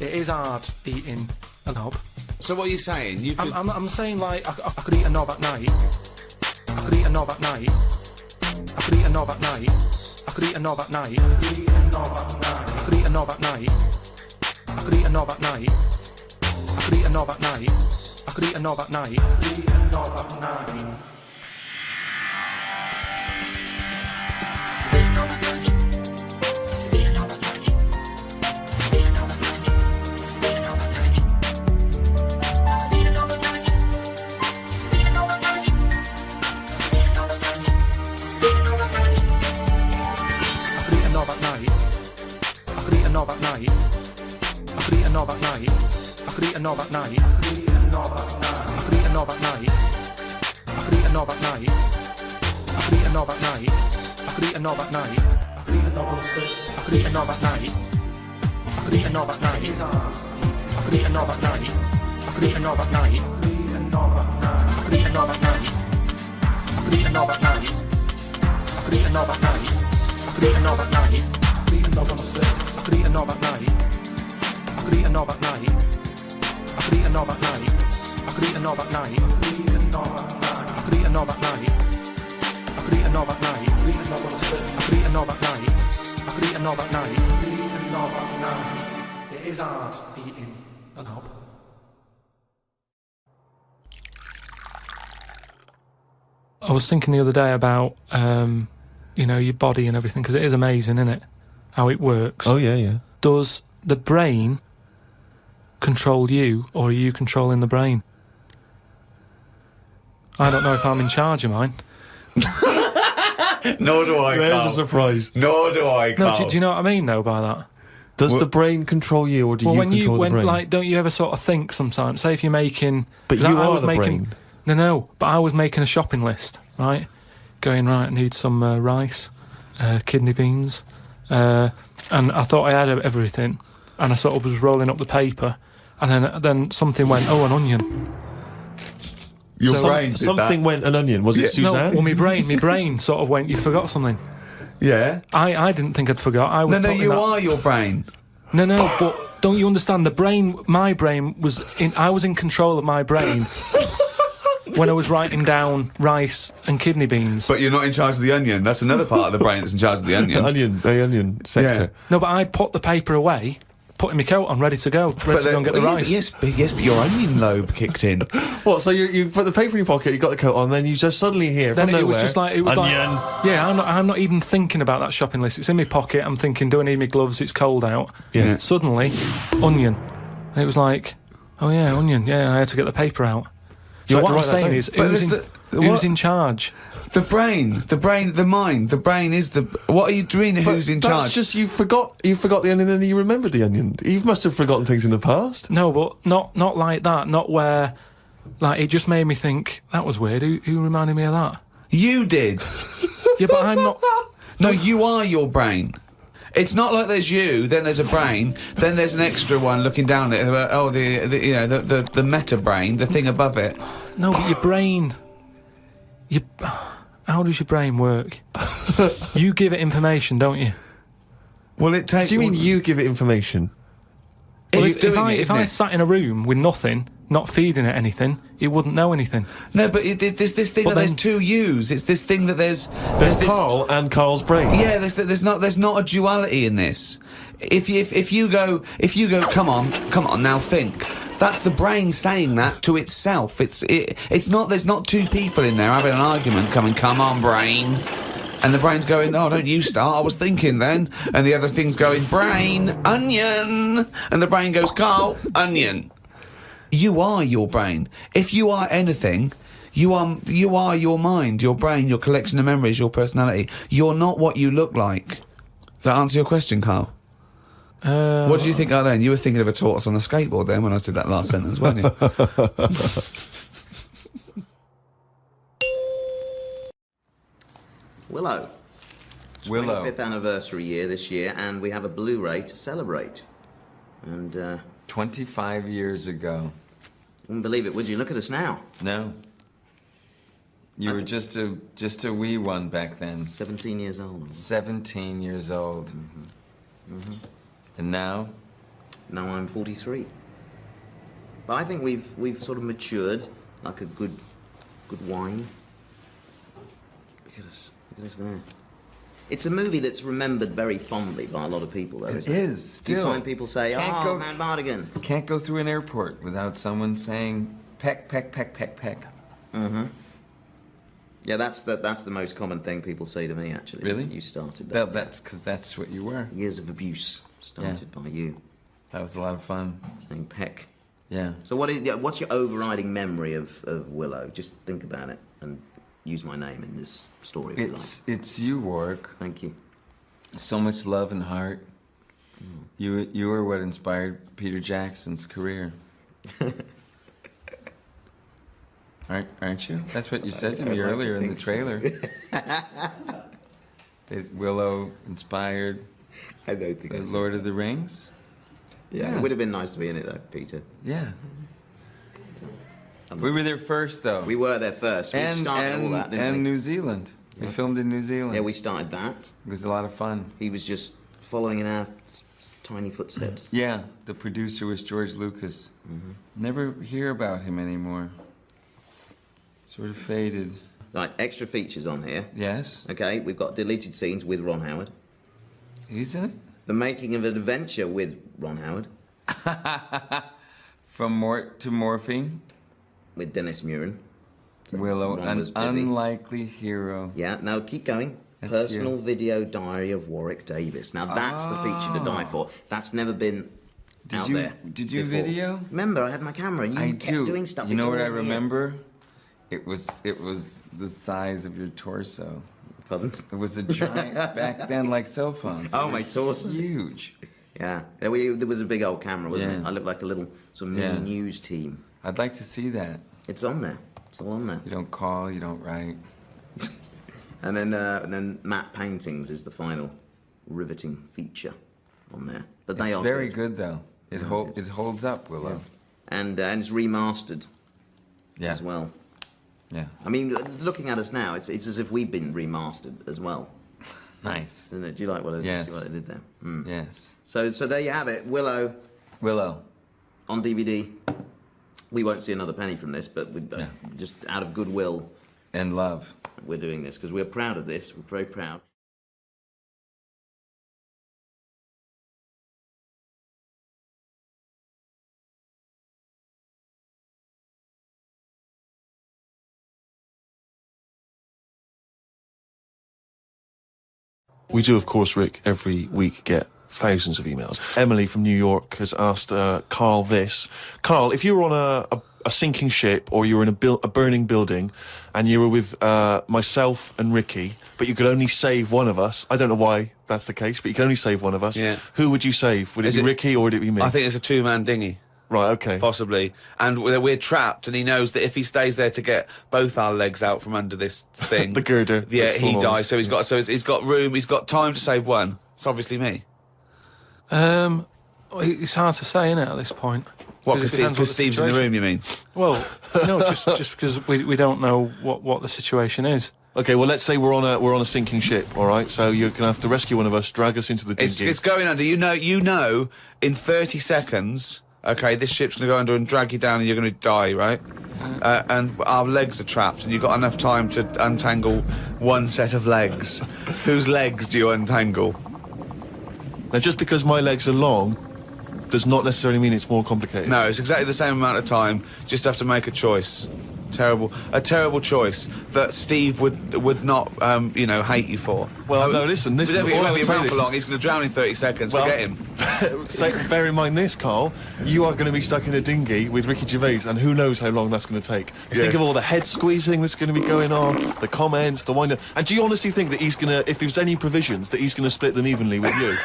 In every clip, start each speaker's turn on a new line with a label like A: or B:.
A: It is hard eating a knob.
B: So what are you saying? You could...
A: I'm saying, like, I could eat a knob at night. I could eat a knob at night. I could eat a knob at night. I could eat a knob at night. I could eat a knob at night. I could eat a knob at night. I could eat a knob at night. I could eat a knob at night. I could eat a knob at night. I could eat a knob at night. Knob at night. I could eat a knob at night. I could eat a knob at night. I could eat a knob at night. I could eat a knob at night. I could eat a knob at night. I could eat a knob on a stick. I could eat a knob at night. I could eat a knob at night. I could eat a knob at night. I could eat a knob at night. I could eat a knob at night. I could eat a knob at night. I could eat a knob at night. I could eat a knob at night. I could eat a knob on a stick. I could eat a knob at night. I could eat a knob at night. I could eat a knob at night. I could eat a knob at night. I could eat a knob at night. I could eat a knob at night. I could eat a knob on a stick. I could eat a knob at night. I could eat a knob at night. I could eat a knob at night. It is hard eating a knob. I was thinking the other day about, you know, your body and everything, because it is amazing, isn't it? How it works.
C: Oh, yeah, yeah.
A: Does the brain control you, or are you controlling the brain? I don't know if I'm in charge of mine.
B: Nor do I,
C: There's
B: Carl.
C: a surprise.
B: Nor do I, Carl.
A: No, do you know what I mean, though, by that?
C: Does the brain control you, or do you control the brain?
A: Like, don't you ever sort of think sometimes, say if you're making...
C: But you are the brain.
A: No, but I was making a shopping list, right? Going, right, I need some rice, kidney beans, and I thought I had everything, and I sort of was rolling up the paper, and then something went, oh, an onion.
B: Your brain did
C: something
B: that.
C: went an onion. Was it Suzanne?
A: No, well, my brain sort of went, you forgot something.
B: Yeah.
A: I didn't think I'd forgot. I was
B: No, you are your brain.
A: No, but don't you understand? My brain was I was in control of my brain when I was writing down rice and kidney beans.
B: But you're not in charge of the onion. That's another part of the brain that's in charge of the onion.
C: The onion sector.
B: Yeah.
A: No, but I put the paper away, putting my coat on, ready to go and get the rice.
B: Yes, but your onion lobe kicked in.
C: What? So you put the paper in your pocket, you got the coat on, then you just suddenly hear
A: Then
C: from
A: it
C: nowhere,
A: was just like
C: onion.
A: Yeah, I'm not even thinking about that shopping list. It's in my pocket. I'm thinking, do I need my gloves? It's cold out.
C: Yeah.
A: Suddenly, onion, and it was like, oh yeah, onion. Yeah, I had to get the paper out. So what I'm saying is, who's in charge?
B: The brain, the mind, the brain is the... What are you doing? Who's in charge?
C: That's just, you forgot the onion, then you remembered the onion. You must have forgotten things in the past.
A: No, but not like that. Not where... Like, it just made me think, that was weird. Who reminded me of that?
B: You did.
A: Yeah, but I'm not...
B: No, you are your brain. It's not like there's you, then there's a brain, then there's an extra one looking down at it. Oh, the meta brain, the thing above it.
A: No, but your brain... How does your brain work? You give it information, don't you?
B: Well, it takes...
C: Do you mean you give it information?
A: Well,
B: It's doing
A: if I sat in a room with nothing, not feeding it anything, it wouldn't know anything.
B: No, but there's this thing there's two yous. It's this thing that there's this,
C: Carl and Carl's brain.
B: Yeah, there's not a duality in this. If you go, come on, now think. That's the brain saying that to itself. It's not. There's not two people in there having an argument. Come on, brain. And the brain's going, oh, don't you start, I was thinking then. And the other thing's going, brain, onion. And the brain goes, Carl, onion. You are your brain. If you are anything, you are your mind, your brain, your collection of memories, your personality. You're not what you look like. Does that answer your question, Carl? What did you think of then? You were thinking of a tortoise on a skateboard then when I did that last sentence, weren't you?
D: Willow. 25th anniversary year this year, and we have a Blu-ray to celebrate. And,
E: 25 years ago.
D: Wouldn't believe it, would you? Look at us now.
E: No. You were just a wee one back then.
D: 17 years old.
E: 17 years old. And now?
D: now I'm 43. But I think we've sort of matured like a good wine. Look at us there. It's a movie that's remembered very fondly by a lot of people, though.
E: It
D: isn't
E: is,
D: Do you
E: still.
D: find people say,
E: Can't
D: "Oh,
E: go-
D: Mad Mardigan"?
E: Can't go through an airport without someone saying peck, peck, peck, peck, peck.
D: Yeah, that's the most common thing people say to me. Actually,
E: Really?
D: You started that.
E: Well, that's because that's what you were.
D: Years of abuse started by you
E: That was a lot of fun.
D: saying peck.
E: Yeah.
D: So what's your overriding memory of Willow? Just think about it and use my name in this story. If you like.
E: It's you, Warwick.
D: Thank you.
E: So much love and heart. You were what inspired Peter Jackson's career. Aren't you? That's what you said to me earlier in the trailer. That Willow inspired
D: I don't think
E: the Lord of the Rings.
D: Yeah, it would have been nice to be in it though, Peter.
E: Yeah. We were there first, though.
D: We were there first. We started all that, didn't we?
E: New Zealand. We filmed in New Zealand.
D: Yeah, we started that.
E: It was a lot of fun.
D: He was just following in our tiny footsteps.
E: Yeah, the producer was George Lucas. Never hear about him anymore. Sort of faded.
D: Right, extra features on here.
E: Yes?
D: Okay, we've got deleted scenes with Ron Howard.
E: Who's in it?
D: The making of an adventure with Ron Howard.
E: From Mort to Morphine.
D: With Dennis Muren. So
E: Willow,
D: Ron
E: an
D: was busy.
E: unlikely hero.
D: Yeah, now keep going.
E: That's
D: Personal
E: you.
D: video diary of Warwick Davis. Now that's the feature to die for. That's never been out there.
E: Did you
D: before.
E: video?
D: Remember, I had my camera. And you
E: I
D: kept
E: do.
D: doing stuff.
E: You know
D: It's
E: what I
D: all here.
E: remember? It was the size of your torso.
D: Pardon?
E: It was a giant back then, like cell phones.
D: Oh,
E: They
D: my
E: were
D: torso.
E: Huge.
D: Yeah, there was a big old camera, wasn't it?
E: Yeah.
D: I looked like a little sort of mini
E: Yeah.
D: news team.
E: I'd like to see that.
D: It's on there. It's all on there.
E: You don't call, you don't write.
D: And then matte paintings is the final riveting feature on there. But they
E: It's
D: are
E: very good though. It holds up, Willow.
D: And it's remastered
E: Yeah.
D: as well.
E: Yeah.
D: I mean, looking at us now, it's as if we've been remastered as well,
E: Nice.
D: isn't it? Do you like what I,
E: Yes.
D: see what I did there? Mm.
E: Yes.
D: So there you have it, Willow
E: Willow.
D: on DVD. We won't see another penny from this, but just out of goodwill,
E: And love.
D: we're doing this because we're proud of this. We're very proud.
C: We do, of course, Rick, every week get thousands of emails. Emily from New York has asked Karl this. Karl, if you were on a sinking ship or you were in a burning building and you were with myself and Ricky, but you could only save one of us, I don't know why that's the case, but you can only save one of us,
B: Yeah.
C: who would you save? Would it be Ricky or would it be me?
B: I think it's a two-man dinghy.
C: Right, okay.
B: Possibly. And we're trapped, and he knows that if he stays there to get both our legs out from under this thing...
C: The girder.
B: Yeah,
C: that's
B: he
C: full on.
B: dies, so he's got room, he's got time to save one. It's obviously me.
A: It's hard to say, innit, at this point.
B: What,
A: Because it depends what
B: because Steve's in the
A: situation-
B: room, you mean?
A: Well, no, just because we don't know what the situation is.
C: Okay, well, let's say we're on a sinking ship, all right? So you're going to have to rescue one of us, drag us into the dinghy.
B: It's going under. You know, in 30 seconds, okay, this ship's going to go under and drag you down and you're going to die, right? And our legs are trapped and you've got enough time to untangle one set of legs. Whose legs do you untangle?
C: Now, just because my legs are long does not necessarily mean it's more complicated.
B: No, it's exactly the same amount of time. Just have to make a choice. A terrible choice that Steve would not, hate you for.
C: Well, no, listen, this
B: But
C: is
B: he
C: all
B: won't
C: I
B: be
C: would say
B: around
C: this.
B: for long. He's going to drown in 30 seconds.
C: Well-
B: Forget him.
C: Bear in mind this, Karl. You are going to be stuck in a dinghy with Ricky Gervais, and who knows how long that's going to take. Think of all the head squeezing that's going to be going on, the comments, the wind-up. And do you honestly think that he's going to, if there's any provisions, that he's going to split them evenly with you?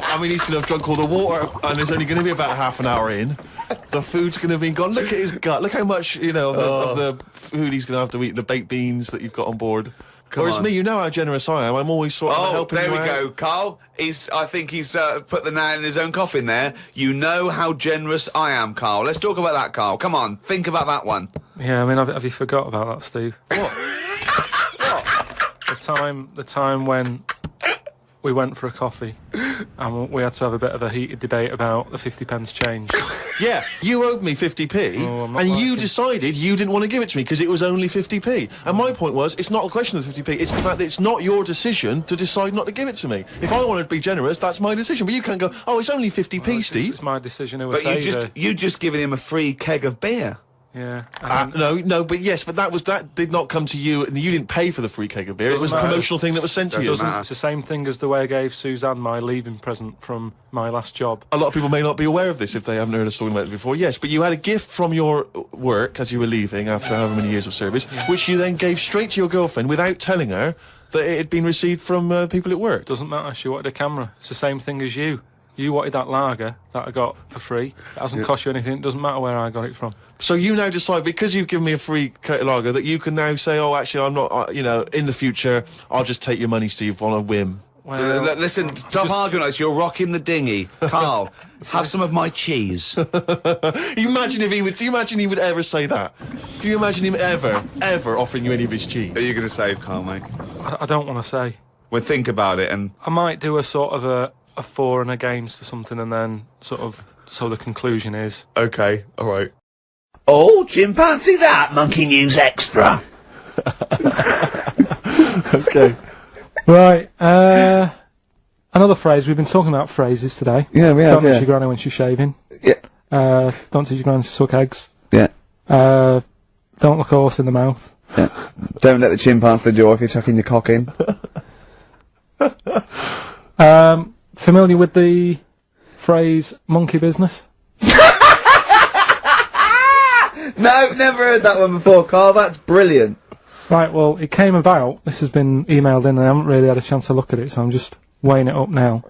C: I mean, he's going to have drunk all the water, and there's only going to be about half an hour in. The food's going to be gone. Look at his gut. Look how much, of the food he's going to have to eat, the baked beans that you've got on board. Whereas
B: on.
C: me, you know how generous I am. I'm always sort of
B: Oh,
C: helping
B: there
C: you
B: we
C: out.
B: go, Carl. I think he's put the nail in his own coffin there. You know how generous I am, Carl. Let's talk about that, Carl. Come on, think about that one.
A: Yeah, I mean, have you forgot about that, Steve?
C: What?
A: The time when we went for a coffee, and we had to have a bit of a heated debate about the 50p change.
C: Yeah, you owed me 50p,
A: Oh, I'm not
C: and you
A: liking-
C: decided you didn't want to give it to me because it was only 50p. And my point was, it's not a question of 50p, it's the fact that it's not your decision to decide not to give it to me. If I wanted to be generous, that's my decision. But you can't go, oh, it's only 50p, Steve.
A: It's my decision who
B: But
A: I
B: you just given him a free keg of beer.
A: Yeah. and then-
C: No, but yes, but that did not come to you, and you didn't pay for the free keg of beer. It was a
A: matter.
C: promotional thing that was sent to you.
B: Doesn't matter.
A: It's the same thing as the way I gave Suzanne my leaving present from my last job.
C: A lot of people may not be aware of this if they haven't heard us talking about it before. Yes, but you had a gift from your work as you were leaving after however many years of service, which you then gave straight to your girlfriend without telling her that it had been received from people at work.
A: Doesn't matter, she wanted a camera. It's the same thing as you. You wanted that lager that I got for free. It hasn't cost you anything. It doesn't matter where I got it from.
C: So you now decide, because you've given me a free crate lager, that you can now say, oh, actually, I'm not, in the future, I'll just take your money, Steve, on a whim.
A: Well,
B: Listen, stop arguing like this. You're rocking the dinghy. Carl, have some of my cheese.
C: Imagine if he would ever say that. Can you imagine him ever offering you any of his cheese?
B: Are you going to save Carl, mate?
A: I don't want to say.
B: Well, think about it and...
A: I might do a sort of a for and against or something, and then sort of, so the conclusion is...
B: Okay, all right.
F: Oh, chimpanzee that, Monkey News Extra.
C: Okay.
A: Right, another phrase. We've been talking about phrases today.
F: Yeah, we have,
A: Don't teach
F: yeah.
A: your granny when she's shaving.
F: Yeah.
A: Don't teach your granny to suck eggs.
F: Yeah.
A: Don't look a horse in the mouth.
F: Yeah. Don't let the chimpanzee the jaw if you're chucking your cock in.
A: Familiar with the phrase monkey business?
F: No, never heard that one before, Carl. That's brilliant.
A: Right, well, it came about. This has been emailed in, and I haven't really had a chance to look at it, so I'm just weighing it up now.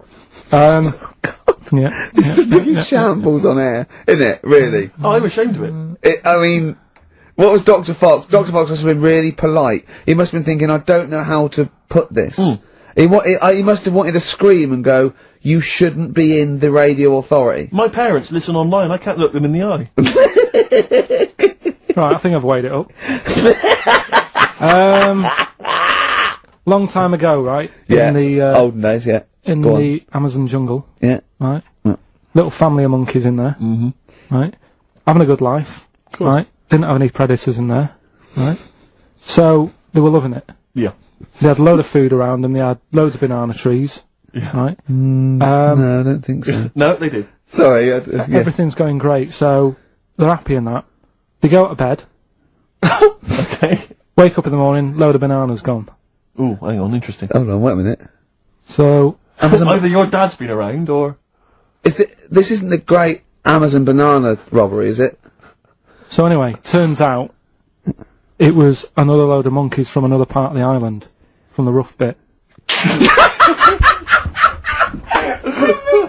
A: Yeah.
F: This is the biggest shambles on air, isn't it? Really?
C: I'm ashamed of it.
F: I mean, what was Dr. Fox? Dr. Fox must have been really polite. He must have been thinking, I don't know how to put this. He must have wanted to scream and go, you shouldn't be in the radio authority.
C: My parents listen online, I can't look them in the eye.
A: Right, I think I've weighed it up. Long time ago, right?
F: Yeah.
A: In the,
F: olden days, yeah.
A: in
F: Go
A: the Amazon jungle,
F: Yeah.
A: right?
F: Yeah.
A: Little family of monkeys in there, right? Having a good life, right? Didn't have any predators in there, right? So, they were loving it.
C: Yeah.
A: They had a load of food around them, they had loads of banana trees, right?
F: No, I don't think so.
C: No, they did.
F: Sorry, yeah.
A: Everything's going great, so they're happy in that. They go to bed,
C: Okay.
A: wake up in the morning, load of bananas gone.
C: Ooh, hang on, interesting.
F: Hold on, wait a minute.
A: So,
C: Either your dad's been around, or...
F: This isn't the great Amazon banana robbery, is it?
A: so anyway, turns out it was another load of monkeys from another part of the island, from the rough bit.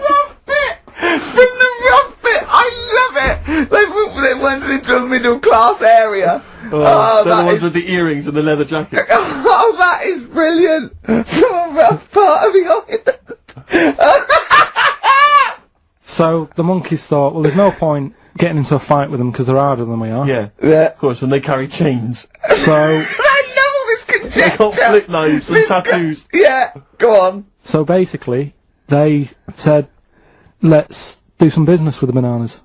F: From the rough bit! I love it! They went into a middle class area.
C: they're the
F: that
C: ones
F: is-
C: with the earrings and the leather jackets.
F: Oh, that is brilliant! From a rough part of the island.
A: So, the monkeys thought, well, there's no point getting into a fight with them because they're harder than we are.
C: Yeah,
F: Yeah.
C: of course, and they carry chains.
A: So,
F: I love all this
C: They
F: conjecture!
C: got flip knives and tattoos.
F: Yeah, go on.
A: so basically, they said, let's do some business with the bananas.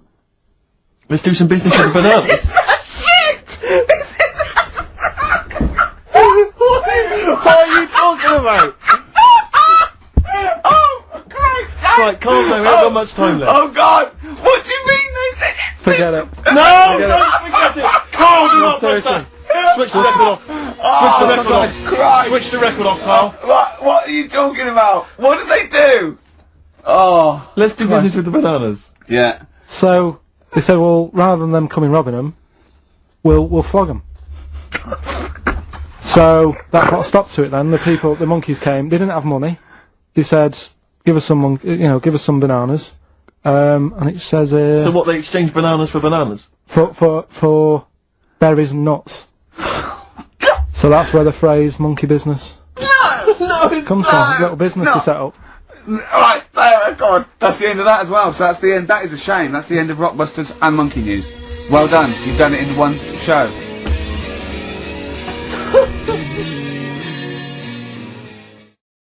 C: Let's do some business with the bananas.
F: Shit! This is...
C: What are you talking about?
F: Oh, for Christ's sake!
C: Right, calm down, we haven't got much time left.
F: Oh, God! What do you mean they said...
A: Forget it.
C: No, don't forget it! Carl, do not press
A: seriously.
C: that! Switch the record off. Switch the record off.
F: Christ.
C: Switch the record off, Carl.
F: What are you talking about? What did they do? Oh.
C: Let's do business with the bananas.
F: Yeah.
A: So, they said, well, rather than them coming robbing them, we'll flog them. So, that put a stop to it then. The monkeys came, they didn't have money. They said, give us some bananas. And it says,
C: So what, they exchange bananas for bananas?
A: for berries and nuts. So that's where the phrase monkey business
F: No, it's
A: comes from. Little business to set up.
F: Alright, oh God. That's the end of that as well. So that's the end. That is a shame. That's the end of Rockbusters and Monkey News. Well done. You've done it in one show.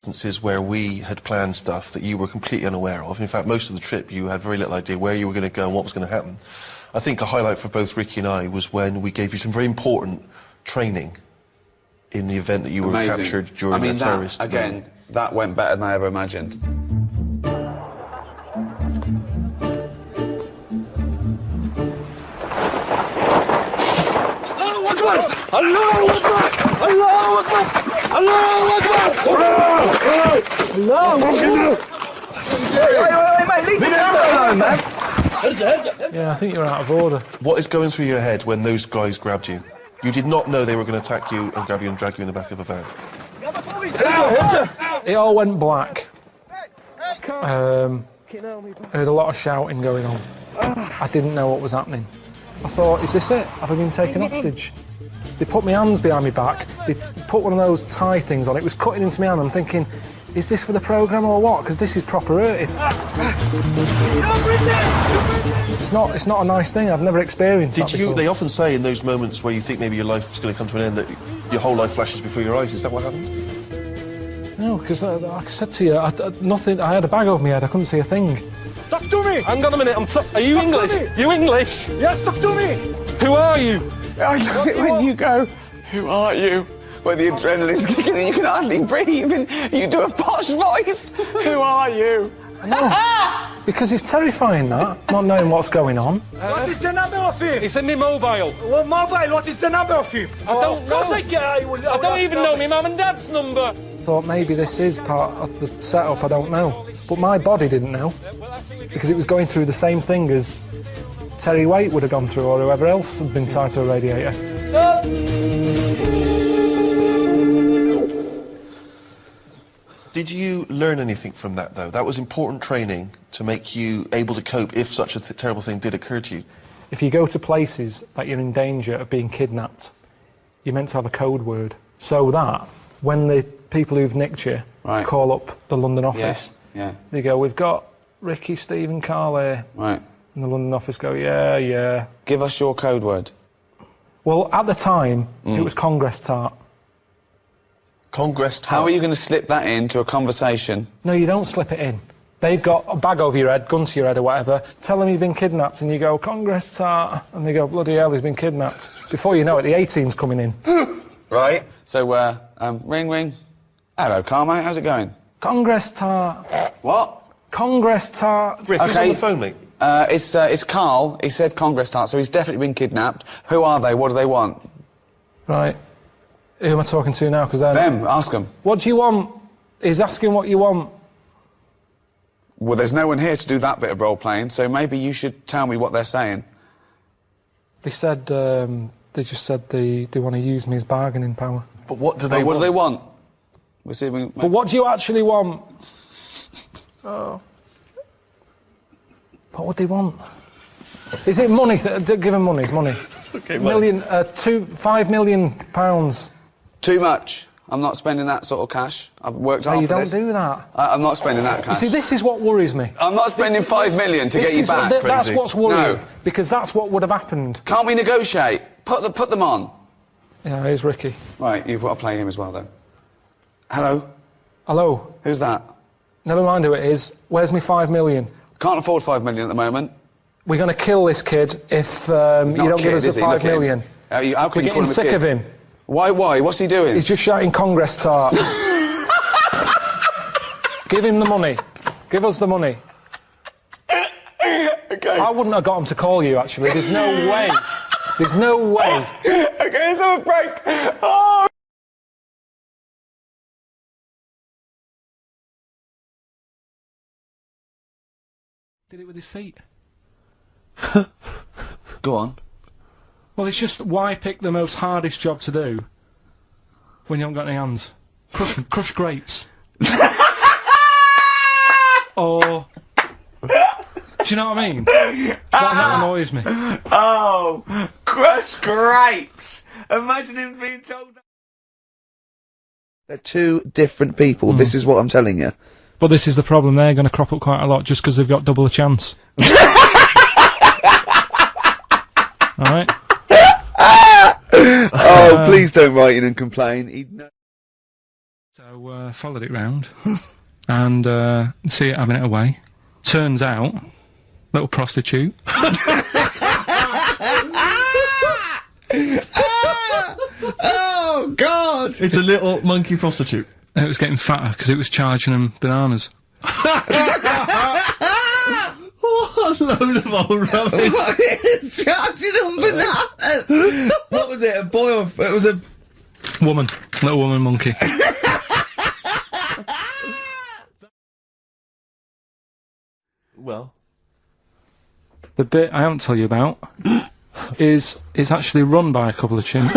C: instances where we had planned stuff that you were completely unaware of. In fact, most of the trip you had very little idea where you were going to go and what was going to happen. I think a highlight for both Ricky and I was when we gave you some very important training in the event that you were captured during a terrorist.
B: Again, that went better than I ever imagined.
A: Allahu Akbar! Allahu Akbar! Allahu Akbar! Allahu Akbar!
F: Mate, leave me alone, man.
A: Yeah, I think you're out of order.
C: What is going through your head when those guys grabbed you? You did not know they were going to attack you and grab you and drag you in the back of a van.
A: It all went black. I heard a lot of shouting going on. I didn't know what was happening. I thought, is this it? Have I been taken hostage? They put my hands behind my back. They put one of those tie things on. It was cutting into my hand. I'm thinking, is this for the programme or what? Because this is proper hurting. It's not a nice thing. I've never experienced that before.
C: They often say in those moments where you think maybe your life is going to come to an end that your whole life flashes before your eyes. Is that what happened?
A: No, because like I said to you, nothing. I had a bag over my head. I couldn't see a thing.
G: Talk to me!
A: Hang on a minute. Are you English? You English?
G: Yes, talk to me!
A: Who are you?
B: I love it when you go, who are you? Where the adrenaline's kicking and you can hardly breathe and you do a posh voice. Who are you?
A: Because it's terrifying, that, not knowing what's going on.
G: What is the number of him?
A: It's in my mobile.
G: Well, mobile, what is the number of him?
A: I don't know.
G: I
A: don't even know my mum and dad's number. Thought maybe this is part of the setup, I don't know. But my body didn't know. Because it was going through the same thing as Terry Waite would have gone through or whoever else had been tied to a radiator.
C: Did you learn anything from that, though? That was important training to make you able to cope if such a terrible thing did occur to you.
A: If you go to places that you're in danger of being kidnapped, you're meant to have a code word. So that when the people who've nicked you call up the London office, they go, we've got Ricky, Steve and Karl here.
B: Right.
A: And the London office go, yeah.
B: Give us your code word.
A: Well, at the time, it was Congress tart.
C: Congress tart?
B: How are you going to slip that into a conversation?
A: No, you don't slip it in. They've got a bag over your head, gun to your head or whatever, tell them you've been kidnapped and you go, Congress tart, and they go, bloody hell, he's been kidnapped. Before you know it, the A-team's coming in.
B: Right. So, ring. Hello, Karl, mate, how's it going?
A: Congress tart.
B: What?
A: Congress tart.
C: Rick, who's on the phone, mate?
B: It's Karl. He said Congress tart, so he's definitely been kidnapped. Who are they? What do they want?
A: Right. Who am I talking to now? Because
B: them. Ask them.
A: What do you want? He's asking what you want.
B: Well, there's no one here to do that bit of role-playing, so maybe you should tell me what they're saying.
A: They said, they just said they want to use me as bargaining power.
C: But what do they want?
B: What do they want? We'll see if we...
A: But what do you actually want? Oh. What would they want? Is it money? Give them money.
C: Okay,
A: £5 million.
B: Too much. I'm not spending that sort of cash. I've worked hard for this.
A: You don't do that.
B: I'm not spending that cash.
A: You see, this is what worries me.
B: I'm not spending £5 million to get you back.
A: That's what's worrying.
B: No.
A: Because that's what would have happened.
B: Can't we negotiate? Put them on.
A: Yeah, here's Ricky.
B: Right, you've got to play him as well, though. Hello?
A: Hello?
B: Who's that?
A: Never mind who it is. Where's me £5 million?
B: Can't afford £5 million at the moment.
A: We're going to kill this kid if you don't give us the £5 million.
B: How can
A: We're
B: you call
A: getting
B: him a
A: sick
B: kid?
A: of him.
B: Why? What's he doing?
A: He's just shouting Congress tart. Give him the money. Give us the money.
B: Okay.
A: I wouldn't have got him to call you, actually. There's no way. There's no way.
B: Okay, let's have a break. Oh!
A: Did it with his feet.
B: Go on.
A: Well, it's just why pick the most hardest job to do when you haven't got any hands? Crush grapes. Or... Do you know what I mean? That annoys me.
B: Oh, crush grapes. Imagine him being told that.
F: They're two different people. This is what I'm telling you.
A: But this is the problem. They're going to crop up quite a lot just because they've got double a chance. All right.
F: Oh, please don't write in and complain.
A: So followed it round and see it having it away. Turns out, little prostitute.
B: Oh God!
C: It's a little monkey prostitute.
A: And it was getting fatter because it was charging them bananas.
C: What a load of old rubbish.
B: It's charging them bananas. What was it? A boy or it was a
A: Woman. Little woman monkey.
C: Well,
A: The bit I haven't told you about is it's actually run by a couple of chimps.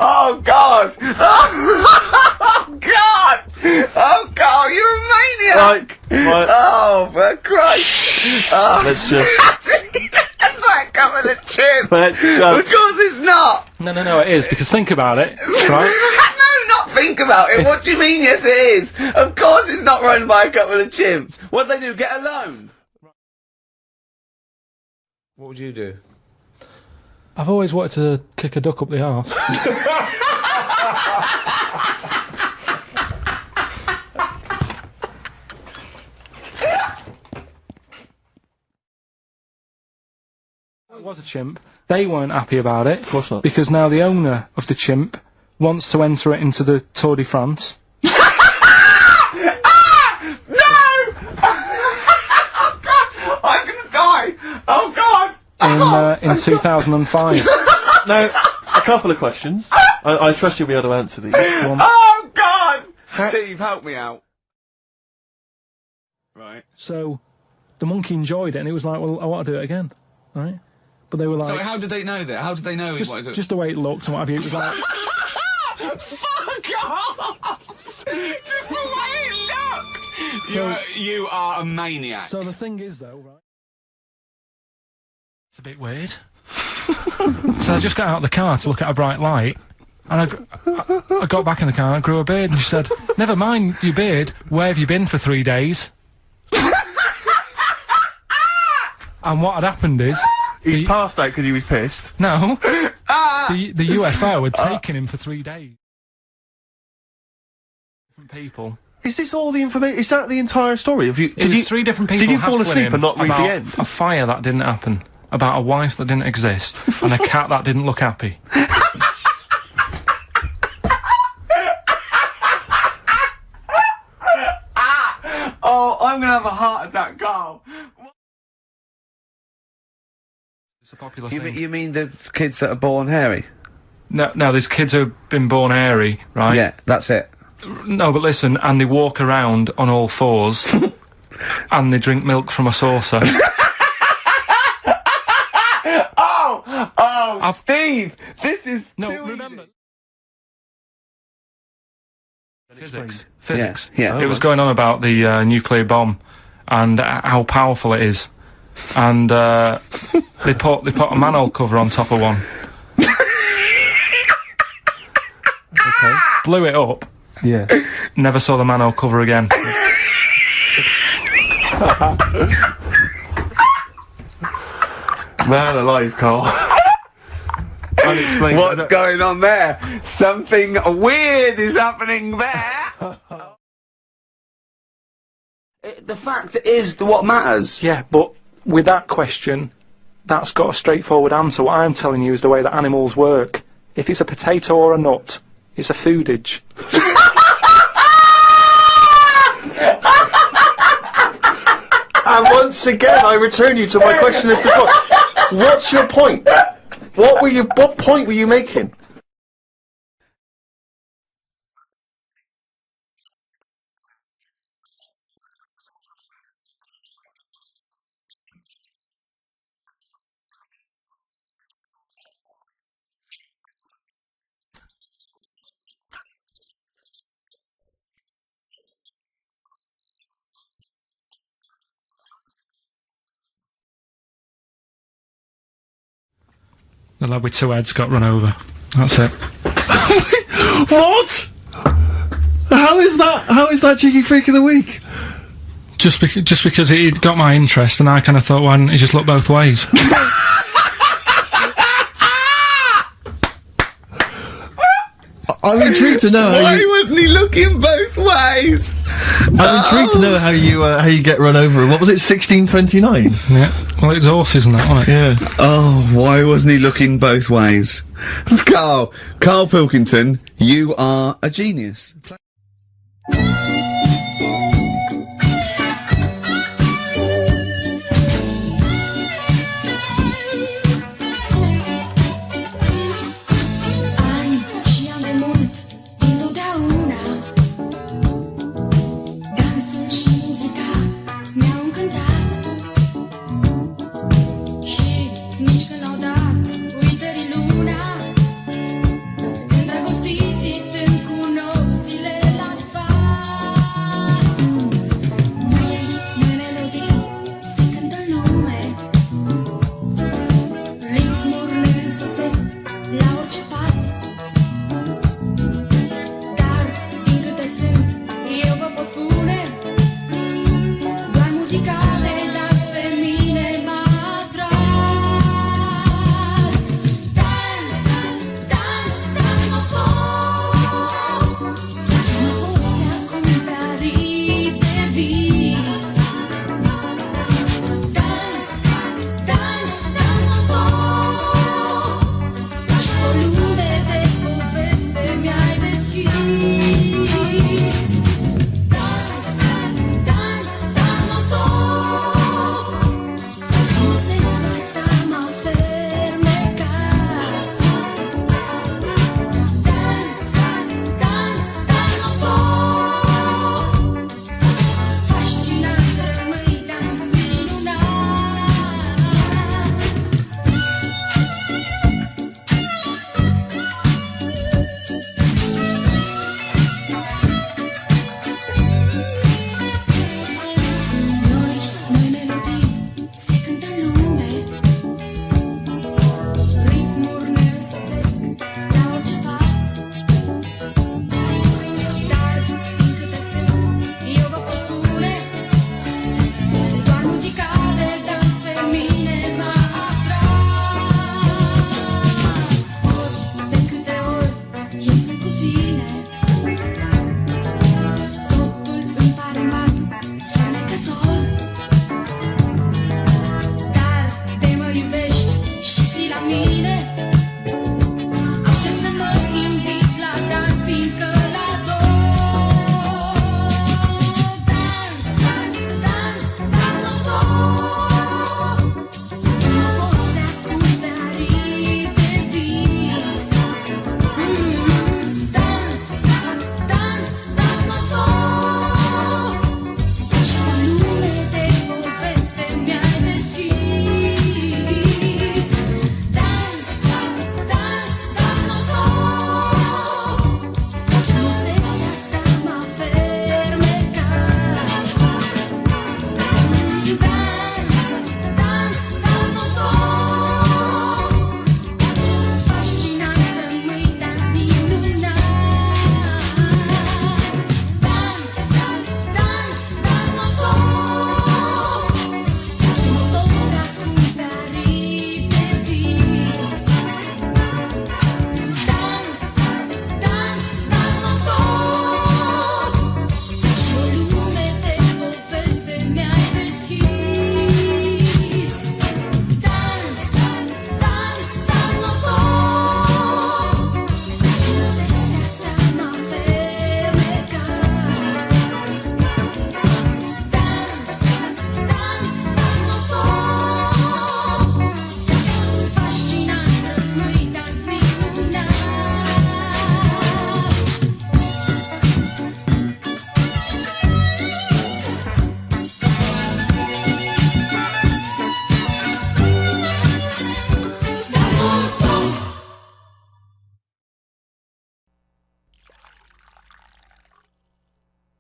B: Oh God! Oh God! Oh God! You're a maniac!
C: right.
B: Oh, for Christ! Oh.
C: Let's just.
B: That's like coming a chimp.
C: Let's
B: Of
C: just.
B: course it's not.
A: No, it is, because think about it, right?
B: No, not think about it. What do you mean? Yes, it is. Of course, it's not run by a couple of chimps. What do they do? Get a loan? What would you do?
A: I've always wanted to kick a duck up the arse. It was a chimp. They weren't happy about it. Of
C: course not.
A: Because now the owner of the chimp wants to enter it into the Tour de France.
B: No! Oh God! I'm gonna die! Oh God!
A: In 2005.
C: Now, a couple of questions. I trust you'll be able to answer these.
B: Oh God! Steve, help me out. Right.
A: So the monkey enjoyed it, and it was like, well, I want to do it again, right? But they were like,
B: So how did they know that? How did they know he wanted to?
A: just the way it looked and what have you. It was like,
B: Fuck off! Just the way it looked. You are a maniac.
A: so the thing is, though, right? It's a bit weird. So I just got out of the car to look at a bright light, and I got back in the car and I grew a beard, and she said, "Never mind your beard. Where have you been for 3 days?" And what had happened is,
C: He passed out because he was pissed.
A: no, the UFO had taken him for 3 days. Different people.
C: Is this all the information? Is that the entire story? Have you?
A: It was 3 different people.
C: Did you fall
A: hassling
C: asleep
A: him
C: and not read the
A: about
C: end?
A: A fire that didn't happen, about a wife that didn't exist, and a cat that didn't look happy.
B: Oh, I'm gonna have a heart attack, Carl.
A: It's a popular
F: You
A: thing.
F: mean the kids that are born hairy?
A: No, there's kids who've been born hairy, right?
F: Yeah, that's it.
A: No, but listen, and they walk around on all fours, and they drink milk from a saucer.
B: Oh, Steve, this is
A: No,
B: too
A: remember.
C: Explain.
A: Physics.
F: Yeah.
A: It was going on about the nuclear bomb and how powerful it is, and they put a manhole cover on top of one.
C: Okay.
A: Blew it up.
C: Yeah.
A: Never saw the manhole cover again.
C: Man alive, Carl. Unexplained.
B: What's going on there? Something weird is happening there. The fact is what matters.
A: Yeah, but with that question, that's got a straightforward answer. What I'm telling you is the way that animals work. If it's a potato or a nut, it's a foodage.
C: And once again, I return you to my question as before. What's your point? What point were you making?
A: The lad with 2 heads got run over. That's it.
C: What? How is that Cheeky Freak of the Week?
A: Just because it got my interest, and I kind of thought, why didn't he just look both ways?
C: I'm intrigued to know how you...
B: wasn't he looking both ways?
C: I'm intrigued to know how you get run over. What was it, 1629?
A: Yeah. Well, it's horses and that, wasn't it?
C: Yeah.
B: Oh, why wasn't he looking both ways? Karl Pilkington, you are a genius.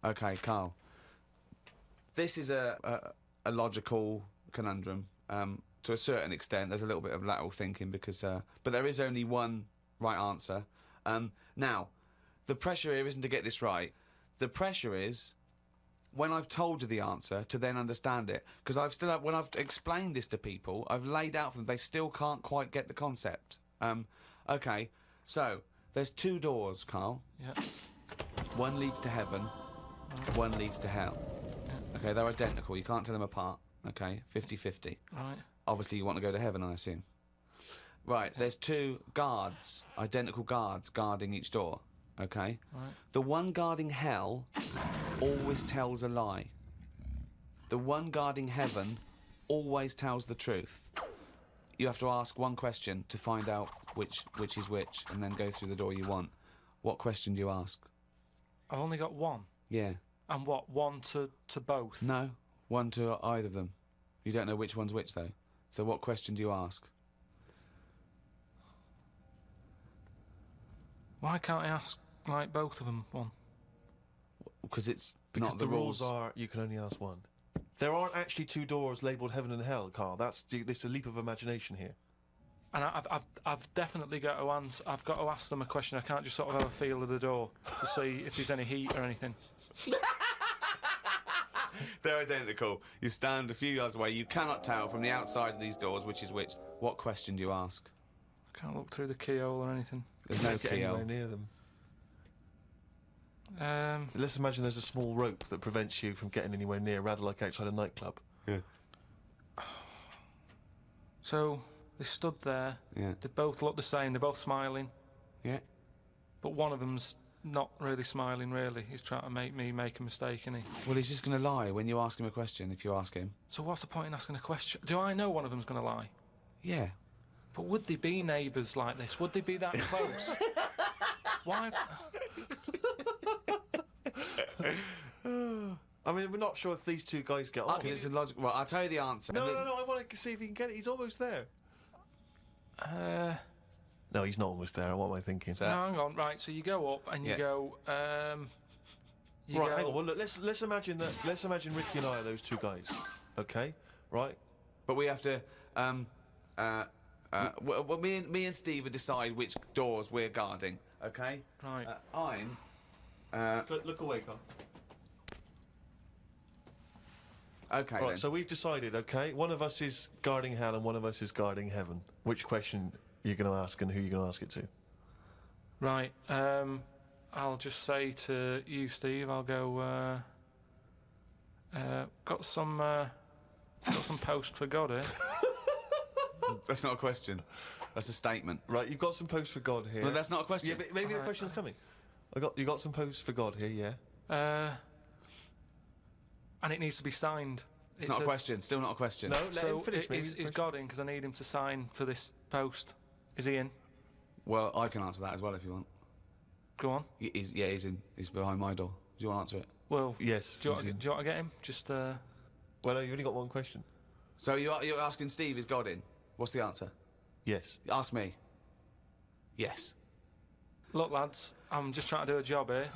B: Okay, Karl. This is a logical conundrum. To a certain extent, there's a little bit of lateral thinking because, but there is only one right answer. Now, the pressure here isn't to get this right. The pressure is when I've told you the answer to then understand it, because when I've explained this to people, I've laid out for them, they still can't quite get the concept. Okay, so There's 2 doors, Carl.
A: Yeah.
B: One leads to heaven, one leads to hell.
A: Yeah.
B: Okay, they're identical. You can't tell them apart. Okay, 50-50.
A: Right.
B: Obviously, you want to go to heaven, I assume. Right, there's 2 guards, identical guards, guarding each door. Okay?
A: Right.
B: The one guarding hell always tells a lie. The one guarding heaven always tells the truth. You have to ask one question to find out which is which, and then go through the door you want. What question do you ask?
A: I've only got one.
B: Yeah.
A: And what? One to both?
B: No, one to either of them. You don't know which one's which, though. So what question do you ask?
A: Why can't I ask, like, both of them one?
B: Because it's
C: Because
B: not the
C: the rules are you can only ask one. There aren't actually 2 doors labelled heaven and hell, Carl. This is a leap of imagination here.
A: And I've definitely got to answer. I've got to ask them a question. I can't just sort of have a feel of the door to see if there's any heat or anything.
B: They're identical. You stand a few yards away. You cannot tell from the outside of these doors which is which. What question do you ask?
A: I can't look through the keyhole or anything.
B: There's no
C: Don't get
B: keyhole.
C: anywhere near them. Let's imagine there's a small rope that prevents you from getting anywhere near, rather like outside a nightclub.
B: Yeah.
A: So they stood there.
B: Yeah.
A: They both look the same. They're both smiling.
B: Yeah.
A: But one of them's not really smiling. Really, he's trying to make me make a mistake, isn't he?
B: Well, he's just going to lie when you ask him a question. If you ask him.
A: So what's the point in asking a question? Do I know one of them's going to lie?
B: Yeah.
A: But would they be neighbours like this? Would they be that close? Why?
C: I mean, we're not sure if these 2 guys get on.
B: It's a logical. Well, I'll tell you the answer.
C: No, I want to see if he can get it. He's almost there. No, he's not almost there. What am I thinking?
A: No, hang on. Right, so you go up and you
B: Yeah.
A: go. You
C: Right,
A: go,
C: hang on. Well, look, let's imagine that. Let's imagine Ricky and I are those 2 guys. Okay, right?
B: But we have to. Well, me and Steve will decide which doors we're guarding. Okay.
A: Right.
B: I'm.
C: Look away, Carl.
B: Okay.
C: Right,
B: then.
C: so we've decided. Okay, one of us is guarding hell and one of us is guarding heaven. Which question are you going to ask and who are you going to ask it to?
A: Right. I'll just say to you, Steve. I'll go. Got some post for God here.
B: That's not a question. That's a statement.
C: Right, you've got some posts for God here.
B: No, that's not a question.
C: Yeah, but maybe the
A: Alright.
C: question's coming. You got some posts for God here, yeah.
A: And it needs to be signed.
B: It's not a question. Still not a question.
C: No, let
A: So
C: him finish. Maybe
A: is
C: it's a question.
A: God in? Because I need him to sign for this post. Is he in?
B: Well, I can answer that as well if you want.
A: Go on.
B: He's in. He's behind my door. Do you want to answer it?
A: Well,
C: Yes.
A: Do you,
C: he's
A: want,
C: in.
A: do you want to get him? Just
C: Well, no, you've only got one question.
B: So you're asking Steve, is God in? What's the answer?
C: Yes.
B: Ask me. Yes.
A: look, lads. I'm just trying to do a job here.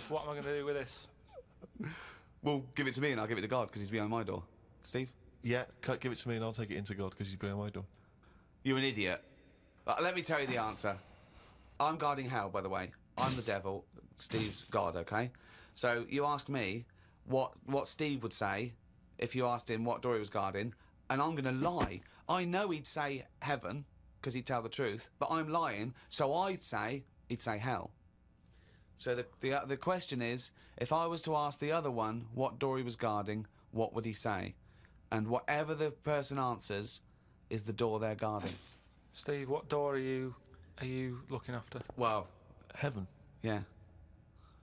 A: What am I going to do with this?
B: Well, give it to me and I'll give it to God because he's behind my door. Steve?
C: Yeah, give it to me and I'll take it into God because he's behind my door.
B: You're an idiot. Let me tell you the answer. I'm guarding hell, by the way. I'm the devil. Steve's God, okay? So you asked me what Steve would say if you asked him what door he was guarding, and I'm going to lie. I know he'd say heaven because he'd tell the truth, but I'm lying, so he'd say hell. So the question is, if I was to ask the other one what door he was guarding, what would he say? And whatever the person answers is the door they're guarding.
A: Steve, what door are you looking after?
B: Well,
C: Heaven.
B: yeah.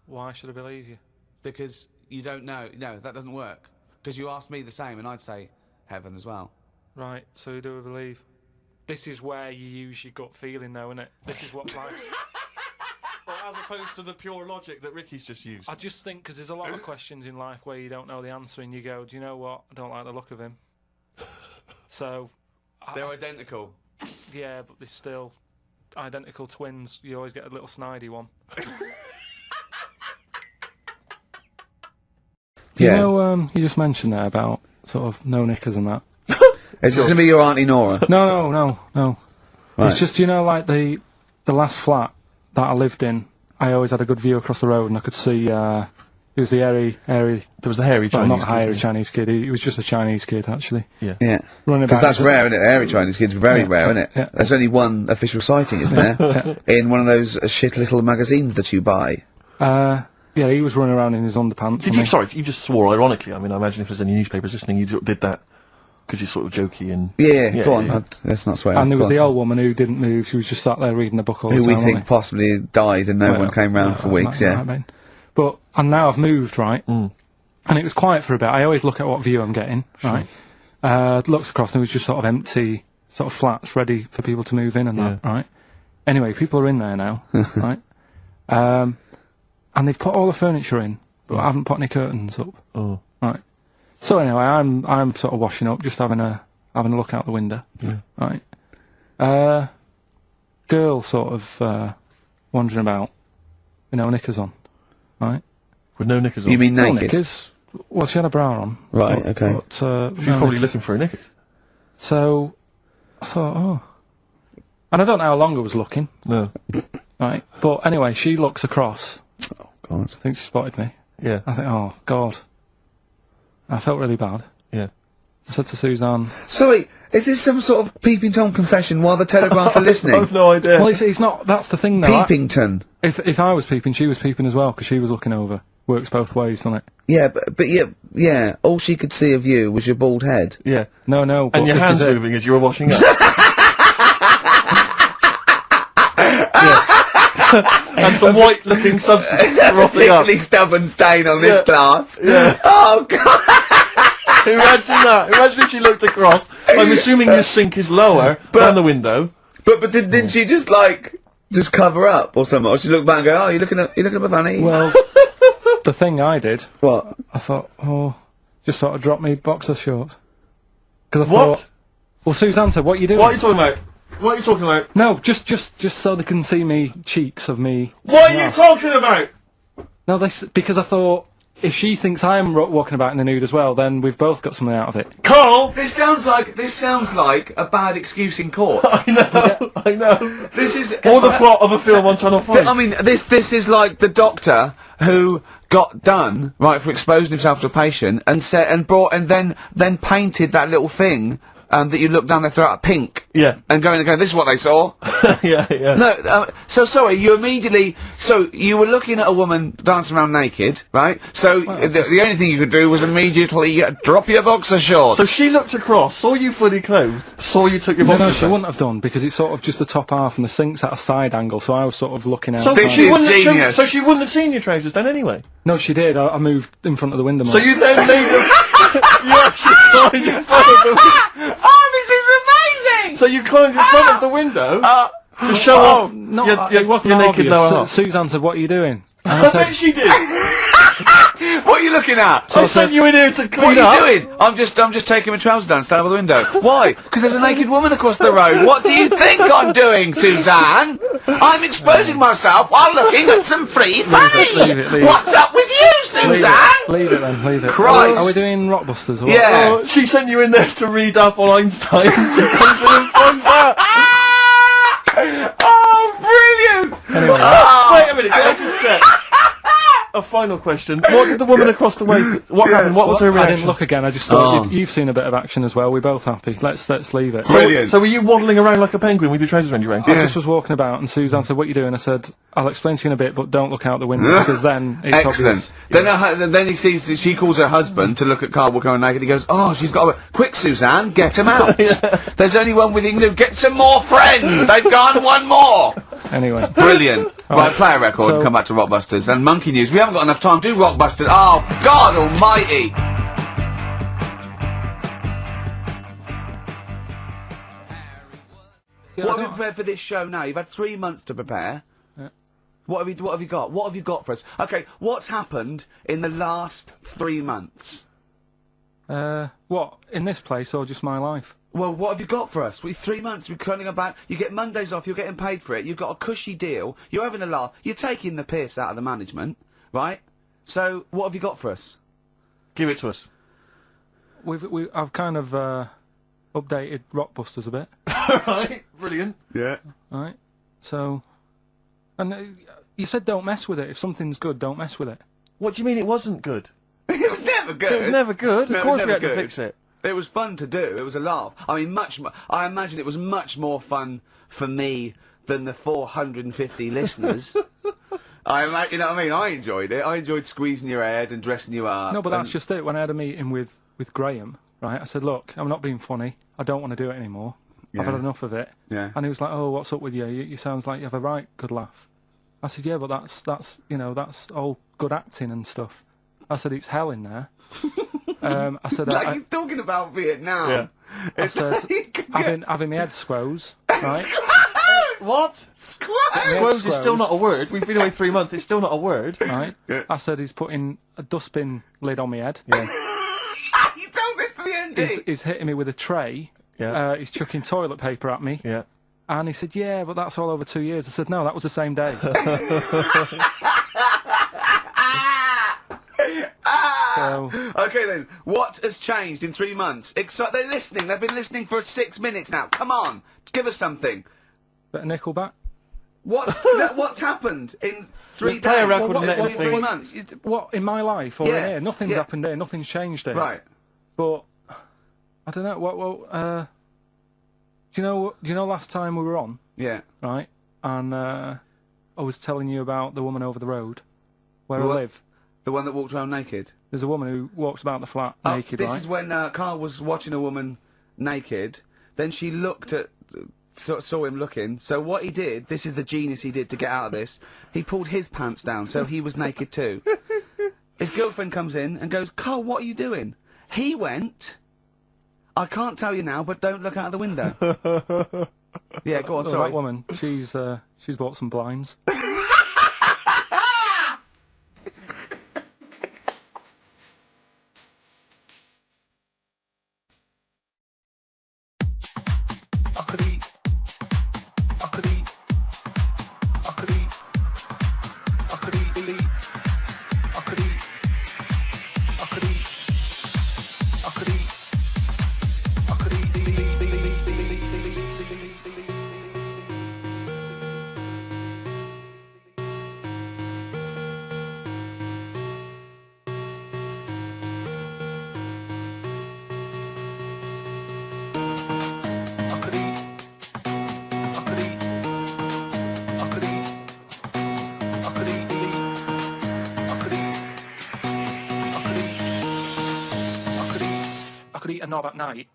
A: Why should I believe you?
B: Because you don't know. No, that doesn't work. Because you asked me the same, and I'd say heaven as well.
A: Right, so who do I believe? This is where you use your gut feeling, though, isn't it? This is what life's...
C: Well, as opposed to the pure logic that Ricky's just used.
A: I just think because there's a lot of questions in life where you don't know the answer and you go, do you know what? I don't like the look of him. So...
B: They're identical.
A: Yeah, but they're still identical twins. You always get a little snidey one.
F: Yeah.
A: You know, you just mentioned there about sort of no knickers and that.
F: Is this going to be your Auntie Nora?
A: No.
F: Right.
A: It's just, you know, like the last flat that I lived in, I always had a good view across the road and I could see It was the hairy.
C: There was the hairy
A: Well,
C: Chinese.
A: not hairy Chinese kid. He was just a Chinese kid, actually.
C: Yeah.
F: Yeah.
A: Running
F: Because
A: about.
F: that's rare, isn't it? Hairy Chinese kids, very rare, isn't it?
A: Yeah.
F: There's only one official sighting, isn't there? In one of those shit little magazines that you buy.
A: Yeah, he was running around in his underpants.
C: Did you? Sorry, you just swore ironically. I mean, I imagine if there's any newspapers listening, you did that because you're sort of jokey and.
F: Yeah, go on.
C: yeah.
F: Let's not swear.
A: And there was
F: Go
A: the
F: on.
A: old woman who didn't move. She was just sat there reading the book all the
F: Who
A: time.
F: we
A: wasn't
F: think possibly died and no
A: Well,
F: one came round for weeks,
A: might
F: yeah.
A: have been. But, and now I've moved, right? And it was quiet for a bit. I always look at what view I'm getting, right? Looks across and it was just sort of empty, sort of flats ready for people to move in and that, right? Anyway, people are in there now, right? And they've put all the furniture in, but I haven't put any curtains up, right? So anyway, I'm sort of washing up, just having a look out the window, right? Girl sort of wandering about, knickers on, right?
C: With no knickers on.
F: You mean
A: No
F: naked?
A: knickers. Well, she had a bra on.
F: Right, okay.
A: But,
C: She was
A: no
C: probably
A: knickers.
C: looking for a knickers.
A: So, I thought, oh. And I don't know how long I was looking,
C: No.
A: right? But anyway, she looks across.
F: Oh, God.
A: I think she spotted me.
C: Yeah.
A: I think, oh, God. I felt really bad.
C: Yeah.
A: I said to Suzanne,
F: Sorry, is this some sort of Peeping Tom confession while the Telegraph are listening?
C: I've no idea.
A: well, it's not, that's the thing though.
F: Peepington.
A: If I was peeping, she was peeping as well, because she was looking over. Works both ways, doesn't it?
F: Yeah, but yeah, all she could see of you was your bald head.
C: Yeah.
A: No, but
C: And your
A: this
C: hands
A: is it.
C: moving as you were washing up. And some white-looking substance frothing up.
F: Particularly stubborn stain on this
C: Yeah.
F: glass.
C: Yeah.
F: Oh, God.
C: Imagine that. Imagine if she looked across. I'm assuming your sink is lower than the window.
F: But didn't she just cover up or something? Or she looked back and go, oh, you looking at my fanny?
A: Well, the thing I did,
F: What?
A: I thought, oh, just sort of drop me boxer shorts. Because I
C: What?
A: thought, well, Suzanne said, what are you doing?
C: What are you talking about? What are you talking about?
A: No, just so they can see me cheeks of me.
C: What are you talking about?
A: No, because I thought if she thinks I'm walking about in the nude as well, then we've both got something out of it.
C: Carl!
F: This sounds like a bad excuse in court.
C: I know.
F: This is
C: Or the plot of a film on Channel 5.
F: I mean, this is like the doctor who got done right for exposing himself to a patient and then painted that little thing that you look down their throat pink.
C: Yeah.
F: And going, this is what they saw.
C: yeah.
F: No, so sorry, you were looking at a woman dancing around naked, right? So the only thing you could do was immediately drop your boxer shorts.
C: So she looked across, saw you fully clothed, saw you took your
A: No,
C: boxers
A: she
C: off.
A: wouldn't have done, because it's sort of just the top half and the sink's at a side angle, so I was sort of looking out.
C: So
F: This
C: she
F: is
C: wouldn't have
F: genius.
C: so she wouldn't have seen your trousers then anyway.
A: No, she did. I moved in front of the window more.
C: So you then made them. You actually climbed in front of the.
F: Oh, this is amazing!
C: So you climbed in front of the window to show off
A: no,
C: your
A: it wasn't
C: naked
A: obvious.
C: lower half.
A: Suzanne said, what are you doing? And
C: I
A: I
C: bet
A: said,
C: she did.
F: What are you looking at?
C: I sent you in here to
F: What
C: clean
F: are
C: up.
F: you doing? I'm just taking my trousers down, standing over the window. Why? Because there's a naked woman across the road. What do you think I'm doing, Suzanne? I'm exposing myself while looking at some free fanny.
A: leave it.
F: What's up with you, Suzanne?
A: leave it then, leave it.
F: Christ.
A: Are we doing Rockbusters or what?
F: Yeah.
C: Oh, she sent you in there to read up on Einstein. She comes in and finds out.
F: Oh, brilliant!
A: Anyway,
C: Wait a minute, can I just get a final question? What did the woman across the way? What happened? What was her
A: I
C: reaction?
A: didn't look again. I just thought you've seen a bit of action as well. We're both happy. Let's leave it.
F: Brilliant.
C: So were you waddling around like a penguin with your trousers around your ankle?
A: I just was walking about, and Suzanne said, "What are you doing?" I said, "I'll explain to you in a bit, but don't look out the window because then it's
F: Excellent.
A: obvious."
F: Then he sees that she calls her husband to look at Carl walking around naked. He goes, "Oh, she's got a quick, Suzanne, get him out. There's only one with you can do. Get some more friends. They've gone one more."
A: Anyway,
F: Brilliant. Right, play a record and
A: So-
F: come back to Rockbusters. And Monkey News. We haven't got enough time. Do Rockbusters. Oh, God almighty. What have you prepared for this show now? You've had 3 months to prepare. What have you got? What have you got for us? Okay, what's happened in the last 3 months?
A: what in this place or just my life?
F: Well, what have you got for us? With 3 months, we're cloning about. You get Mondays off, you're getting paid for it, you've got a cushy deal, you're having a laugh, you're taking the piss out of the management, right? So, what have you got for us?
C: Give it to us.
A: I've kind of updated Rockbusters a bit,
C: Right, brilliant.
F: Yeah.
A: right? So, and you said don't mess with it. If something's good, don't mess with it.
C: What do you mean it wasn't good?
B: It was never good.
C: It was never good.
B: No,
C: Of
B: it was
C: course we
B: never
C: had to
B: good.
C: fix it.
B: It was fun to do. It was a laugh. I mean, I imagine it was much more fun for me than the 450 listeners. You know what I mean? I enjoyed it. I enjoyed squeezing your head and dressing you up.
A: No, but that's just it. When I had a meeting with Graham, right, I said, look, I'm not being funny. I don't want to do it anymore. I've had enough of it.
B: Yeah.
A: And he was like, oh, what's up with you? You sounds like you have a right good laugh. I said, yeah, but that's that's all good acting and stuff. I said, it's hell in there. I said,
B: like he's talking about Vietnam.
C: Yeah.
A: I said, having my head squoze, right?
C: What? Squoze is still not a word. We've been away 3 months. It's still not a word.
A: Right. I said he's putting a dustbin lid on my head.
C: Yeah.
B: You told this to the ND.
A: He's hitting me with a tray.
C: Yeah.
A: He's chucking toilet paper at me.
C: Yeah.
A: And he said, yeah, but that's all over 2 years. I said, no, that was the same day. So,
B: Okay then, what has changed in 3 months? They're listening. They've been listening for 6 minutes now. Come on, give us something.
A: bit of Nickelback.
B: What's happened in 3 days?
C: Play a record and
B: What-
C: let
B: what-
C: it
B: three
C: think.
B: months?
A: What, in my life or
B: Yeah,
A: in here? Nothing's
B: yeah.
A: happened here. Nothing's changed here.
B: Right.
A: But I don't know. Do you know last time we were on,
B: Yeah.
A: right? And I was telling you about the woman over the road where I
B: What?
A: live.
B: The one that walked around naked.
A: There's a woman who walks about the flat naked,
B: This
A: right?
B: is when Carl was watching a woman naked. Then she looked at, saw him looking. So what he did, this is the genius he did to get out of this. He pulled his pants down, so he was naked too. His girlfriend comes in and goes, "Carl, what are you doing?" He went, "I can't tell you now, but don't look out of the window." Yeah, go on.
A: Well,
B: Sorry.
A: that woman, she's bought some blinds. I could eat a knob at night.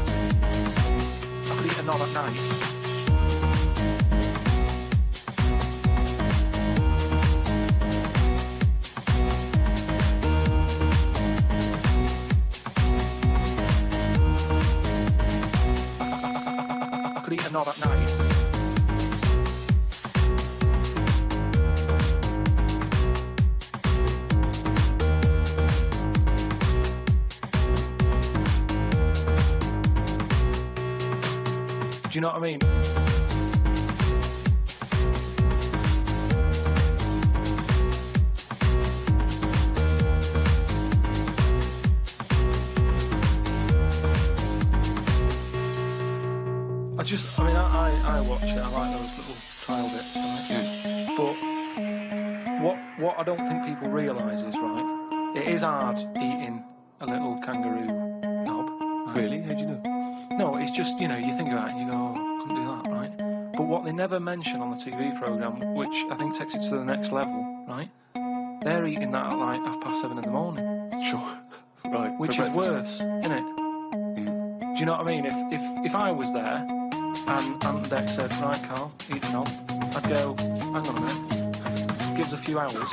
A: I could eat a knob at night. I could eat a knob at night. Do you know what I mean? I watch it. I like those little trial bits, right?
B: Yeah.
A: But what I don't think people realise is, right, it is hard eating a little kangaroo knob. Right?
C: Really? How'd you know?
A: No, it's just, you know, you think about it and you go, oh, I couldn't do that, right? But what they never mention on the TV programme, which I think takes it to the next level, right, they're eating that at like 7:30 in the morning.
C: Sure. Right.
A: Which
C: for
A: is
C: breakfast.
A: worse, isn't it? Do you know what I mean? If I was there and Ant Deck said, right, Carl, eat the knob, I'd go, hang on a minute, give us a few hours,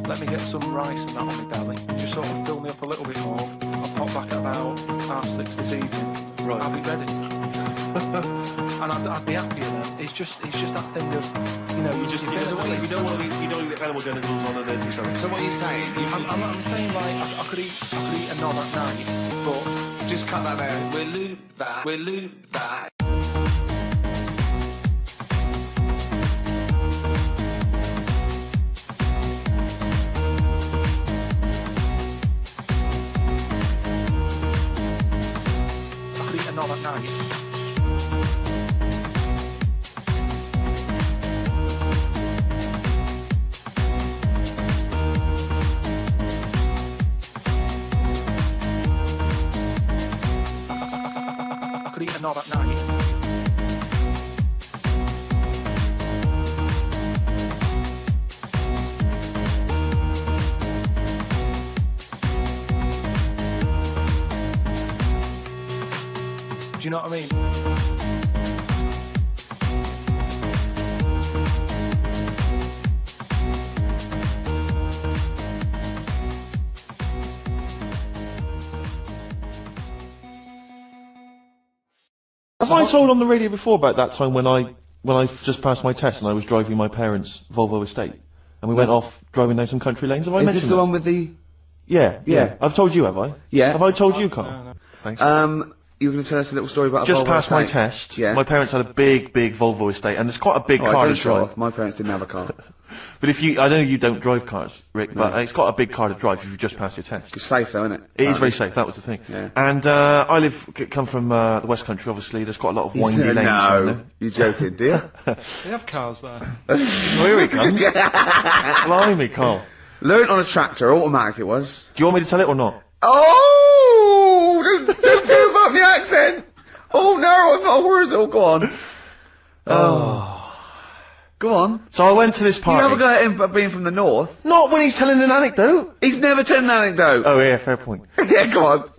A: let me get some rice and that on my belly, just sort of fill me up a little bit more, I'll pop back at about 6:30 this evening,
C: Right.
A: I'll be ready. And I'd be happier then. It's just that thing of, you know, you just...
C: You don't want to eat animal genitals on an empty stomach.
B: So what are you saying?
A: I'm saying, like, I could eat a knob at night, but...
B: Just cut that there. We'll loop that.
A: night. I could eat a knob at night. Do you know what I mean?
C: Have I told on the radio before about that time when I just passed my test and I was driving my parents' Volvo estate and we went off driving down some country lanes? Have I
F: Is
C: mentioned
F: this the
C: that?
F: one with the?
C: Yeah.
F: Yeah.
C: I've told you, have I?
F: Yeah.
C: Have I told you, Carl?
A: No.
C: Thanks.
F: You were going to tell us a little story about a
C: Just
F: Volvo
C: passed my
F: estate?
C: test.
F: Yeah.
C: My parents had a big Volvo estate, and it's quite a big
F: Oh,
C: car
F: don't
C: to
F: show
C: drive.
F: off. My parents didn't have a car.
C: But I know you don't drive cars, Rick, but it's quite a big car to drive if you've just passed your test.
F: It's safe though, isn't it?
C: It is very safe. That was the thing.
F: Yeah.
C: And I come from the West Country. Obviously, there's quite a lot of windy lanes. around
F: No,
C: there.
F: you're joking, do you?
A: They have cars there.
C: Oh, here he comes. Blimey, Carl.
F: Learned on a tractor, automatic it was.
C: Do you want me to tell it or not?
F: Oh! Don't give up the accent! Oh no, I'm not a Wurzel, go on. Go on.
C: So I went to this
F: You
C: party.
F: have a go at him being from the north.
C: Not when he's telling an anecdote.
F: He's never told an anecdote.
C: Oh yeah, fair point.
F: Yeah, go on.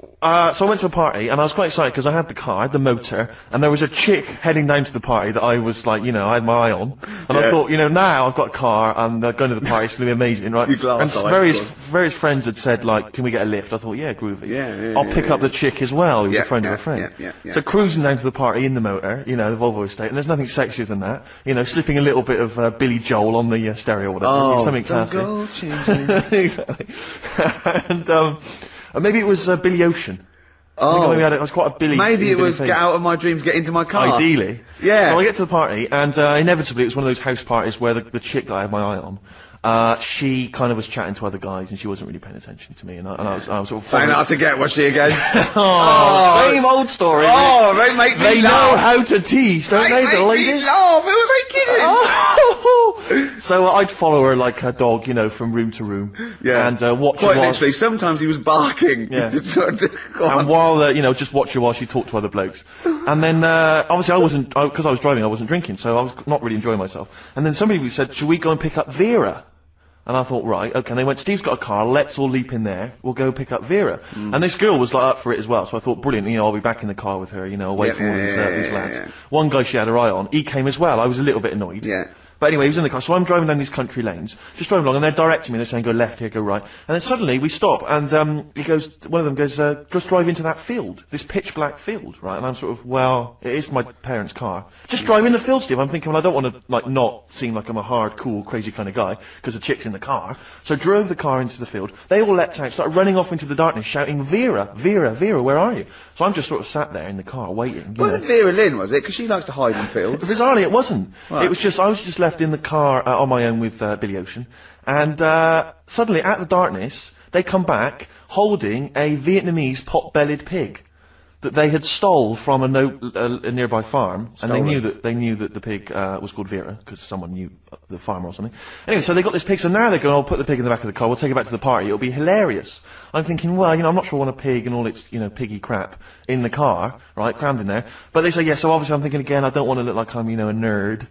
C: So I went to a party and I was quite excited because I had the car, I had the motor, and there was a chick heading down to the party that I was like, I had my eye on. And I
F: Yeah.
C: thought, now I've got a car and going to the party, it's going to be amazing, right?
F: You glass
C: and
F: eyed,
C: various friends had said, like, can we get a lift? I thought, yeah, groovy.
F: Yeah,
C: I'll pick up the chick as well, who's
F: Yeah,
C: a friend of
F: yeah,
C: a friend.
F: yeah.
C: So cruising down to the party in the motor, the Volvo estate, and there's nothing sexier than that. Slipping a little bit of Billy Joel on the stereo or whatever.
F: Oh,
C: something
F: don't
C: classic.
F: go changing.
C: Exactly. and maybe it was Billy Ocean. I think maybe it was quite a Billy.
F: Maybe it
C: Billy
F: was
C: face.
F: get out of my dreams, get into my car.
C: Ideally.
F: Yeah.
C: So I get to the party, and inevitably it was one of those house parties where the chick that I had my eye on, she kind of was chatting to other guys, and she wasn't really paying attention to me, and I was sort of
F: Found out to get, was she again?
C: Oh, same old story.
F: Oh, they make me
C: They know
F: laugh.
C: how to tease, don't they, the ladies?
F: laugh. Who are they kidding?
C: Oh. So I'd follow her like a dog, from room to room.
F: Yeah.
C: And watch her
F: Quite
C: while...
F: literally, sometimes he was barking.
C: Yeah.
F: Go on.
C: And while, just watch her while she talked to other blokes. And then, obviously because I was driving, I wasn't drinking, so I was not really enjoying myself. And then somebody said, should we go and pick up Vera? And I thought, right, okay. And they went, Steve's got a car, let's all leap in there, we'll go pick up Vera. And this girl was like up for it as well, so I thought, brilliant, I'll be back in the car with her, away from all these lads.
F: yeah.
C: One guy she had her eye on, he came as well, I was a little bit annoyed.
F: Yeah.
C: But anyway, he was in the car, so I'm driving down these country lanes, just driving along, and they're directing me, they're saying, go left here, go right. And then suddenly we stop, and one of them goes, just drive into that field, this pitch black field, right? And I'm sort of, well, it is my parents' car. Just drive in the field, Steve. I'm thinking, well, I don't want to, not seem like I'm a hard, cool, crazy kind of guy, because the chick's in the car. So drove the car into the field. They all leapt out, started running off into the darkness, shouting, Vera, Vera, Vera, where are you? So I'm just sort of sat there in the car, waiting.
F: Wasn't Vera Lynn, was it? Because she likes to hide in fields.
C: Bizarrely, it wasn't.
F: Right.
C: It was just, I was just left in the car on my own with Billy Ocean, and suddenly, out of the darkness, they come back holding a Vietnamese pot-bellied pig that they had stole from a nearby farm, and they knew that the pig was called Vera because someone knew the farmer or something. Anyway, so they got this pig, so now they're going, I'll put the pig in the back of the car, we'll take it back to the party, it'll be hilarious. I'm thinking, well, I'm not sure I want a pig and all its, piggy crap in the car, right, crammed in there. But they say, yeah, so obviously I'm thinking again, I don't want to look like I'm, a nerd.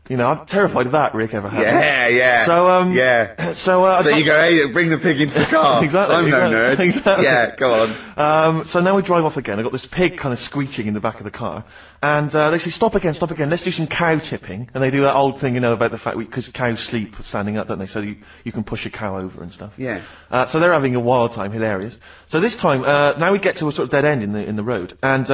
C: I'm terrified of that, Rick, ever happens.
F: Yeah.
C: So,
F: yeah.
C: So
F: you go, hey, bring the pig into the car.
C: Exactly.
F: I'm no nerd.
C: Exactly.
F: Yeah, go on.
C: So now we drive off again. I've got this pig kind of screeching in the back of the car. And they say, stop again, let's do some cow tipping. And they do that old thing, about the fact, because cows sleep standing up, don't they? So you can push a cow over and stuff.
F: Yeah.
C: So they're having a wild time, hilarious. So this time, now we get to a sort of dead end in the road. And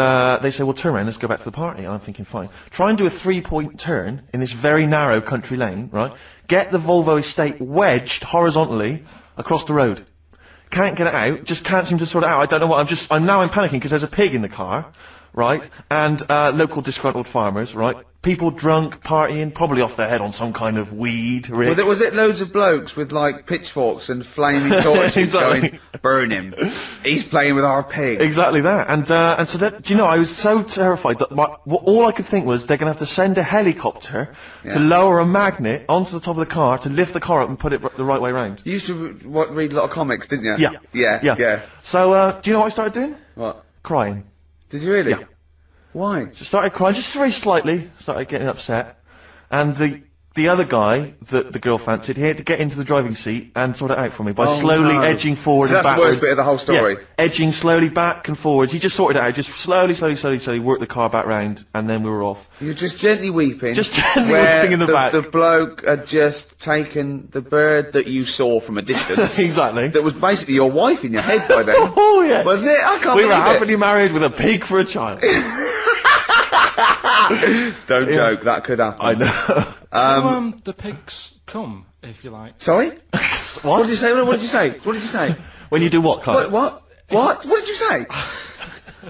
C: they say, well, turn around, let's go back to the party. And I'm thinking, fine. Try and do a 3-point turn in this very narrow country lane, right? Get the Volvo estate wedged horizontally across the road. Can't get it out, just can't seem to sort it out. I don't know what, I'm panicking because there's a pig in the car, right? And local disgruntled farmers, right? people drunk, partying, probably off their head on some kind of weed, Rick.
F: Was it loads of blokes with, like, pitchforks and flaming torches
C: Exactly.
F: going, burn him, he's playing with our pig?
C: Exactly that. And so that, do you know, I was so terrified that all I could think was they're going to have to send a helicopter to lower a magnet onto the top of the car to lift the car up and put it the right way round.
F: You used to read a lot of comics, didn't you?
C: Yeah.
F: Yeah.
C: So, do you know what I started doing?
F: What?
C: Crying.
F: Did you really?
C: Yeah.
F: Why?
C: So started crying, just very slightly, started getting upset. And the other guy that the girl fancied, he had to get into the driving seat and sort it out for me by slowly edging forward
F: So
C: and
F: that's the
C: backwards.
F: worst bit of the whole story.
C: Yeah, edging slowly back and forwards. He just sorted it out, just slowly worked the car back round, and then we were off.
F: You're just gently weeping.
C: Just gently
F: where
C: weeping in the back.
F: The bloke had just taken the bird that you saw from a distance.
C: Exactly.
F: That was basically your wife in your head by then.
C: Oh, yes.
F: Wasn't it? I can't
C: We were
F: believe it.
C: happily married with a pig for a child.
F: Don't joke, that could happen.
C: I know.
A: The pigs come, if you like.
F: Sorry?
C: What?
F: What did you say? What did you say? What did you say?
C: When you do what, Carl?
F: What? What did you say?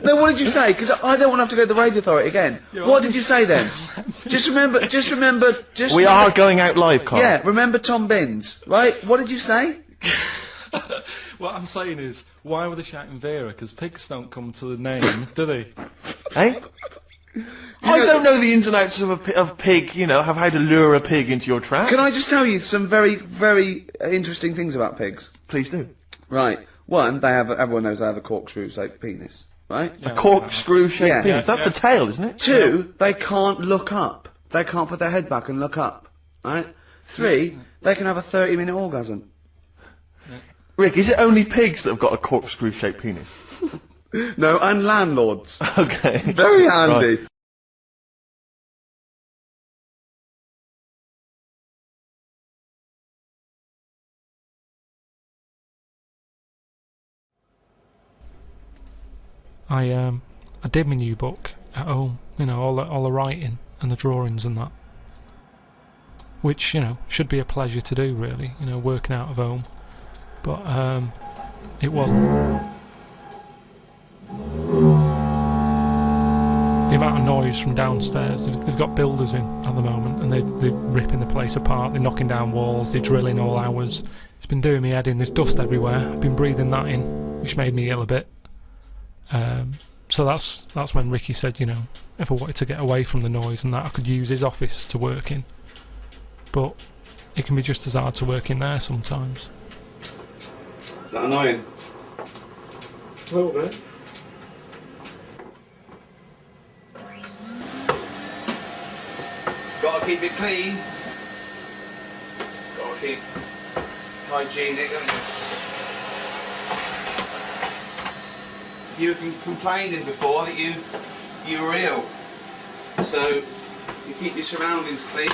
F: No, what did you say? Because I don't want to have to go to the radio authority again. What did you say then? Just remember.
C: We are going out live, Carl.
F: Yeah, remember Tom Binns, right? What did you say?
A: What I'm saying is, why were they shouting Vera? Because pigs don't come to the name, do they?
C: Eh? I don't know the ins and outs of pig, you know, how to lure a pig into your trap.
F: Can I just tell you some very, very interesting things about pigs?
C: Please do.
F: Right. One, everyone knows they have a corkscrew-shaped penis, right?
C: A corkscrew-shaped
F: Yeah.
C: penis. That's the tail, isn't it?
F: Two, they can't look up. They can't put their head back and look up, right? Three, they can have a 30-minute orgasm.
C: Rick, is it only pigs that have got a corkscrew-shaped penis?
F: No, and landlords.
C: Okay.
F: Very handy.
C: Right.
A: I did my new book at home, you know, all the writing and the drawings and that, which, you know, should be a pleasure to do, really, you know, working out of home, but it wasn't. The amount of noise from downstairs, they've got builders in at the moment, and they're ripping the place apart, they're knocking down walls, they're drilling all hours. It's been doing me head in, there's dust everywhere, I've been breathing that in, which made me ill a bit. So that's when Ricky said, you know, if I wanted to get away from the noise and that, I could use his office to work in. But it can be just as hard to work in there sometimes.
F: Is that annoying?
A: A little bit.
F: Gotta keep it clean. Gotta keep hygienic, haven't you? You were complaining before that you were ill. So you keep your surroundings clean,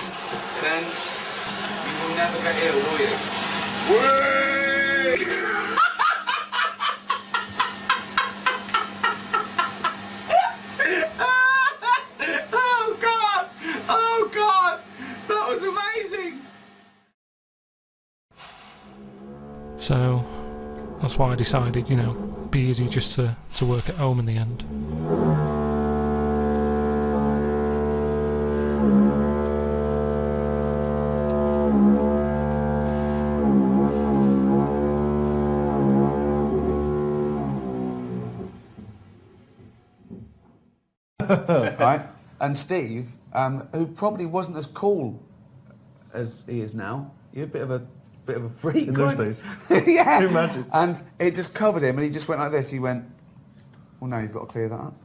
F: then you will never get ill, will you? Oh God! That was amazing!
A: So that's why I decided, you know, it'd be easier just to work at home in the end.
B: Right? And Steve, who probably wasn't as cool as he is now, you're a bit of a freak.
C: In those
B: weren't you?
C: days.
B: Yeah.
C: Can you imagine?
B: And it just covered him, and he just went like this. He went, "Well, now you've got to clear that up,"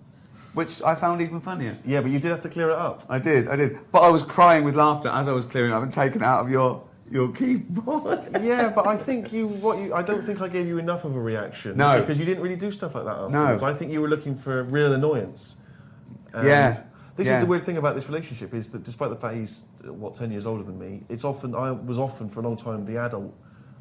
B: which I found even funnier.
C: Yeah, but you did have to clear it up.
B: I did. But I was crying with laughter as I was clearing it up and taking it out of your keyboard.
C: Yeah, but I think I don't think I gave you enough of a reaction.
B: No.
C: Because you didn't really do stuff like that afterwards.
B: No.
C: I think you were looking for real annoyance. And
B: Yeah.
C: This
B: Yeah.
C: is the weird thing about this relationship, is that despite the fact he's, 10 years older than me, I was often for a long time the adult.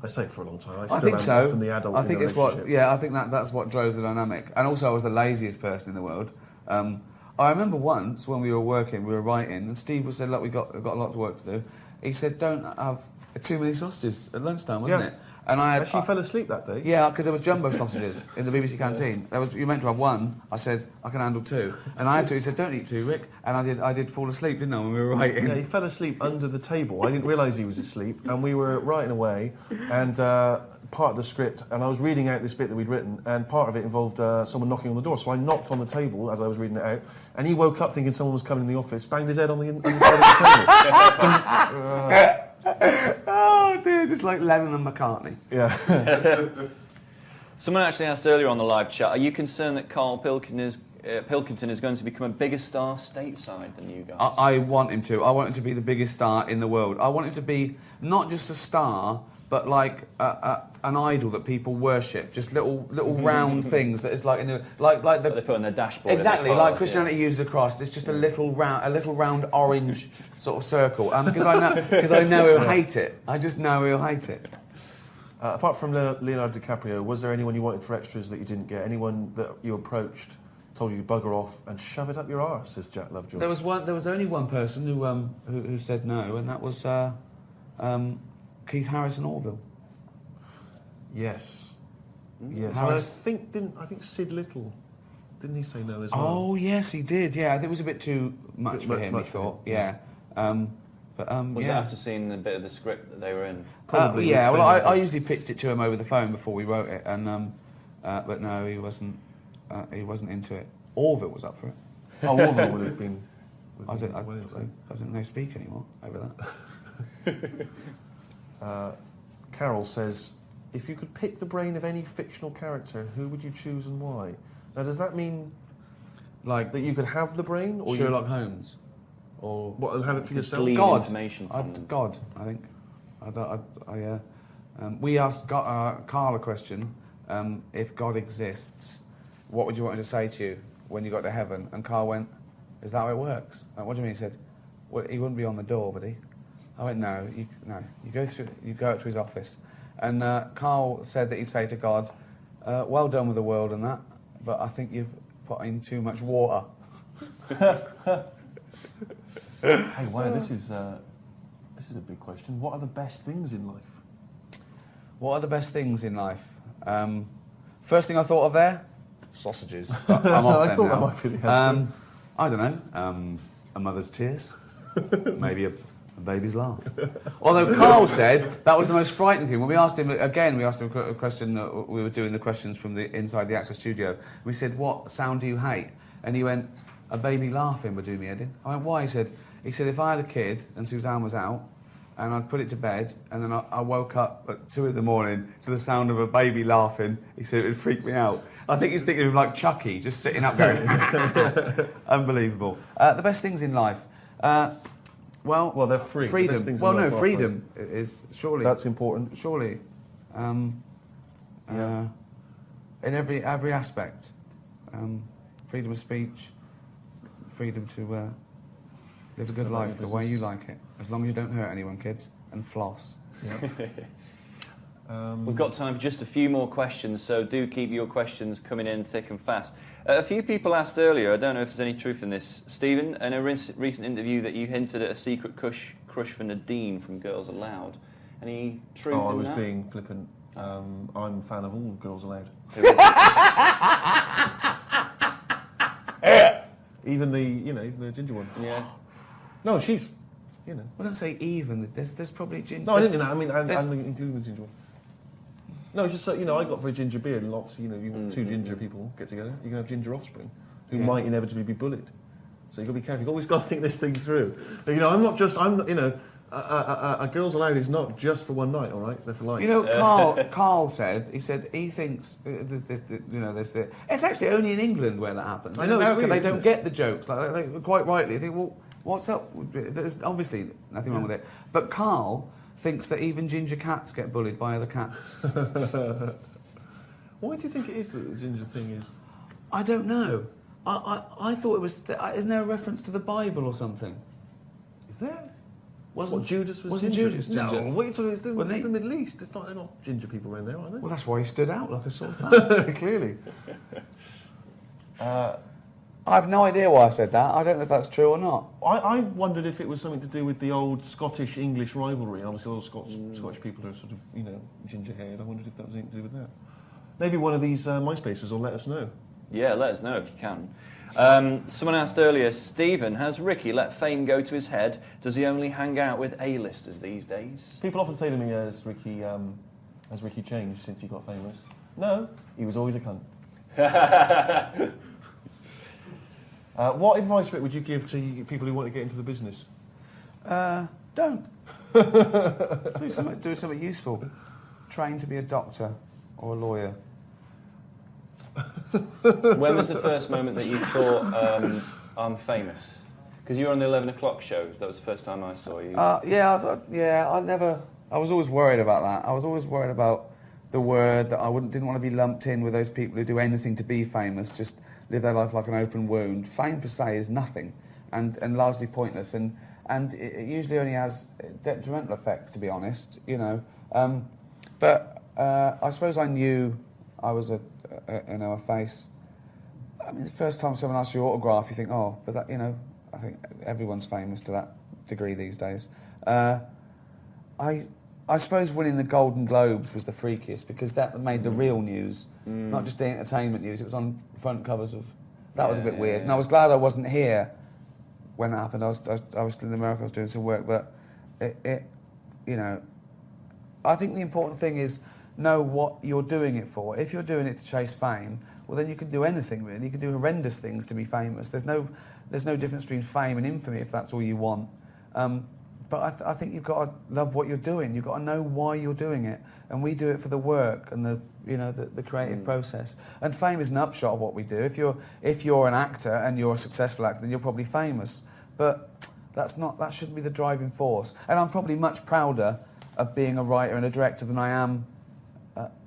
C: I say it for a long time.
B: I think so.
C: Often the adult
B: I
C: in
B: think
C: the
B: it's what.
C: relationship.
B: Yeah, I think that's what drove the dynamic. And also, I was the laziest person in the world. I remember once when we were writing, and Steve said, "Look, we've got a lot of work to do." He said, "Don't have too many sausages at lunchtime," wasn't
C: Yeah.
B: it? And I had,
C: Actually, you fell asleep that day.
B: yeah, because there was jumbo sausages in the BBC canteen. You meant to have one. I said I can handle 2, and I had 2. He said don't eat 2, Rick. And I did fall asleep, didn't I? When we were writing.
C: Yeah, he fell asleep under the table. I didn't realise he was asleep, and we were writing away, and part of the script, and I was reading out this bit that we'd written, and part of it involved someone knocking on the door. So I knocked on the table as I was reading it out, and he woke up thinking someone was coming in the office, banged his head on the underside of the table.
B: Oh dear, just like Lennon and McCartney.
C: Yeah.
H: Someone actually asked earlier on the live chat, are you concerned that Karl Pilkington is going to become a bigger star stateside than you guys?
B: I want him to. I want him to be the biggest star in the world. I want him to be not just a star, but like an idol that people worship. Just little round things that is like like the
H: they put on their dashboard.
B: exactly like Christianity uses a cross. It's just a little round orange sort of circle. Because I know he'll hate it. I just know he'll hate it.
C: Apart from Leonardo DiCaprio, was there anyone you wanted for extras that you didn't get? Anyone that you approached, told you to bugger off and shove it up your arse, says Jack Lovejoy.
B: There was only one person who said no, and that was Keith Harrison Orville.
C: Yes. Yes.
B: Harris-
C: And I think Sid Little, didn't he say no as well?
B: Oh yes, he did. Yeah, I think it was a bit too much for him. He thought. Yeah.
H: Was it after seeing a bit of the script that they were in?
C: Probably.
B: Yeah. Well, I usually pitched it to him over the phone before we wrote it, and but no, he wasn't. He wasn't into it. Orville was up for it.
C: Oh, Orville would have been.
B: I don't know speak anymore over that.
C: Carol says, if you could pick the brain of any fictional character, who would you choose and why? Now, does that mean
B: Like
C: that you could have the brain, or
B: Sherlock Holmes, or
C: what, and have it for yourself?
H: Glean
B: God.
H: information from them.
B: God, I think. We asked Karl a question. If God exists, what would you want him to say to you when you got to heaven? And Karl went, "Is that how it works?" What do you mean? He said, "Well, he wouldn't be on the door, would he?" I went, "No. You go up to his office." And Karl said that he'd say to God, "Well done with the world and that, but I think you've put in too much water."
C: Hey, wow, this is a big question. What are the best things in life?
B: What are the best things in life? First thing I thought of there, sausages. But I'm off
C: I
B: them
C: thought
B: now.
C: that might be the answer.
B: I don't know. A mother's tears, maybe a baby's laugh. Although Karl said that was the most frightening thing. When we asked him a question. We were doing the questions from inside the Access studio. We said, "What sound do you hate?" And he went, "A baby laughing would do me head in." I went, "Why?" He said, "If I had a kid and Suzanne was out, and I'd put it to bed, and then I woke up at 2 a.m. to the sound of a baby laughing," he said, "it would freak me out." I think he's thinking of like Chucky, just sitting up going, unbelievable. The best things in life. Well,
C: they're free. The
B: Freedom.
C: best things in
B: Well,
C: life
B: no,
C: are
B: freedom is surely.
C: That's important.
B: Surely. In every aspect. Freedom of speech, freedom to live a good life the way you like it. As long as you don't hurt anyone, kids, and floss.
H: We've got time for just a few more questions, so do keep your questions coming in thick and fast. A few people asked earlier, I don't know if there's any truth in this, Stephen, in a recent interview that you hinted at a secret crush for Nadine from Girls Aloud. Any truth in that?
C: I was being flippant. I'm a fan of all Girls Aloud.
H: Who is it?
C: Even the ginger one.
H: Yeah.
C: No, she's,
B: Well, don't say even. There's probably ginger.
C: No, I didn't mean that. I mean, and including the ginger one. No, it's just so, I got very ginger beard, and lots, two ginger people get together, you're going to have ginger offspring, who might inevitably be bullied. So you've got to be careful. You've always got to think this thing through. But, a Girls Aloud is not just for one night, all right? They're for life.
B: Karl said he thinks, it's actually only in England where that happens.
C: I know,
B: in
C: it's
B: America,
C: weird,
B: they
C: isn't
B: don't
C: it?
B: get the jokes. Like, they quite rightly think, well, what's up? There's obviously nothing wrong with it. But Karl thinks that even ginger cats get bullied by other cats.
C: Why do you think it is that the ginger thing is?
B: I don't know. I thought it was... isn't there a reference to the Bible or something?
C: Is there?
B: Wasn't
C: Judas was
B: wasn't
C: ginger?
B: Judas ginger?
C: No, what are you talking about? It's
B: Wasn't he?
C: the Middle East. They're not ginger people around there, are they?
B: Well, that's why he stood out like a sore thumb.
C: Clearly.
F: I have no idea why I said that. I don't know if that's true or not.
C: I wondered if it was something to do with the old Scottish-English rivalry. Obviously, all Scottish people are sort of, you know, ginger-haired. I wondered if that was anything to do with that. Maybe one of these MySpaces will let us know.
H: Yeah, let us know if you can. Someone asked earlier, Stephen, has Ricky let fame go to his head? Does he only hang out with A-listers these days?
C: People often say to me, has Ricky changed since he got famous? No, he was always a cunt. What advice, Rick, would you give to people who want to get into the business?
F: Don't. do something useful. Train to be a doctor or a lawyer.
H: When was the first moment that you thought, I'm famous? Because you were on the 11 o'clock show. That was the first time I saw you.
F: I was always worried about that. I was always worried about the word, that I didn't want to be lumped in with those people who do anything to be famous, just live their life like an open wound. Fame per se is nothing and largely pointless, and it usually only has detrimental effects, to be honest, you know. But I suppose I knew I was a face. I mean, the first time someone asks you your autograph, you think, oh, but that, you know, I think everyone's famous to that degree these days. I suppose winning the Golden Globes was the freakiest, because that made the real news, not just the entertainment news. It was on front covers of... That was a bit weird. And I was glad I wasn't here when that happened. I was still in America, I was doing some work, but it you know... I think the important thing is know what you're doing it for. If you're doing it to chase fame, well, then you can do anything, really. You can do horrendous things to be famous. There's no difference between fame and infamy if that's all you want. But I think you've got to love what you're doing. You've got to know why you're doing it. And we do it for the work and the creative process. And fame is an upshot of what we do. If you're an actor and you're a successful actor, then you're probably famous. But that shouldn't be the driving force. And I'm probably much prouder of being a writer and a director than I am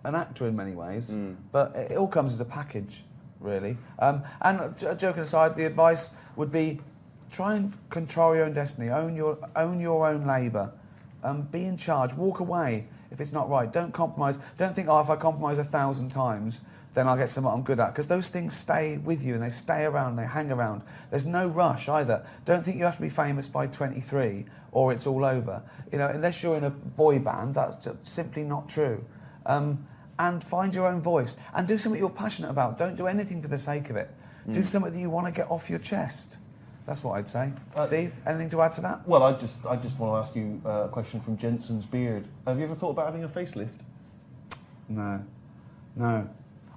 F: an actor in many ways. But it all comes as a package, really. And joking aside, the advice would be, try and control your own destiny. Own your own labour. Be in charge. Walk away if it's not right. Don't compromise. Don't think, oh, if I compromise 1,000 times, then I'll get something I'm good at. Because those things stay with you and they stay around. They hang around. There's no rush either. Don't think you have to be famous by 23 or it's all over. You know, unless you're in a boy band, that's just simply not true. And find your own voice and do something you're passionate about. Don't do anything for the sake of it. Do something that you want to get off your chest. That's what I'd say. Steve, anything to add to that?
C: Well, I just want to ask you a question from Jensen's Beard. Have you ever thought about having a facelift?
F: No.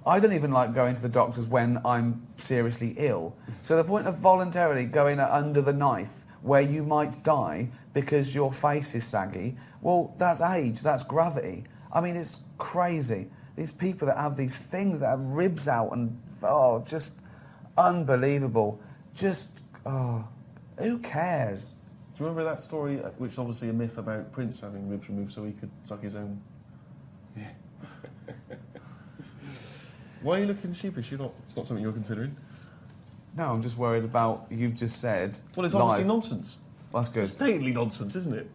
F: I don't even like going to the doctors when I'm seriously ill. So the point of voluntarily going under the knife where you might die because your face is saggy, well, that's age, that's gravity. I mean, it's crazy. These people that have these things that have ribs out and, just unbelievable. Who cares?
C: Do you remember that story, which is obviously a myth, about Prince having ribs removed so he could suck his own? Yeah. Why are you looking sheepish? It's not something you're considering?
F: No, I'm just worried about you've just said.
C: Well, it's obviously nonsense.
F: Well, that's good.
C: It's patently nonsense, isn't it?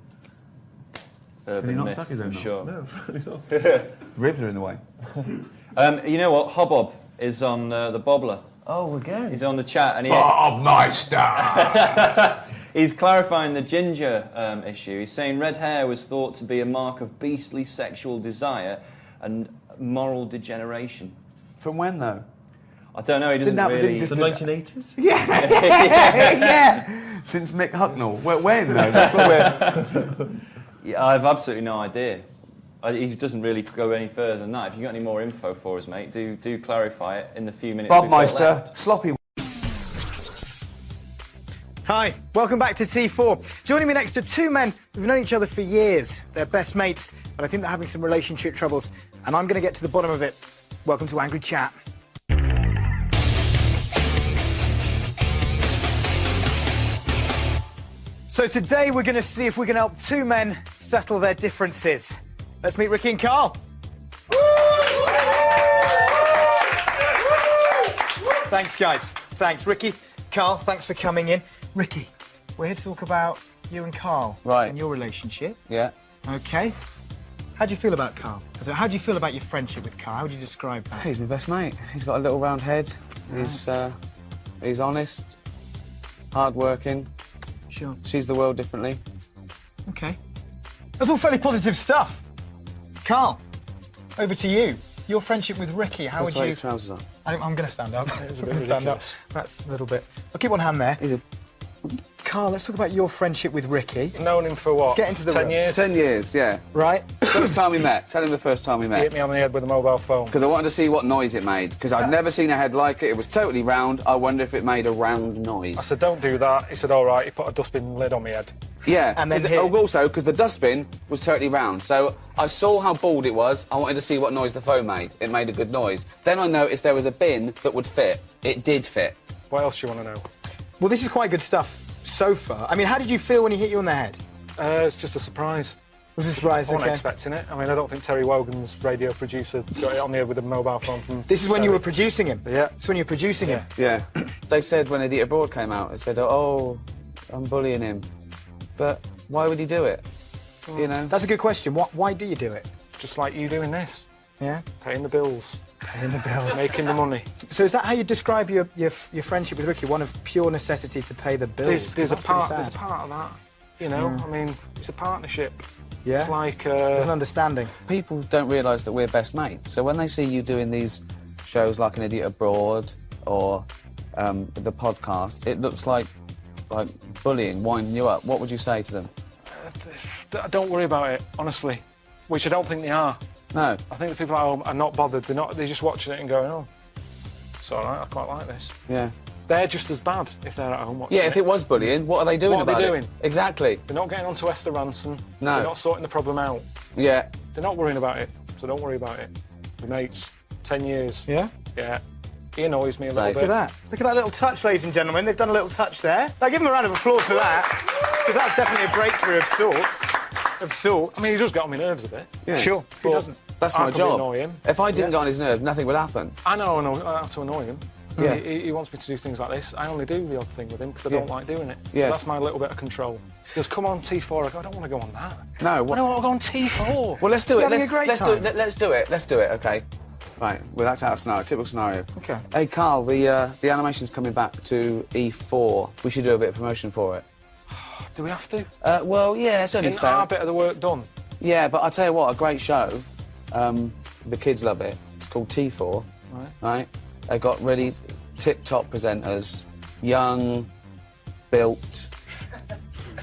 F: Can he not suck his own?
H: Sure.
C: No, really not.
F: Ribs are in the way.
H: You know what? Hobbob is on the Bobbler.
C: Oh, again?
H: He's on the chat and
B: Bob Meister!
H: he's clarifying the ginger issue. He's saying red hair was thought to be a mark of beastly sexual desire and moral degeneration.
F: From when, though?
H: I don't know, he doesn't really...
C: The 1980s?
F: Yeah! Since Mick Hucknall. When, though? That's what we're...
H: Yeah, I have absolutely no idea. He doesn't really go any further than that. If you've got any more info for us, mate, do clarify it in the few minutes
F: Bob
H: we've got
F: Meister,
H: left.
F: sloppy...
I: Hi, welcome back to T4. Joining me next are two men who've known each other for years. They're best mates, but I think they're having some relationship troubles, and I'm going to get to the bottom of it. Welcome to Angry Chat. So today we're going to see if we can help two men settle their differences. Let's meet Ricky and Karl. Thanks, guys. Thanks, Ricky. Karl, thanks for coming in. Ricky, we're here to talk about you and Karl.
F: Right.
I: And your relationship.
F: Yeah.
I: Okay. How do you feel about Karl? So how do you feel about your friendship with Karl? How would you describe that?
F: He's my best mate. He's got a little round head. He's
B: He's honest, hard-working.
I: Sure.
B: Sees the world differently.
I: Okay. That's all fairly positive stuff. Karl, over to you. Your friendship with Ricky, how would
B: Take
I: you...
B: his trousers off.
I: I'm going to stand up.
H: It was a bit ridiculous.
I: That's a little bit... I'll keep one hand there. Karl, let's talk about your friendship with Ricky.
J: Known him for what?
I: Let's get into the
J: 10
I: room.
J: years?
B: 10 years, yeah.
I: Right.
B: First time we met. Tell him the first time we
J: He
B: met.
J: hit me on the head with a mobile phone.
B: Because I wanted to see what noise it made. Because I'd never seen a head like it. It was totally round. I wonder if it made a round noise.
J: I said, don't do that. He said, all right. He put a dustbin lid on my head.
B: Yeah,
I: And then
B: also because the dustbin was totally round, so I saw how bald it was. I wanted to see what noise the phone made. It made a good noise. Then I noticed there was a bin that would fit. It did fit.
J: What else do you want to know?
I: Well, this is quite good stuff so far. I mean, how did you feel when he hit you on the head?
J: It's just a surprise.
I: Was it a surprise?
J: I wasn't
I: Okay.
J: expecting it. I mean, I don't think Terry Wogan's radio producer got it on the head with a mobile phone from...
I: This is when you were producing him?
J: Yeah.
I: It's when you were producing him?
B: Yeah. They said when Idiot Abroad came out, they said, oh, I'm bullying him. But why would he do it? You know?
I: That's a good question. Why do you do it?
J: Just like you doing this.
I: Yeah?
J: Paying the bills.
I: Paying the bills.
J: Making the money.
I: So is that how you describe your friendship with Ricky? One of pure necessity to pay the bills?
J: There's a
I: 'Cause that's pretty
J: part
I: sad.
J: of that. You know, I mean, it's a partnership.
I: Yeah?
J: It's like...
I: There's an understanding.
B: People don't realise that we're best mates. So when they see you doing these shows like An Idiot Abroad or the podcast, it looks like bullying, winding you up. What would you say to them?
J: Don't worry about it, honestly. Which I don't think they are.
B: No.
J: I think the people at home are not bothered. They're just watching it and going, oh, it's all right, I quite like this.
B: Yeah.
J: They're just as bad if they're at home watching
B: Yeah, if it was bullying, what are they doing
J: What are
B: about
J: they
B: it?
J: doing?
B: Exactly.
J: They're not getting onto Esther Ransom.
B: No.
J: They're not sorting the problem out.
B: Yeah.
J: They're not worrying about it, so don't worry about it. We're mates. 10 years.
I: Yeah?
J: Yeah. He annoys me a little
B: Safe.
J: bit.
I: Look at that. Look at that little touch, ladies and gentlemen. They've done a little touch there. Now, give them a round of applause for that, because that's definitely a breakthrough of sorts.
J: I mean, he does get on my nerves a bit.
B: Yeah.
I: Sure, who
J: But
I: doesn't?
B: That's
J: I
B: my
J: could
B: job.
J: annoy him.
B: If I didn't get on his nerves, nothing would happen.
J: I know how to annoy him.
B: Yeah.
J: He wants me to do things like this. I only do the odd thing with him because I
B: Yeah.
J: don't like doing it.
B: Yeah.
J: So that's my little bit of control. He goes, come on, T4. I go, I don't want to go on that.
B: No.
J: I don't want to go on T4.
B: Well, let's do it.
I: You're having
B: Let's
I: a great
B: let's do
I: time.
B: it. Let's do it. Let's do it. Okay. Right. Well, that's our scenario. Typical scenario.
I: Okay.
B: Hey, Karl. The animation's coming back to E4. We should do a bit of promotion for it.
J: Do we have to?
B: Well, yeah, it's only
J: Isn't
B: fair.
J: our bit of the work done?
B: Yeah, but I'll tell you what, a great show. The kids love it. It's called T4. Right. They got really tip-top presenters, young, built.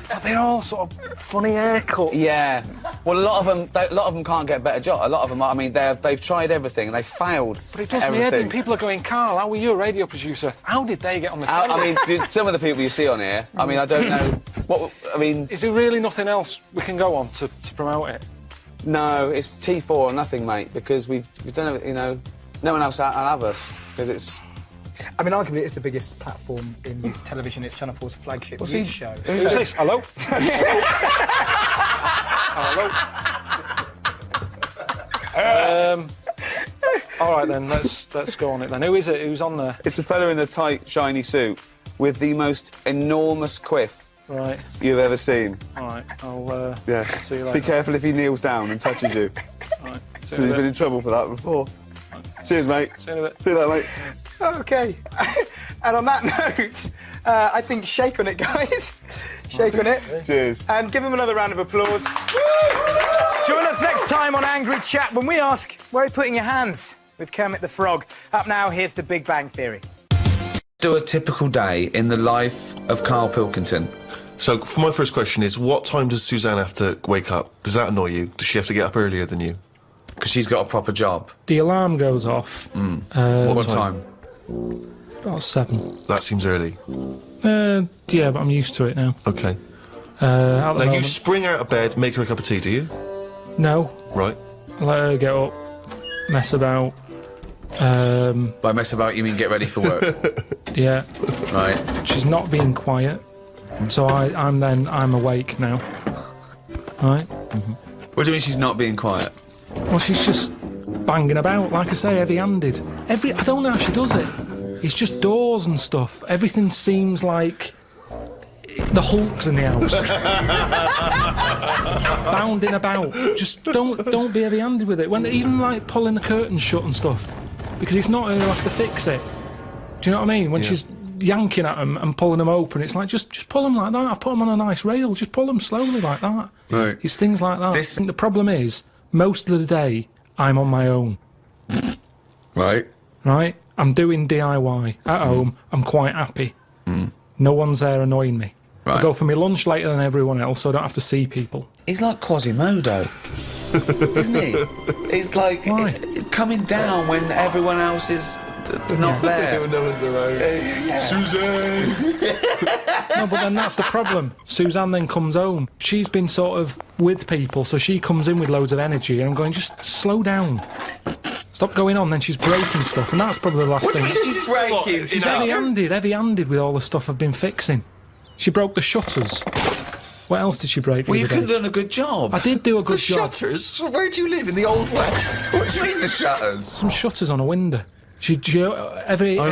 J: But they're all sort of funny haircuts.
B: Yeah. Well, a lot of them can't get a better job. A lot of them, I mean, they've tried everything and they failed.
J: But it does me head in. People are going, Karl, how were you a radio producer? How did they get on the telly?
B: I mean, some of the people you see on here, I mean, I don't know what. I mean,
J: Is there really nothing else we can go on to promote it?
B: no, it's T4 or nothing, mate, because we've done it. You know, no one else will have us because it's.
I: I mean, arguably, it's the biggest platform in youth television. It's Channel 4's flagship youth show.
J: Who's this? Hello? Hello? All right then, let's go on it then. Who is it? Who's on there?
B: It's a fellow in a tight, shiny suit with the most enormous quiff
J: Right.
B: you've ever seen.
J: All right. I'll
B: Yeah.
J: see you
B: Be
J: later.
B: careful if he kneels down and touches you.
J: All right. See
B: Because
J: you
B: he's
J: in a
B: been in
J: bit.
B: trouble for that before. Cheers, mate.
J: See you in a bit.
B: See you later, mate.
I: Okay. And on that note, I think shake on it, guys. Shake on it.
B: Cheers.
I: And give him another round of applause. Join us next time on Angry Chat when we ask, where are you putting your hands? With Kermit the Frog. Up now, here's The Big Bang Theory.
B: Do a typical day in the life of Karl Pilkington.
C: So, for my first question is, what time does Suzanne have to wake up? Does that annoy you? Does she have to get up earlier than you?
B: Because she's got a proper job.
J: The alarm goes off.
B: What time?
J: About 7.
C: That seems early.
J: Yeah, but I'm used to it now.
C: Okay.
J: At the
C: Now, you
J: moment,
C: spring out of bed, make her a cup of tea, do you?
J: no.
C: Right.
J: I let her get up, mess about.
B: By mess about, you mean get ready for work?
J: Yeah.
B: Right.
J: She's not being quiet, so I'm awake now. Right?
B: What do you mean she's not being quiet?
J: Well, she's just banging about, like I say, heavy-handed. I don't know how she does it. It's just doors and stuff. Everything seems like the Hulk's in the house. Bounding about. Just don't be heavy-handed with it. When even like pulling the curtains shut and stuff, because it's not her who has to fix it. Do you know what I mean? When she's yanking at them and pulling them open. It's like, just pull them like that. I've put them on a nice rail. Just pull them slowly like that.
B: Right.
J: It's things like that. I think the problem is, most of the day, I'm on my own.
B: Right.
J: Right? I'm doing DIY at home. I'm quite happy. No one's there annoying me. I go for my lunch later than everyone else, so I don't have to see people.
B: He's like Quasimodo, isn't he? He's like coming down when everyone else is not there.
C: No one's around. Suzanne!
J: No, but then that's the problem. Suzanne then comes home. She's been sort of with people, so she comes in with loads of energy, and I'm going, just slow down. Stop going on. Then she's breaking stuff, and that's probably the last thing.
B: She's breaking?
J: She's heavy-handed with all the stuff I've been fixing. She broke the shutters. What else did she break?
B: Well, you could have done a good job.
J: I did do a good job.
C: Shutters? Where do you live? In the Old West?
B: What do you mean the shutters?
J: Some shutters on a window. I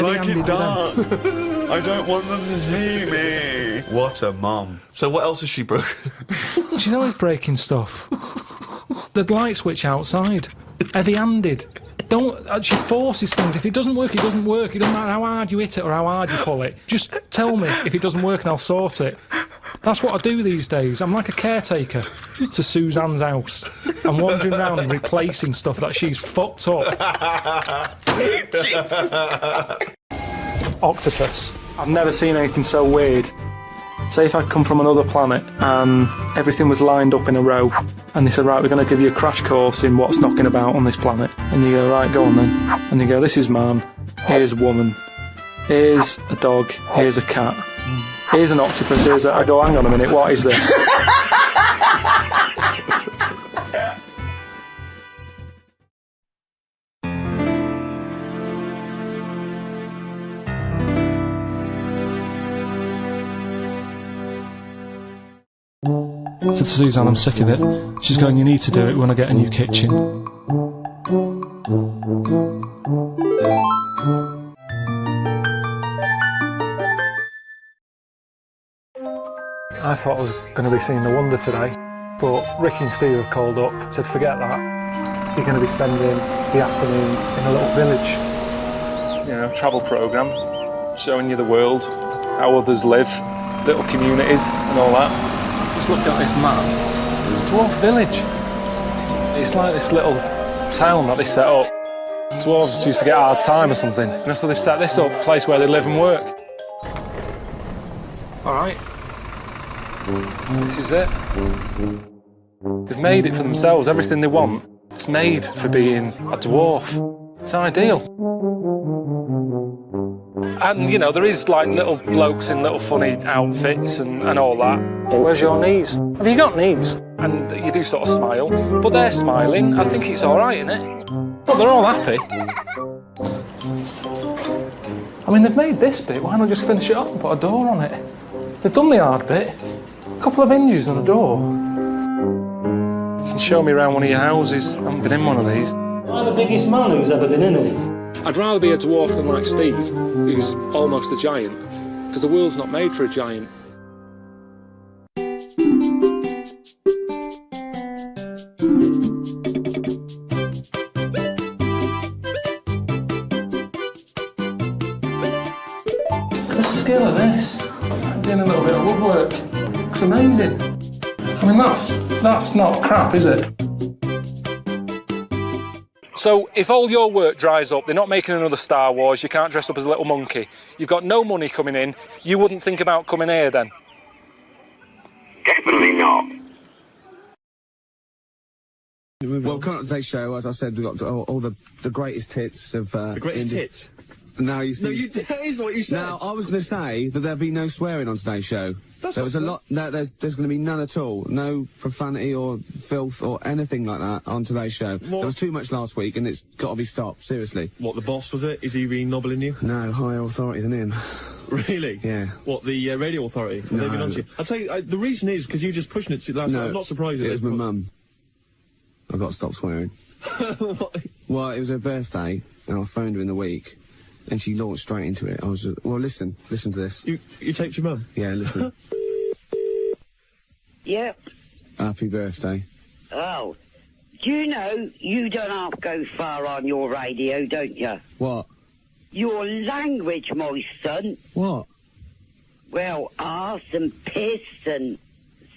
B: like it dark. I don't want them to see me. What a mum.
C: So what else has she broken?
J: She's always breaking stuff. The light switch outside. Heavy-handed. She forces things. If it doesn't work, it doesn't work. It doesn't matter how hard you hit it or how hard you pull it. Just tell me if it doesn't work and I'll sort it. That's what I do these days. I'm like a caretaker to Suzanne's house. I'm wandering around and replacing stuff that she's fucked up.
B: Jesus.
J: Octopus. I've never seen anything so weird. Say if I'd come from another planet and everything was lined up in a row and they said, right, we're going to give you a crash course in what's knocking about on this planet. And you go, right, go on then. And you go, this is man, here's woman, here's a dog, here's a cat, here's an octopus, I go, hang on a minute, what is this? I said to Suzanne, I'm sick of it. She's going, you need to do it when I get a new kitchen. I thought I was going to be seeing The Wonder today, but Ricky and Steve have called up, said forget that. You're going to be spending the afternoon in a little village. You know, travel programme, showing you the world, how others live, little communities and all that. Just look at this map. It's a dwarf village. It's like this little town that they set up. Dwarves used to get a hard time or something. And so they set this up, a place where they live and work. Alright. This is it. They've made it for themselves, everything they want. It's made for being a dwarf. It's ideal. And, you know, there is, like, little blokes in little funny outfits and all that. Where's your knees? Have you got knees? And you do sort of smile, but they're smiling. I think it's all right, isn't it? But they're all happy. I mean, they've made this bit. Why not just finish it up and put a door on it? They've done the hard bit. A couple of hinges and a door. You can show me around one of your houses. I haven't been in one of these. I'm the biggest man who's ever been in it. I'd rather be a dwarf than like Steve, who's almost a giant, because the world's not made for a giant. The skill of this. I'm doing a little bit of woodwork. Looks amazing. I mean, that's not crap, is it? So, if all your work dries up, they're not making another Star Wars, you can't dress up as a little monkey, you've got no money coming in, you wouldn't think about coming here then?
K: Definitely not.
F: Well, coming up to today's show, as I said, we've got all the greatest hits of... the
C: greatest hits?
F: No, that
C: is what you said.
F: Now, I was going to say that there'd be no swearing on today's show. There was a lot... No, there's going to be none at all. No profanity or filth or anything like that on today's show. What? There was too much last week and it's got to be stopped, seriously.
C: What, the boss, was it? Is he really nobbling you?
F: No, higher authority than him.
C: Really?
F: Yeah.
C: What, the radio authority?
F: No.
C: They've been on to you? I'll tell you, the reason is because you were just pushing it last night. I'm not surprised at
F: it was my mum. I got to stop swearing. Well, it was her birthday and I phoned her in the week. And she launched straight into it. I was well, listen to this.
C: You taped your mum?
F: Yeah, listen.
K: Yep.
F: Happy birthday.
K: Oh. Do you know you don't have to go far on your radio, don't you?
F: What?
K: Your language, my son.
F: What?
K: Well, arse and piss and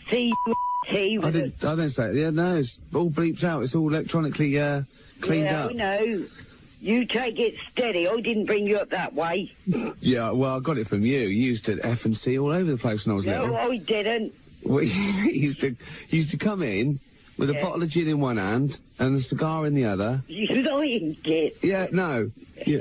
K: C-T.
F: I don't say it. Yeah, no, it's all bleeps out. It's all electronically, cleaned up.
K: I know. You take it steady. I didn't bring you up that way.
F: Yeah, well, I got it from you. You used to F and C all over the place when I was little.
K: No, I didn't.
F: Well, you used to come in with a bottle of gin in one hand and a cigar in the other.
K: You lying, kid.
F: Yeah, no. Yeah.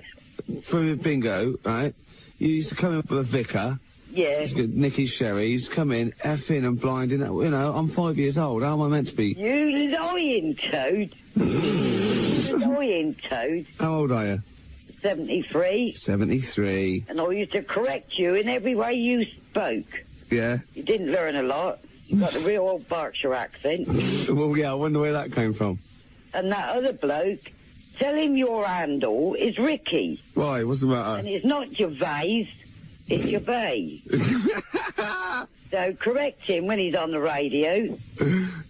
F: From bingo, right? You used to come in with a vicar.
K: Yeah.
F: Nicky's sherries, come in, effing and blinding. You know, I'm 5 years old. How am I meant to be?
K: You lying toad. You lying toad.
F: How old are you?
K: 73.
F: 73.
K: And I used to correct you in every way you spoke.
F: Yeah.
K: You didn't learn a lot. You got a real old Berkshire accent.
F: Well, yeah, I wonder where that came from.
K: And that other bloke, tell him your handle is Ricky.
F: Why? What's the matter?
K: And it's not Gervais, it's Gervais. So correct him when he's on the radio.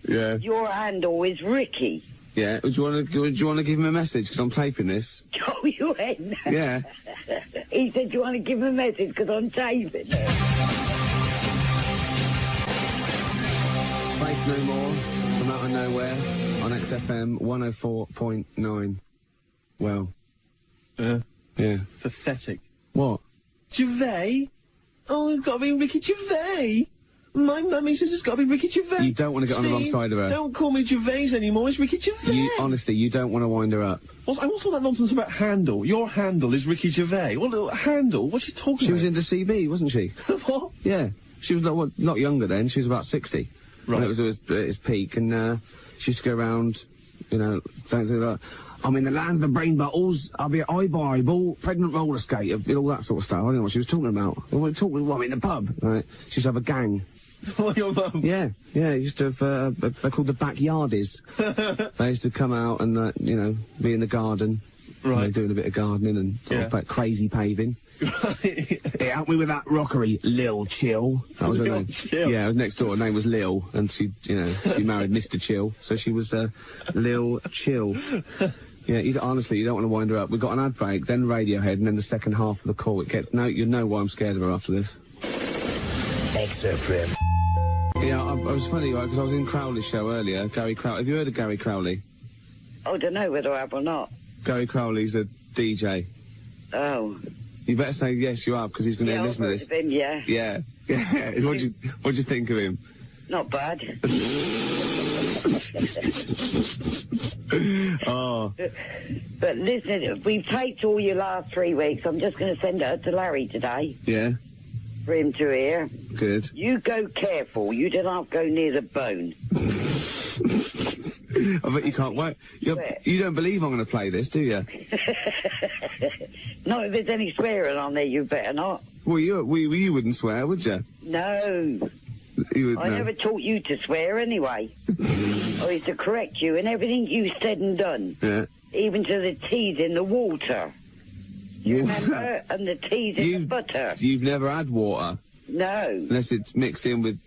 F: Yeah.
K: Your handle is Ricky.
F: Yeah. Do you want to give him a message? Because I'm taping this.
K: Oh, you ain't.
F: Yeah.
K: He said, do you want to give him a message? Because I'm taping.
F: Faith No More from Out of Nowhere on XFM 104.9. Well.
C: Yeah.
F: Yeah.
C: Pathetic.
F: What?
C: Gervais? Oh, it's got to be Ricky Gervais. My mummy says it's got to be Ricky Gervais.
F: You don't want to get on the wrong side of her.
C: Don't call me Gervais anymore. It's Ricky Gervais.
F: Honestly, you don't want to wind her up.
C: What's all that nonsense about handle? Your handle is Ricky Gervais. What handle? What's she talking about?
F: She was into CB, wasn't she?
C: What?
F: Yeah. She was not younger then. She was about 60.
C: Right.
F: When it was at its peak, and she used to go around, you know, things like, I'm in the land of the brain buttles, I'll be at eyeball, pregnant roller skate, all that sort of stuff. I don't know what she was talking about. I'm in the pub, right? She used to have a gang.
C: Oh, your mum?
F: Yeah, used to have, they're called the backyardies. They used to come out and, you know, be in the garden.
C: Right.
F: You know, doing a bit of gardening and sort of crazy paving.
C: Right.
F: Hey, help me with that rockery, Lil Chill. That was her name.
C: Chill.
F: Yeah, it was next door. Her name was Lil, and she, you know, she married Mr. Chill, so she was Lil Chill. Yeah, honestly, you don't want to wind her up. We've got an ad break, then Radiohead, and then the second half of the call. It gets you know why I'm scared of her after this.
L: XFM.
F: Yeah, I was funny, right, because I was in Crowley's show earlier. Gary Crowley. Have you heard of Gary Crowley?
K: I don't know whether I have or not.
F: Gary Crowley's a DJ.
K: Oh.
F: You better say yes, you have, because he's going to listen to this.
K: I've heard of him, yeah.
F: Yeah. What'd you think of him?
K: Not bad.
F: Oh.
K: But listen, we've taped all your last 3 weeks. I'm just going to send it to Larry today.
F: Yeah.
K: For him to hear.
F: Good.
K: You go careful. You don't have to go near the bone.
F: I bet you can't wait. You don't believe I'm going to play this, do you?
K: Not if there's any swearing on there, you better not.
F: Well, you wouldn't swear, would you?
K: No. I never taught you to swear anyway. I used to correct you in everything you said and done.
F: Yeah.
K: Even to the teas in the water. You remember? And the teas in the butter.
F: You've never had water?
K: No.
F: Unless it's mixed in with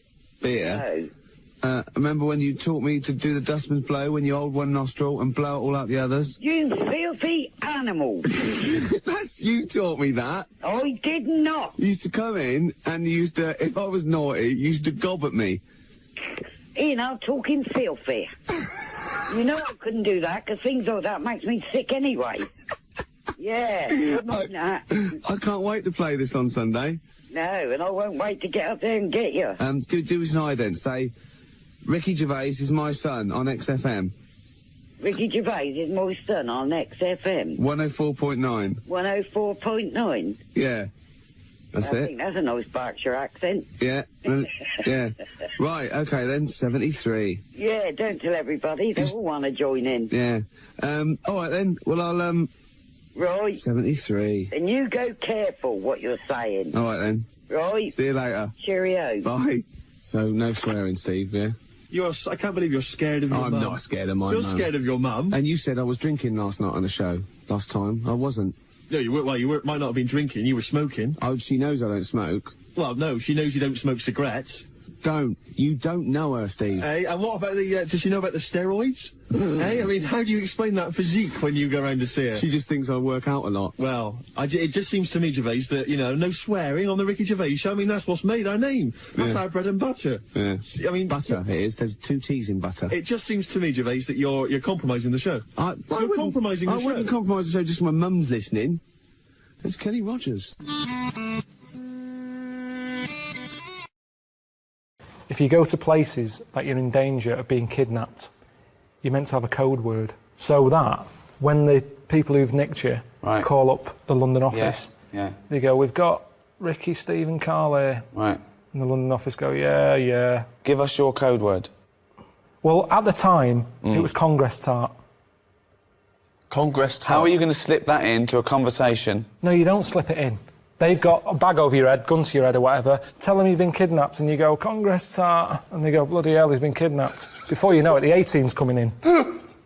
F: beer?
K: No.
F: Remember when you taught me to do the dustman's blow when you hold one nostril and blow it all out the others?
K: You filthy animal.
F: You taught me that.
K: I did not.
F: You used to come in and you used to, if I was naughty, you used to gob at me.
K: Ian, I'm talking filthy. You know I couldn't do that because things like that makes me sick anyway. Yeah.
F: I can't wait to play this on Sunday.
K: No, and I won't wait to get up there and get you.
F: Do us an ident. Say, Ricky Gervais is my son on XFM.
K: Ricky Gervais is my son on XFM.
F: 104.9.
K: 104.9?
F: Yeah. That's it.
K: I think that's a nice Berkshire accent.
F: Yeah. Yeah. Right, okay then, 73.
K: Yeah, don't tell everybody. They all want to join in.
F: Yeah. All right then. Well, I'll,
K: Right.
F: 73.
K: And you go careful what you're saying.
F: All right then.
K: Right.
F: See you later.
K: Cheerio.
F: Bye. So, no swearing, Steve, yeah?
C: I can't believe you're scared of your mum.
F: I'm not scared of my mum.
C: You're scared of your mum.
F: And you said I was drinking last night on the show. Last time. I wasn't.
C: No, you weren't. Well, might not have been drinking. You were smoking.
F: Oh, she knows I don't smoke.
C: Well, no, she knows you don't smoke cigarettes.
L: Don't. You don't know her, Steve.
M: Hey, and what about the, does she know about the steroids? Hey, I mean, how do you explain that physique when you go around to see her?
L: She just thinks I work out a lot.
M: Well, it just seems to me, Gervais, that, you know, no swearing on the Ricky Gervais Show. I mean, that's what's made our name. That's our bread and butter.
L: Yeah.
M: I mean...
L: Butter, it is. There's 2 T's in butter.
M: It just seems to me, Gervais, that you're compromising the show. You're compromising the show.
L: I wouldn't compromise the show just when my mum's listening. It's Kenny Rogers.
J: If you go to places that you're in danger of being kidnapped, you're meant to have a code word. So that when the people who've nicked you call up the London office, they go, we've got Ricky, Steve and Karl here.
B: Right.
J: And the London office go, yeah.
B: Give us your code word.
J: Well, at the time, it was Congress tart.
C: Congress tart?
B: How are you going to slip that into a conversation?
J: No, you don't slip it in. They've got a bag over your head, gun to your head or whatever, tell them you've been kidnapped, and you go, Congress tart, and they go, bloody hell, he's been kidnapped. Before you know it, the A-team's coming in.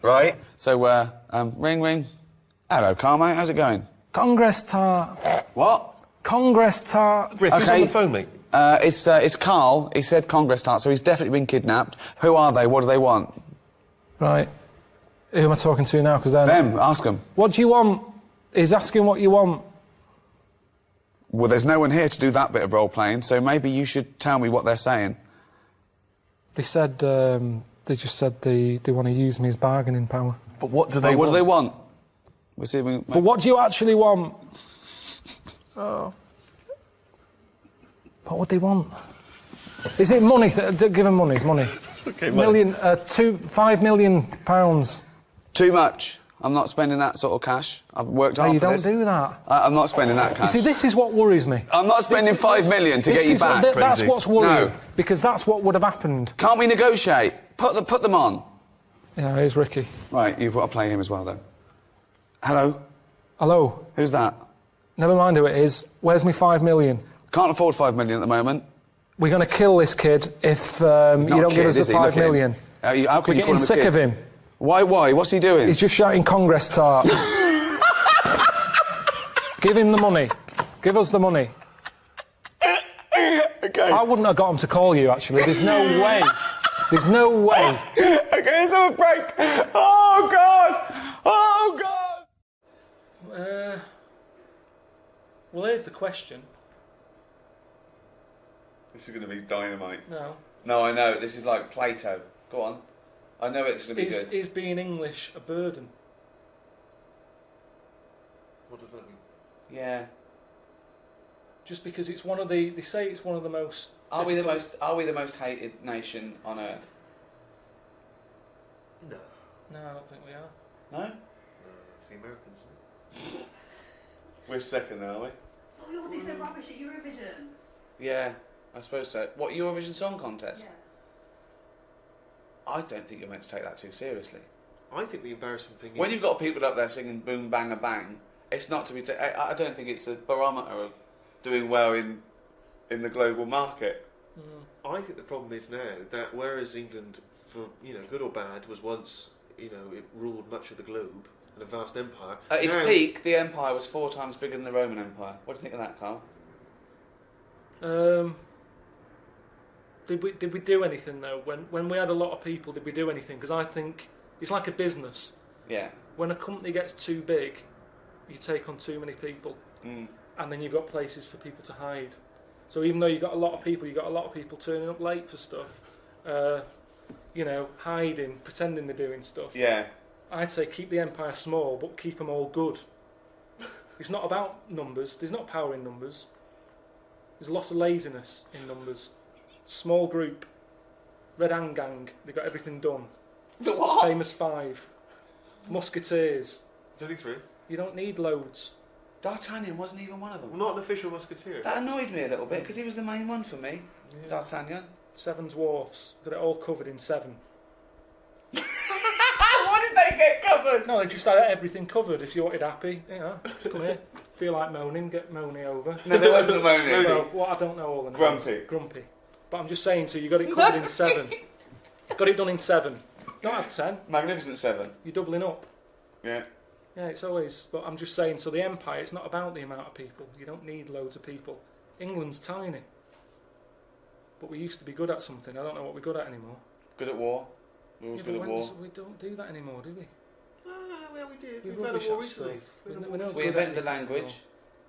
B: Right. So, ring. Hello, Karl, mate, how's it going?
J: Congress tart.
B: What?
J: Congress tart.
C: Rick, who's on the phone, mate?
B: It's Karl. He said Congress tart, so he's definitely been kidnapped. Who are they? What do they want?
J: Right. Who am I talking to now? Because
B: them. Ask them.
J: What do you want? He's asking what you want.
B: Well, there's no one here to do that bit of role-playing, so maybe you should tell me what they're saying.
J: They said, they just said they want to use me as bargaining power.
C: But what do they want?
B: What do they want? We'll see if we...
J: But what do you actually want? Oh. What would they want? Is it money? Give them money.
C: Okay,
J: £5 million.
B: Too much. I'm not spending that sort of cash. I've worked hard for this.
J: You don't do that.
B: I'm not spending that cash.
J: You see, this is what worries me.
B: I'm not spending $5 million to get you back.
J: That's what's worrying.
B: No.
J: Because that's what would have happened.
B: Can't we negotiate? Put them on.
J: Yeah, here's Ricky.
B: Right, you've got to play him as well, though. Hello?
J: Hello?
B: Who's that?
J: Never mind who it is. Where's my $5 million?
B: Can't afford $5 million at the moment.
J: We're going to kill this kid if you don't give us the $5 million.
B: How can
J: We're
B: you call
J: getting
B: him a
J: sick
B: kid?
J: of him.
B: Why? What's he doing?
J: He's just shouting Congress tart. Give him the money. Give us the money.
B: Okay.
J: I wouldn't have got him to call you, actually. There's no way. There's no way.
B: Okay, let's have a break. Oh, God! Oh, God!
J: Well, here's the question.
B: This is going to be dynamite.
J: No.
B: No, I know. This is like Plato. Go on. I know it's going to be good.
J: Is being English a burden?
C: What does that mean?
B: Yeah.
J: Just because it's one of the... They say it's one of the most...
B: Are we the most hated nation on earth?
C: No.
J: No, I don't think we are.
B: No?
C: It's the Americans.
B: We're second, are we?
N: Oh, yours is so rubbish at Eurovision.
B: Yeah, I suppose so. What, Eurovision Song Contest?
N: Yeah.
B: I don't think you're meant to take that too seriously.
C: I think the embarrassing thing
B: When
C: is...
B: you've got people up there singing boom, bang, a bang, it's not to be... I don't think it's a barometer of doing well in the global market.
C: I think the problem is now that whereas England, for good or bad, was once, it ruled much of the globe and a vast empire.
B: At its
C: now,
B: peak, the empire was 4 times bigger than the Roman Empire. What do you think of that, Karl?
J: Did we do anything though? When we had a lot of people, did we do anything? Because I think it's like a business.
B: Yeah.
J: When a company gets too big, you take on too many people, and then you've got places for people to hide. So even though you've got a lot of people turning up late for stuff, hiding, pretending they're doing stuff.
B: Yeah.
J: I'd say keep the empire small, but keep them all good. It's not about numbers. There's not power in numbers. There's a lot of laziness in numbers. Small group. Red Hand Gang. They got everything done.
B: The what?
J: Famous Five. Musketeers.
C: There's only 3.
J: You don't need loads.
B: D'Artagnan wasn't even one of them.
C: Well, not an official musketeer.
B: That annoyed me a little bit because he was the main one for me. Yeah. D'Artagnan.
J: 7 dwarfs. Got it all covered in 7.
B: What did they get covered?
J: No, they just had everything covered. If you wanted happy, come here. Feel like moaning, get moany over.
B: No, there wasn't a moaning.
J: Well, I don't know all the names. Grumpy. But I'm just saying to you, you got it covered in 7. Got it done in 7. Don't have 10.
B: Magnificent 7.
J: You're doubling up.
B: Yeah.
J: Yeah, it's always... But I'm just saying, so the empire, it's not about the amount of people. You don't need loads of people. England's tiny. but we used to be good at something. I don't know what we're good at anymore.
B: Good at war. We're always good at war.
J: We don't do that anymore, do we?
C: Well, we did.
J: We're
C: We've had a
J: rubbish
C: war
J: at
C: recently.
J: stuff. We're not
B: We
J: good at
B: invented the
J: anything
B: language.
J: anymore.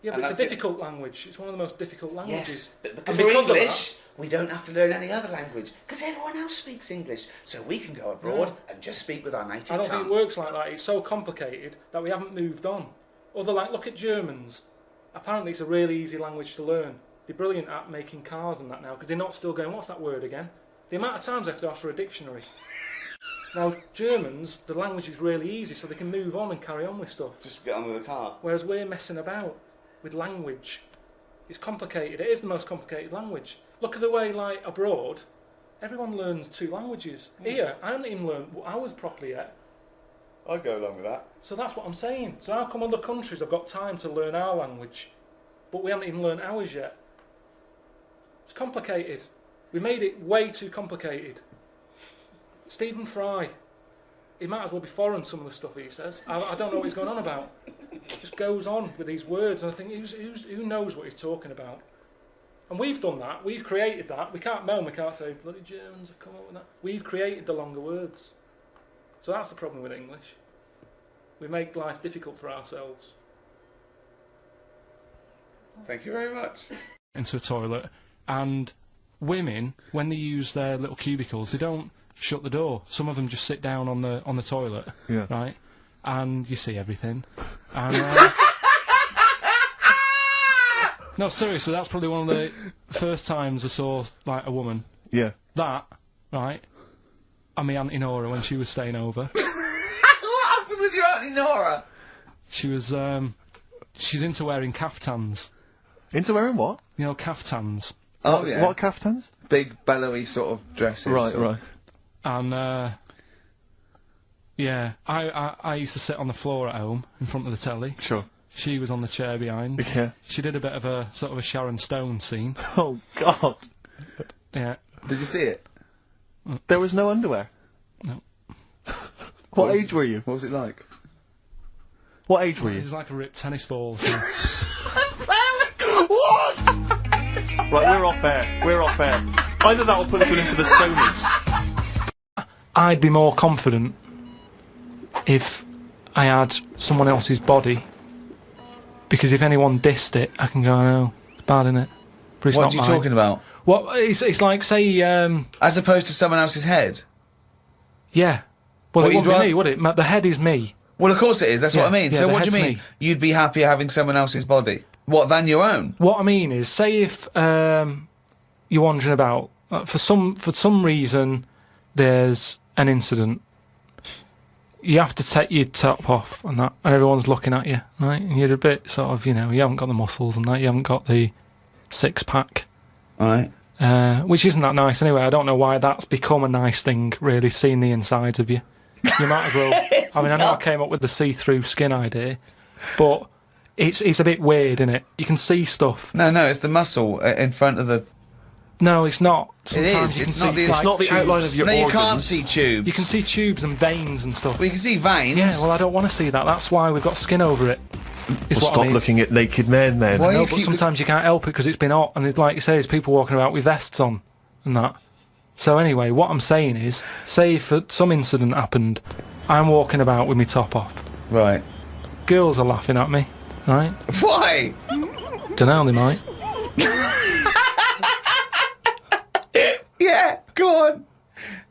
J: Yeah,
B: and
J: but it's a
B: that's it.
J: difficult language. It's one of the most difficult languages.
B: Yes, but
J: And
B: because we're
J: of that-
B: English, we don't have to learn any other language because everyone else speaks English, so we can go abroad and just speak with our native
J: I don't
B: tongue.
J: think it works like that. It's so complicated that we haven't moved on. Look at Germans. Apparently, it's a really easy language to learn. They're brilliant at making cars and that now because they're not still going, what's that word again? The amount of times I have to ask for a dictionary. Now, Germans, the language is really easy, so they can move on and carry on with stuff.
B: Just get on with the car.
J: Whereas we're messing about with language. It's complicated. It is the most complicated language. Look at the way, like, abroad, everyone learns 2 languages. Here, I haven't even learned ours properly yet.
B: I'd go along with that.
J: So that's what I'm saying. So how come other countries have got time to learn our language, but we haven't even learned ours yet? It's complicated. We made it way too complicated. Stephen Fry, he might as well be foreign, some of the stuff he says. I don't know what he's going on about. Just goes on with these words, and I think who knows what he's talking about? And we've done that. We've created that. We can't moan. We can't say bloody Germans have come up with that. We've created the longer words. So that's the problem with English. We make life difficult for ourselves.
B: Thank you very much.
J: Into a toilet, and women, when they use their little cubicles, they don't shut the door. Some of them just sit down on the toilet, right? And you see everything. And, no, seriously, that's probably one of the first times I saw like a woman.
C: Yeah.
J: That, right? And my Auntie Nora when she was staying over.
B: What happened with your Auntie Nora?
J: She was she's into wearing caftans.
C: Into wearing what?
J: You know, caftans.
B: Oh yeah.
C: What caftans?
B: Big bellowy sort of dresses.
C: Right.
J: And yeah, I used to sit on the floor at home in front of the telly.
C: Sure.
J: She was on the chair behind.
C: Yeah.
J: She did a bit of a sort of a Sharon Stone scene.
C: Oh God.
J: Yeah.
B: Did you see it?
C: There was no underwear.
J: No.
C: What age were you?
B: What was it like?
C: What age were
J: It
C: you?
J: was like a ripped tennis ball. So.
C: What? Right, we're off air. We're off air. Either that or put us in for the Sonys.
J: I'd be more confident if I had someone else's body, because if anyone dissed it, I can go, no, it's bad, innit? But it's
B: What
J: not
B: are you
J: mine.
B: talking about?
J: Well, it's like, say,
B: As opposed to someone else's head?
J: yeah. Well,
B: What,
J: it
B: you'd
J: wouldn't be me, would it? The head is me.
B: Well, of course it is, that's what I mean.
J: Yeah,
B: So
J: the
B: what do you
J: head's
B: mean?
J: me.
B: You'd be happier having someone else's body? What, than your own?
J: What I mean is, say if you're wandering about, for some reason, there's an incident. You have to take your top off and that, and everyone's looking at you, right? And you're a bit sort of, you know, you haven't got the muscles and that, you haven't got the 6-pack.
B: Right.
J: Which isn't that nice anyway. I don't know why that's become a nice thing, really, seeing the insides of you. You might as well... I mean, I know I came up with the see-through skin idea, but it's a bit weird, isn't it? You can see stuff.
B: No, it's the muscle in front of the...
J: No, it's not.
B: It is. It's not the
C: outline of your
B: No,
C: organs.
B: you can't see tubes.
J: You can see tubes and veins and stuff.
B: Well, you can see veins.
J: Yeah, well, I don't want to see that. That's why we've got skin over it. Is
C: Well,
J: what
C: stop
J: I mean.
C: looking at naked men, then.
B: Why
J: No,
B: you
J: but
B: keep
J: sometimes you can't help it because it's been hot, and like you say, there's people walking about with vests on and that. So anyway, what I'm saying is, say if some incident happened, I'm walking about with my top off.
B: Right.
J: Girls are laughing at me, right?
B: Why?
J: Dunno, they might.
B: Yeah, go on.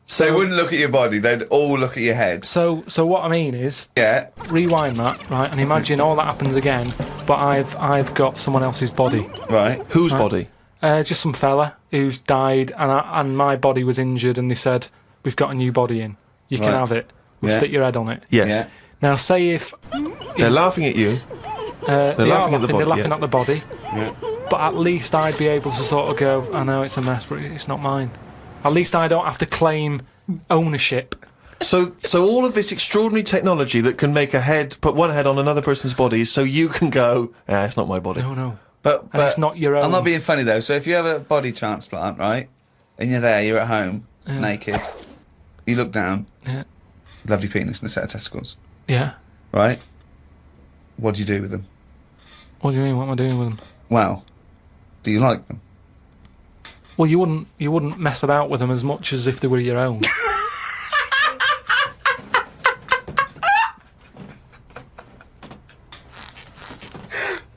B: So they wouldn't look at your body, they'd all look at your head.
J: So what I mean is,
B: Yeah.
J: rewind that, right, and imagine all that happens again, but I've got someone else's body.
B: Right.
C: Whose body?
J: Just some fella who's died, and my body was injured, and they said, we've got a new body in. You can
B: Right.
J: have it. We'll
B: Yeah.
J: stick your head on it.
C: Yes.
B: Yeah.
J: Now, say if...
C: They're laughing at you.
J: They're
C: laughing at the body,
J: They're laughing
C: yeah.
J: at the body.
B: Yeah.
J: But at least I'd be able to sort of go, I know it's a mess, but it's not mine. At least I don't have to claim ownership.
C: So all of this extraordinary technology that can make put one head on another person's body, so you can go, it's not my body.
J: No.
B: But
J: And it's not your own.
B: I'm not being funny though. So if you have a body transplant, right, and you're there, you're at home, naked, you look down,
J: Yeah.
B: lovely penis and a set of testicles,
J: Yeah.
B: right? What do you do with them?
J: What do you mean? What am I doing with them?
B: Well, do you like them?
J: Well, you wouldn't mess about with them as much as if they were your own.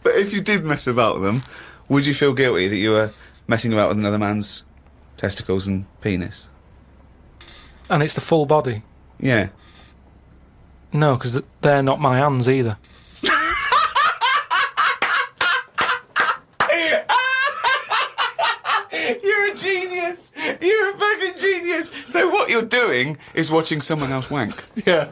B: But if you did mess about with them, would you feel guilty that you were messing about with another man's testicles and penis?
J: And it's the full body?
B: Yeah.
J: No, because they're not my hands either.
B: You're a genius! You're a fucking genius! So what you're doing is watching someone else wank.
C: Yeah.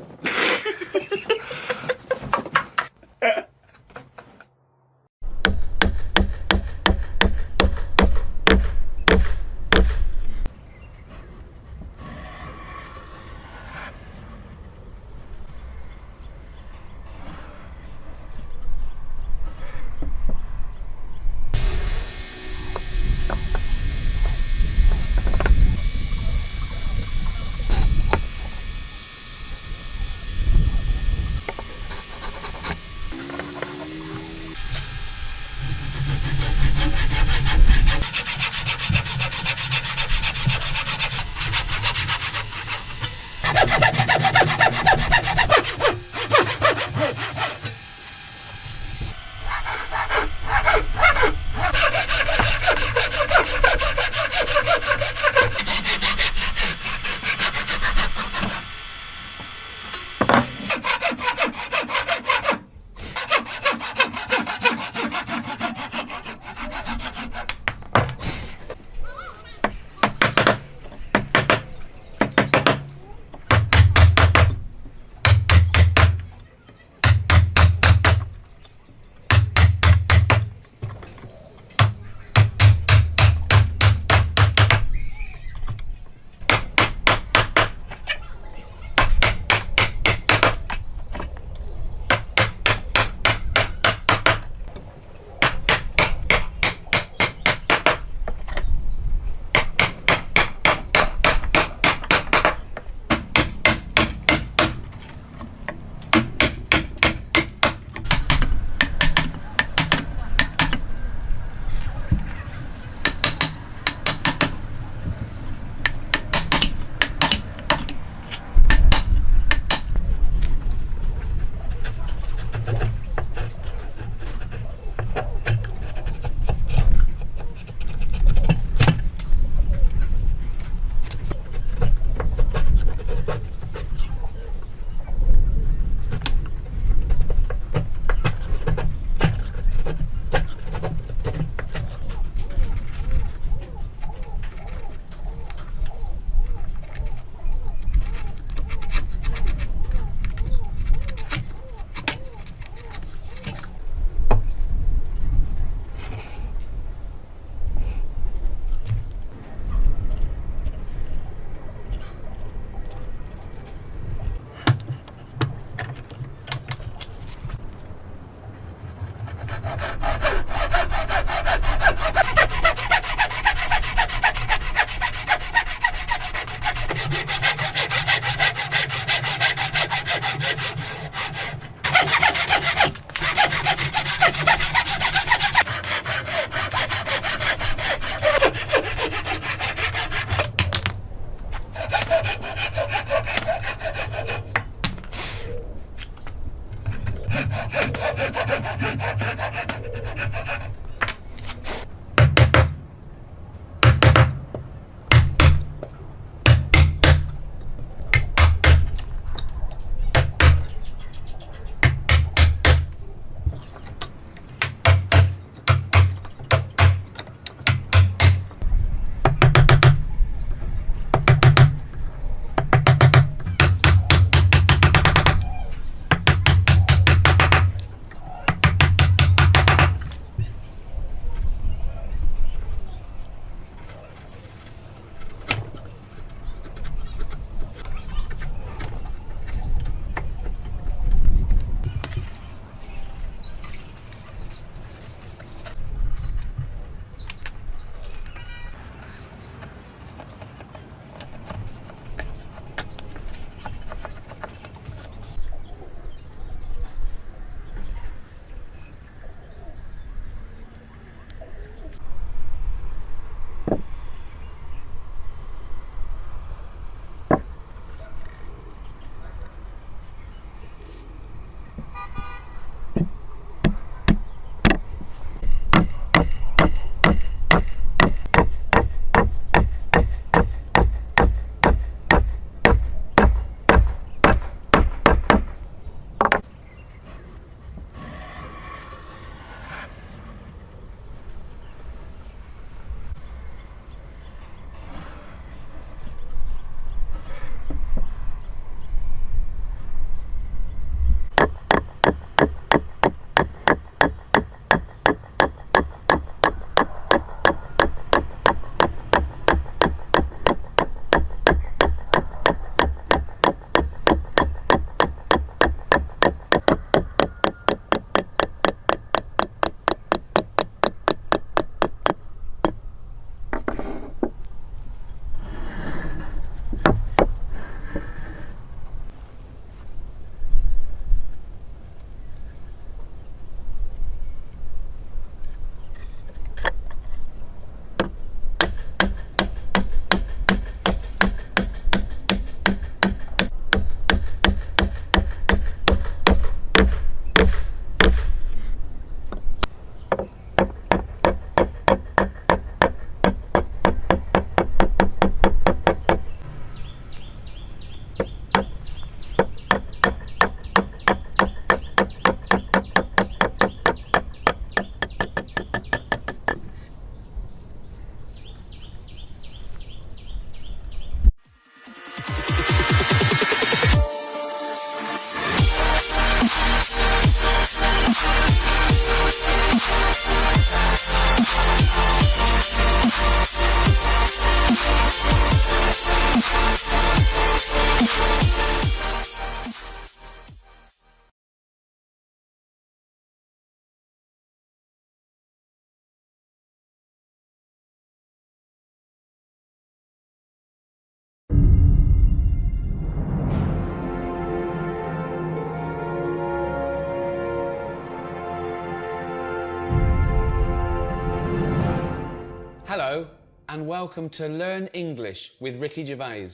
B: and welcome to Learn English with Ricky Gervais.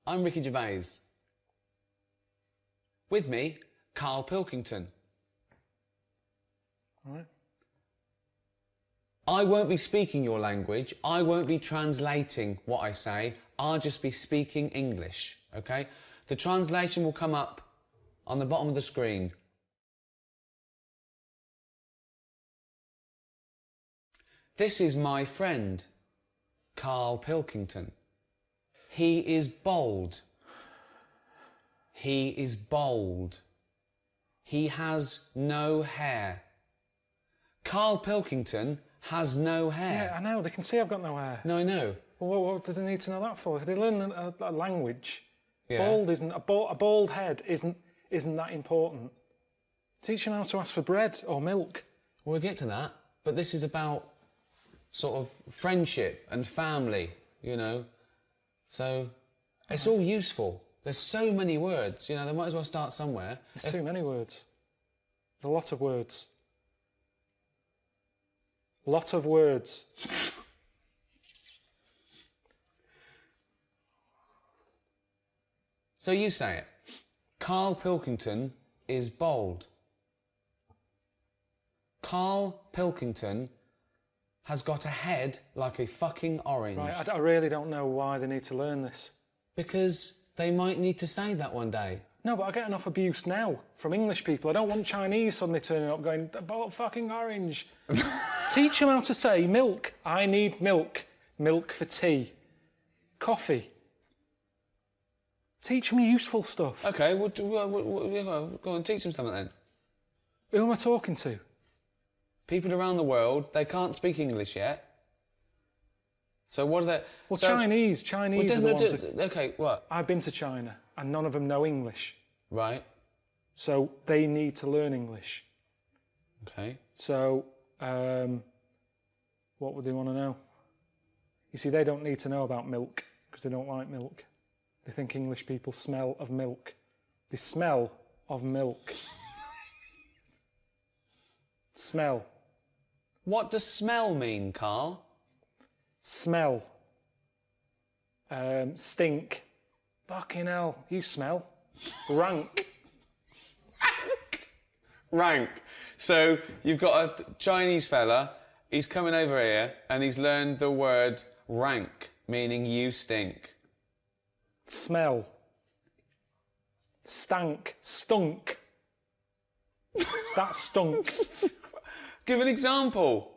B: I'm Ricky Gervais. With me, Karl Pilkington.
J: All right.
B: I won't be speaking your language, I won't be translating what I say, I'll just be speaking English, okay? The translation will come up on the bottom of the screen. This is my friend, Karl Pilkington. He is bold. He is bold. He has no hair. Karl Pilkington has no hair.
J: Yeah, I know. They can see I've got no hair.
B: No, I know.
J: Well, what do they need to know that for? If they learn a language,
B: Yeah.
J: bald isn't a bald head isn't that important. Teach them how to ask for bread or milk.
B: We'll get to that, but this is about sort of friendship and family, you know. So it's all useful. There's so many words, you know. They might as well start somewhere.
J: There's too many words. There's a lot of words. Lot of words.
B: So you say it. Karl Pilkington is bold. Karl Pilkington has got a head like a fucking orange.
J: Right, I really don't know why they need to learn this.
B: Because they might need to say that one day.
J: No, but I get enough abuse now from English people. I don't want Chinese suddenly turning up going, fucking orange. Teach them how to say milk. I need milk. Milk for tea. Coffee. Teach them useful stuff.
B: Okay, well, go on, teach them something then.
J: Who am I talking to?
B: People around the world, they can't speak English yet. So what are they...
J: Well,
B: so,
J: Chinese are the ones that...
B: Okay, what?
J: I've been to China and none of them know English.
B: Right.
J: So they need to learn English.
B: Okay.
J: So, what would they want to know? You see, they don't need to know about milk because they don't like milk. They think English people smell of milk. They smell of milk. Smell.
B: What does smell mean, Karl?
J: Smell. Stink. Fucking hell, you smell. Rank.
B: Rank. So you've got a Chinese fella, he's coming over here and he's learned the word rank, meaning you stink.
J: Smell. Stank. Stunk. That stunk.
B: Give an example.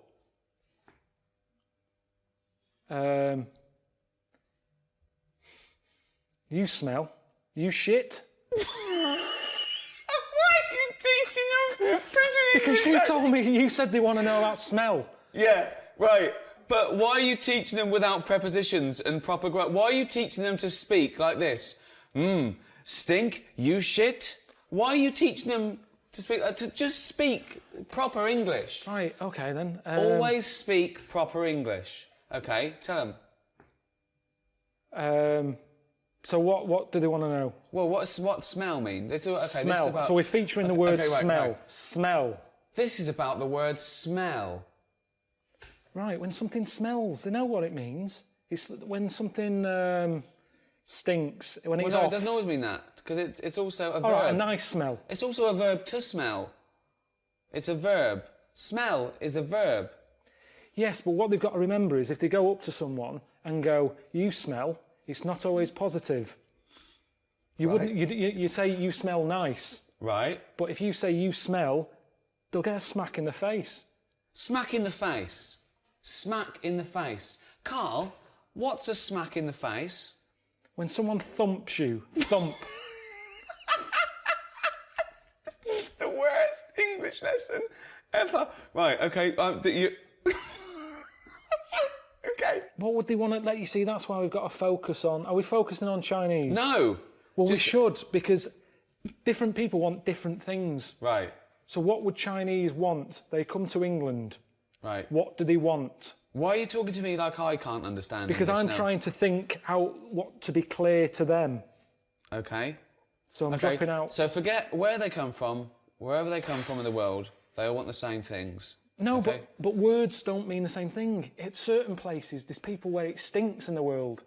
J: You smell. You shit.
B: Why are you teaching them
J: Because you told me, you said they want to know about smell.
B: Yeah, right. But why are you teaching them without prepositions and proper grammar? Why are you teaching them to speak like this? Stink, you shit. Why are you teaching them to speak, to just speak proper English?
J: Right, okay then.
B: Always speak proper English. Okay, tell
J: them. So what do they want to know?
B: Well, what smell mean? Okay,
J: smell.
B: This is about...
J: So we're featuring the word
B: right,
J: smell.
B: Right.
J: Smell.
B: This is about the word smell.
J: Right, when something smells, they know what it means. It's when something stinks, when it's
B: no,
J: off.
B: It doesn't always mean that, because it's also a verb.
J: All right, a nice smell.
B: It's also a verb to smell. It's a verb. Smell is a verb.
J: Yes, but what they've got to remember is if they go up to someone and go, you smell, it's not always positive. You wouldn't. You say you smell nice.
B: Right.
J: But if you say you smell, they'll get a smack in the face.
B: Smack in the face. Smack in the face. Karl, what's a smack in the face?
J: When someone thumps you. Thump.
B: The worst English lesson ever. Right, okay. Okay.
J: What would they want to let you see? That's why we've got to focus on... Are we focusing on Chinese?
B: No.
J: Well, we should, because different people want different things.
B: Right.
J: So what would Chinese want? They come to England.
B: Right.
J: What do they want?
B: Why are you talking to me like I can't understand
J: Because
B: English
J: I'm
B: now?
J: trying to think what to be clear to them.
B: Okay.
J: So I'm dropping out.
B: So forget where they come from, wherever they come from in the world. They all want the same things.
J: No,
B: okay?
J: but words don't mean the same thing. At certain places, there's people where it stinks in the world.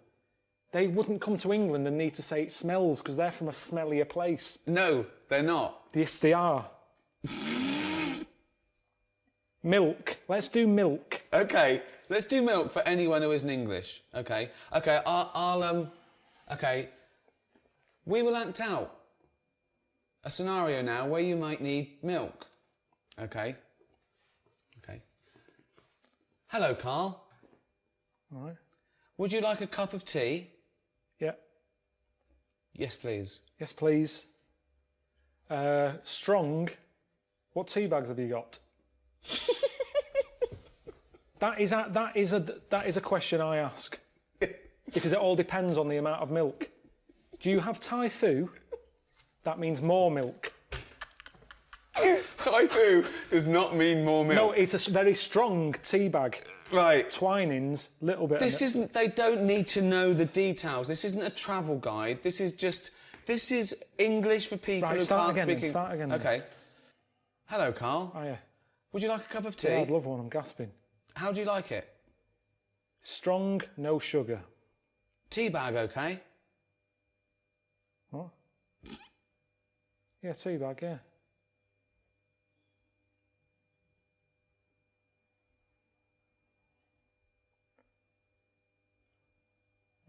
J: They wouldn't come to England and need to say it smells because they're from a smellier place.
B: No, they're not.
J: Yes, they are. Milk. Let's do milk.
B: Okay, let's do milk for anyone who isn't English. Okay, okay. We will act out a scenario now where you might need milk. Okay. Hello, Carl.
J: All right.
B: Would you like a cup of tea?
J: Yeah.
B: Yes, please.
J: Yes, please. Strong. What tea bags have you got? That is a question I ask because it all depends on the amount of milk. Do you have Thai fu? That means more milk.
B: Thai fu does not mean more milk.
J: No, it's a very strong tea bag.
B: Right.
J: Twinings, little bit.
B: This isn't. They don't need to know the details. This isn't a travel guide. This is English for people who can't speak English.
J: Start again.
B: Okay. Hello, Carl.
J: Oh yeah.
B: Would you like a cup of tea?
J: Yeah, I'd love one. I'm gasping.
B: How do you like it?
J: Strong, no sugar.
B: Tea bag, okay?
J: What? Yeah, tea bag. Yeah.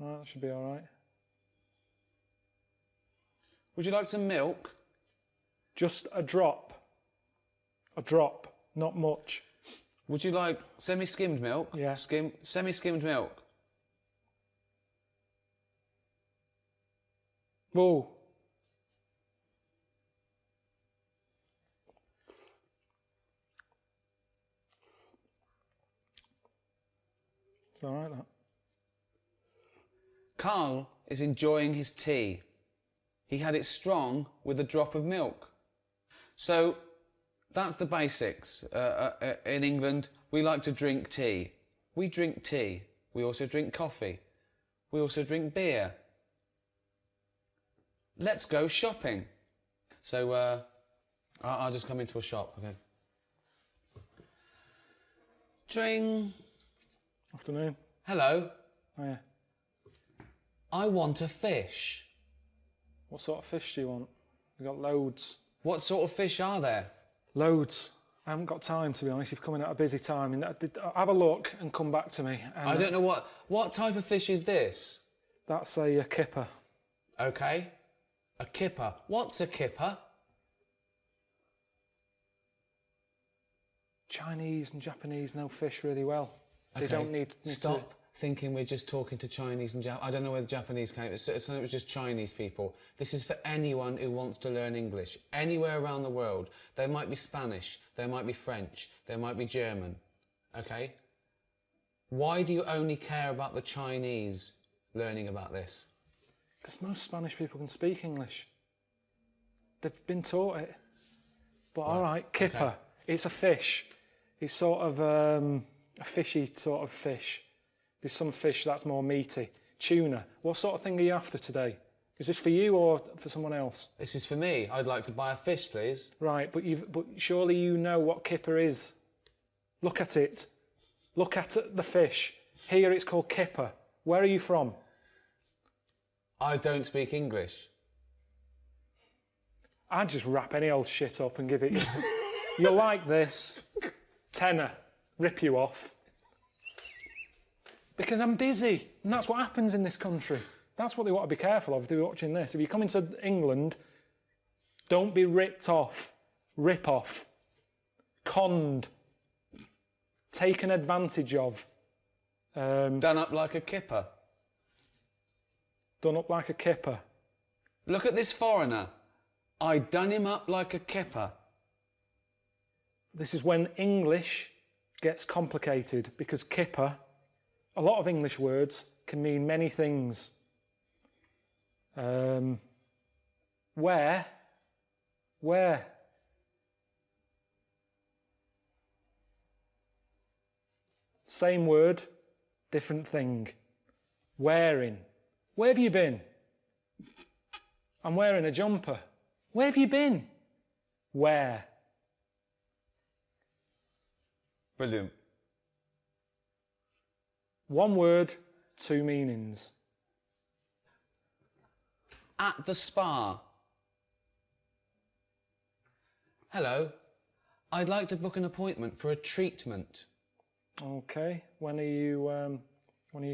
J: Alright, that should be alright.
B: Would you like some milk?
J: Just a drop. A drop, not much.
B: Would you like semi-skimmed milk?
J: Yeah.
B: Semi-skimmed milk.
J: Whoa. It's alright, that.
B: Carl is enjoying his tea. He had it strong with a drop of milk. So, that's the basics. In England, we like to drink tea. We drink tea. We also drink coffee. We also drink beer. Let's go shopping. So, I'll just come into a shop, okay? Dring.
J: Afternoon.
B: Hello.
J: Oh, yeah.
B: I want a fish.
J: What sort of fish do you want? We've got loads.
B: What sort of fish are there?
J: Loads. I haven't got time, to be honest. You've come in at a busy time. Have a look and come back to me. And,
B: I don't know what type of fish is this?
J: That's a kipper.
B: Okay. A kipper. What's a kipper?
J: Chinese and Japanese know fish really well. They
B: Okay.
J: don't need
B: Stop thinking we're just talking to Chinese and Japanese. I don't know where the Japanese came. It was just Chinese people. This is for anyone who wants to learn English. Anywhere around the world. There might be Spanish. There might be French. There might be German. Okay? Why do you only care about the Chinese learning about this?
J: Because most Spanish people can speak English. They've been taught it. But
B: Right.
J: all right, kipper.
B: Okay.
J: It's a fish. It's sort of a fishy sort of fish. There's some fish that's more meaty. Tuna. What sort of thing are you after today? Is this for you or for someone else?
B: This is for me. I'd like to buy a fish, please.
J: Right, but surely you know what kipper is. Look at it. Look at the fish. Here it's called kipper. Where are you from?
B: I don't speak English.
J: I'd just wrap any old shit up and give it you. You'll like this. Tenner. Rip you off. Because I'm busy. And that's what happens in this country. That's what they want to be careful of if they're watching this. If you come into England, don't be ripped off. Rip off. Conned. Taken advantage of.
B: Done up like a kipper.
J: Done up like a kipper.
B: Look at this foreigner. I done him up like a kipper.
J: This is when English gets complicated because kipper, a lot of English words can mean many things. Where? Same word, different thing. Wearing. Where have you been? I'm wearing a jumper. Where have you been? Where?
B: Brilliant.
J: One word, two meanings.
B: At the spa. Hello. I'd like to book an appointment for a treatment.
J: Okay. When are you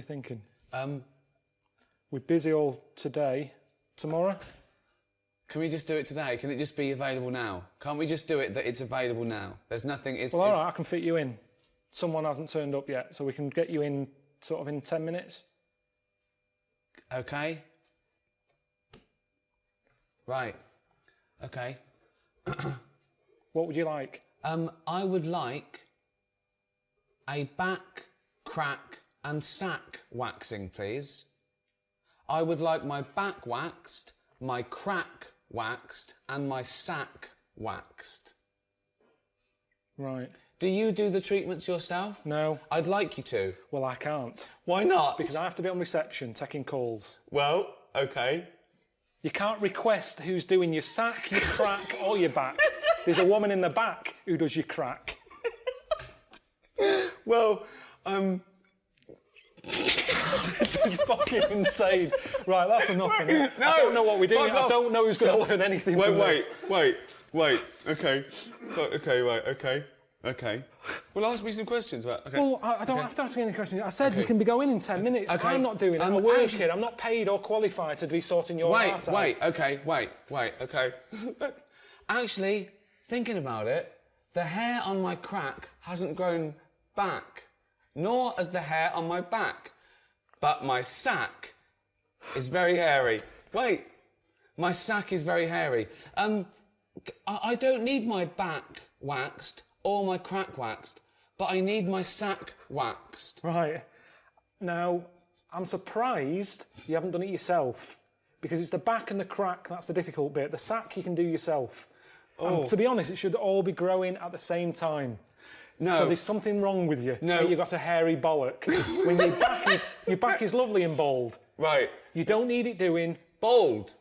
J: thinking? We're busy all today. Tomorrow?
B: Can we just do it today? Can it just be available now? Can't we just do it that it's available now? There's nothing...
J: Well, all right, I can fit you in. Someone hasn't turned up yet, so we can get you in sort of in 10 minutes.
B: Okay. Right. Okay.
J: What would you like?
B: I would like a back, crack and sack waxing, please. I would like my back waxed, my crack waxed and my sack waxed.
J: Right.
B: Do you do the treatments yourself?
J: No.
B: I'd like you to.
J: Well, I can't.
B: Why not?
J: Because I have to be on reception, taking calls.
B: Well, okay.
J: You can't request who's doing your sack, your crack or your back. There's a woman in the back who does your crack.
B: Well,
J: This is fucking insane. Right, that's enough.
B: No,
J: I don't know what we're doing.
B: fuck
J: I don't know who's going to learn anything from this.
B: Wait. Okay. Okay. Well, ask me some questions about... Okay.
J: Well, I don't have to ask you any questions. I said
B: Okay.
J: you can be going in 10 minutes.
B: Okay.
J: I'm not doing it. I'm a work here. I'm not paid or qualified to be sorting your arse out.
B: Okay. Actually, thinking about it, the hair on my crack hasn't grown back, nor has the hair on my back. But my sack is very hairy. Wait, my sack is very hairy. I don't need my back waxed or my crack waxed, but I need my sack waxed.
J: Right. Now, I'm surprised you haven't done it yourself, because it's the back and the crack that's the difficult bit. The sack you can do yourself.
B: Oh.
J: And to be honest, it should all be growing at the same time.
B: No.
J: So there's something wrong with you.
B: No.
J: You've got a hairy bollock. When your back is lovely and bold.
B: Right.
J: You don't need it doing...
B: Bald.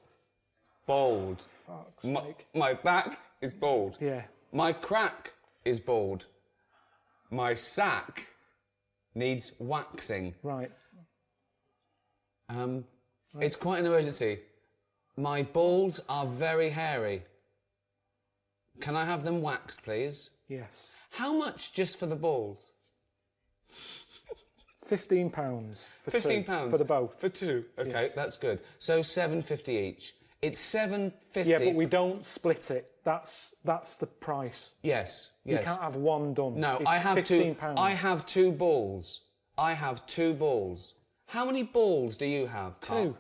J: Fuck's sake.
B: My back is bald.
J: Yeah.
B: My crack is bald. My sack needs waxing.
J: Right.
B: It's quite an emergency. My balls are very hairy. Can I have them waxed, please?
J: Yes.
B: How much just for the balls?
J: £15 for
B: £15
J: two, for the both.
B: For two. Okay,
J: Yes.
B: that's good. So £7.50 each. It's £7.50.
J: Yeah, but we don't split it. That's the price.
B: Yes.
J: You can't have one done.
B: No,
J: It's
B: I have
J: £15.
B: I have two balls. How many balls do you have, Carl?
J: Two.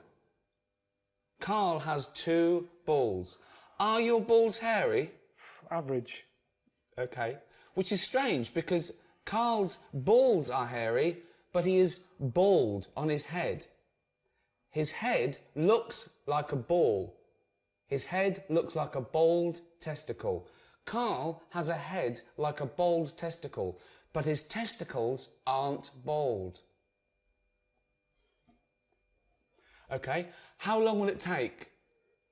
B: Carl has 2 balls. Are your balls hairy?
J: Average.
B: Okay. Which is strange because Carl's balls are hairy, but he is bald on his head. His head looks like a ball. His head looks like a bald testicle. Carl has a head like a bald testicle, but his testicles aren't bald. Okay. How long will it take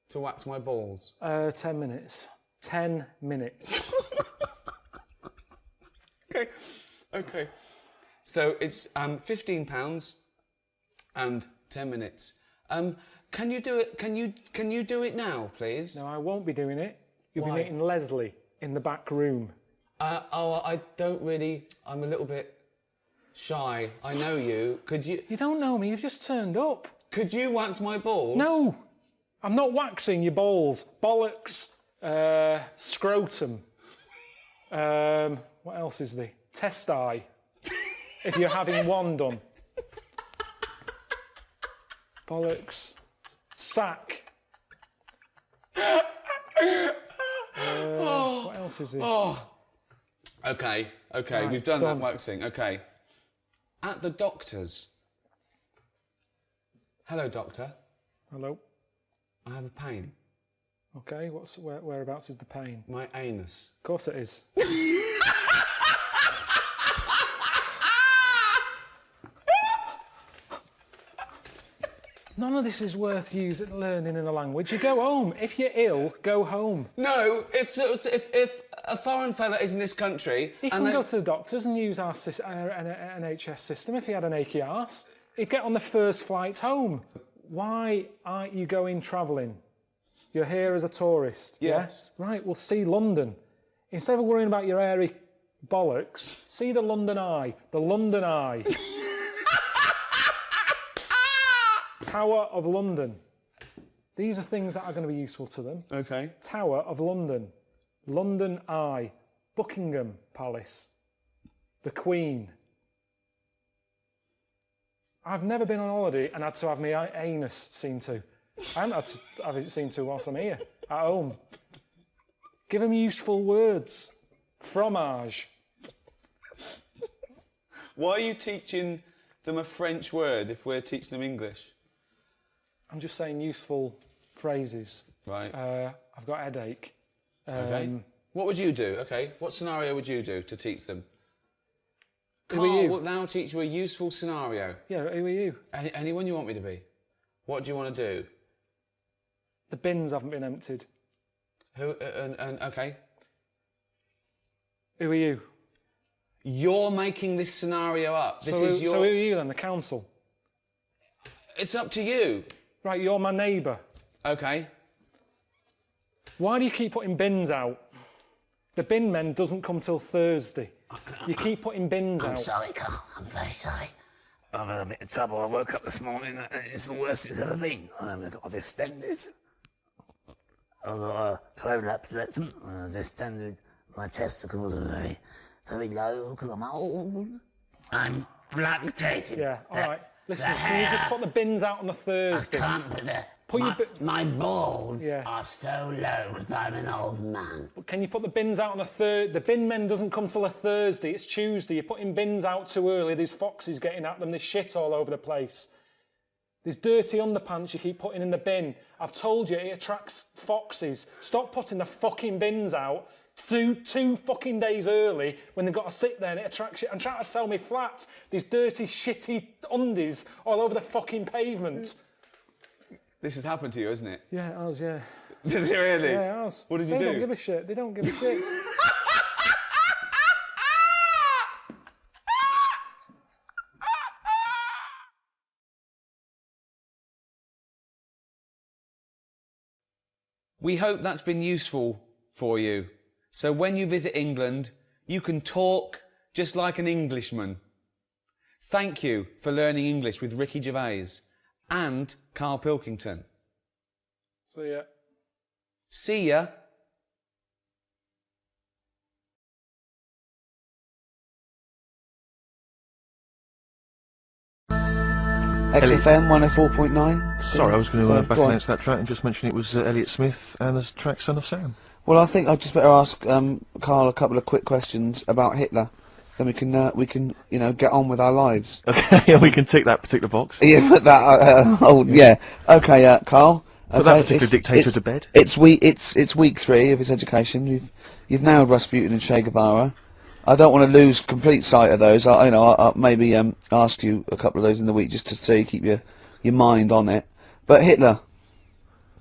B: to wax my balls?
J: 10 minutes. 10 minutes.
B: Okay. So it's £15 and 10 minutes. Can you do it? Can you do it now, please?
J: No, I won't be doing it. You'll
B: Why?
J: be meeting Leslie in the back room.
B: I don't really. I'm a little bit shy. I know you. Could you?
J: You don't know me. You've just turned up.
B: Could you wax my balls?
J: No, I'm not waxing your balls. Bollocks. Scrotum. What else is there? Testi. If you're having one done. Bollocks. Sack. What else is there?
B: Okay.
J: Right,
B: We've done
J: done.
B: that waxing. Okay. At the doctor's. Hello, doctor.
J: Hello.
B: I have a pain.
J: Okay, whereabouts is the pain?
B: My anus.
J: Of course it is. None of this is worth learning in a language. You go home. If you're ill, go home.
B: No, if a foreign fella is in this country...
J: He can go to the doctors and use our NHS system if he had an achy arse. He'd get on the first flight home. Why aren't you going travelling? You're here as a tourist.
B: Yes.
J: Yeah? Right, well, see London. Instead of worrying about your airy bollocks, see the London Eye. The London Eye. Tower of London. These are things that are going to be useful to them.
B: Okay.
J: Tower of London. London Eye. Buckingham Palace. The Queen. I've never been on holiday and had to have my anus seen to. I haven't had to have it seen to whilst I'm here, at home. Give them useful words. Fromage.
B: Why are you teaching them a French word if we're teaching them English?
J: I'm just saying useful phrases.
B: Right.
J: I've got a headache.
B: Okay. What would you do? Okay. What scenario would you do to teach them?
J: Who are
B: Carl
J: you?
B: will now teach you a useful scenario.
J: Yeah, who are you?
B: Anyone you want me to be. What do you want to do?
J: The bins haven't been emptied.
B: Who? Okay.
J: Who are you?
B: You're making this scenario up.
J: So who are you then? The council?
B: It's up to you.
J: Right, you're my neighbour.
B: Okay.
J: Why do you keep putting bins out? The bin men doesn't come till Thursday. You keep putting bins out.
O: I'm sorry, Carl. I'm very sorry. I've had a bit of trouble. I woke up this morning and it's the worst it's ever been. I've got distended. I've got a prolapse rectum and I distended. My testicles are very, very low because I'm old. I'm lactating.
J: Yeah, all right. Listen, can you just put the bins out on a Thursday?
O: I can't put the... my balls are so low because I'm an old man.
J: Can you put the bins out on a Thursday? The bin men doesn't come till a Thursday. It's Tuesday. You're putting bins out too early. There's foxes getting at them. There's shit all over the place. There's dirty underpants you keep putting in the bin. I've told you it attracts foxes. Stop putting the fucking bins out two fucking days early when they've got to sit there and it attracts shit. I'm trying to sell me flat. There's dirty, shitty undies all over the fucking pavement.
B: This has happened to you, hasn't it?
J: Yeah, it has, yeah.
B: Did it really?
J: Yeah, it has.
B: What did you do?
J: They don't give a shit. They don't give a shit.
B: We hope that's been useful for you. So when you visit England, you can talk just like an Englishman. Thank you for learning English with Ricky Gervais and Karl Pilkington.
J: See ya.
B: See ya.
F: XFM 104.9.
C: Sorry, I was going to back announce that track and just mention it was Elliott Smith and the track Son of Sam.
F: Well, I think I'd just better ask Carl a couple of quick questions about Hitler. Then we can, you know, get on with our lives.
C: Okay, yeah, we can tick that particular box.
F: Yeah, put that. Yeah. Okay, Carl.
C: Put that particular dictator to bed.
F: It's week 3 of his education. You've nailed Rasputin and Che Guevara. I don't want to lose complete sight of those. I'll maybe ask you a couple of those in the week just to so you keep your mind on it. But Hitler.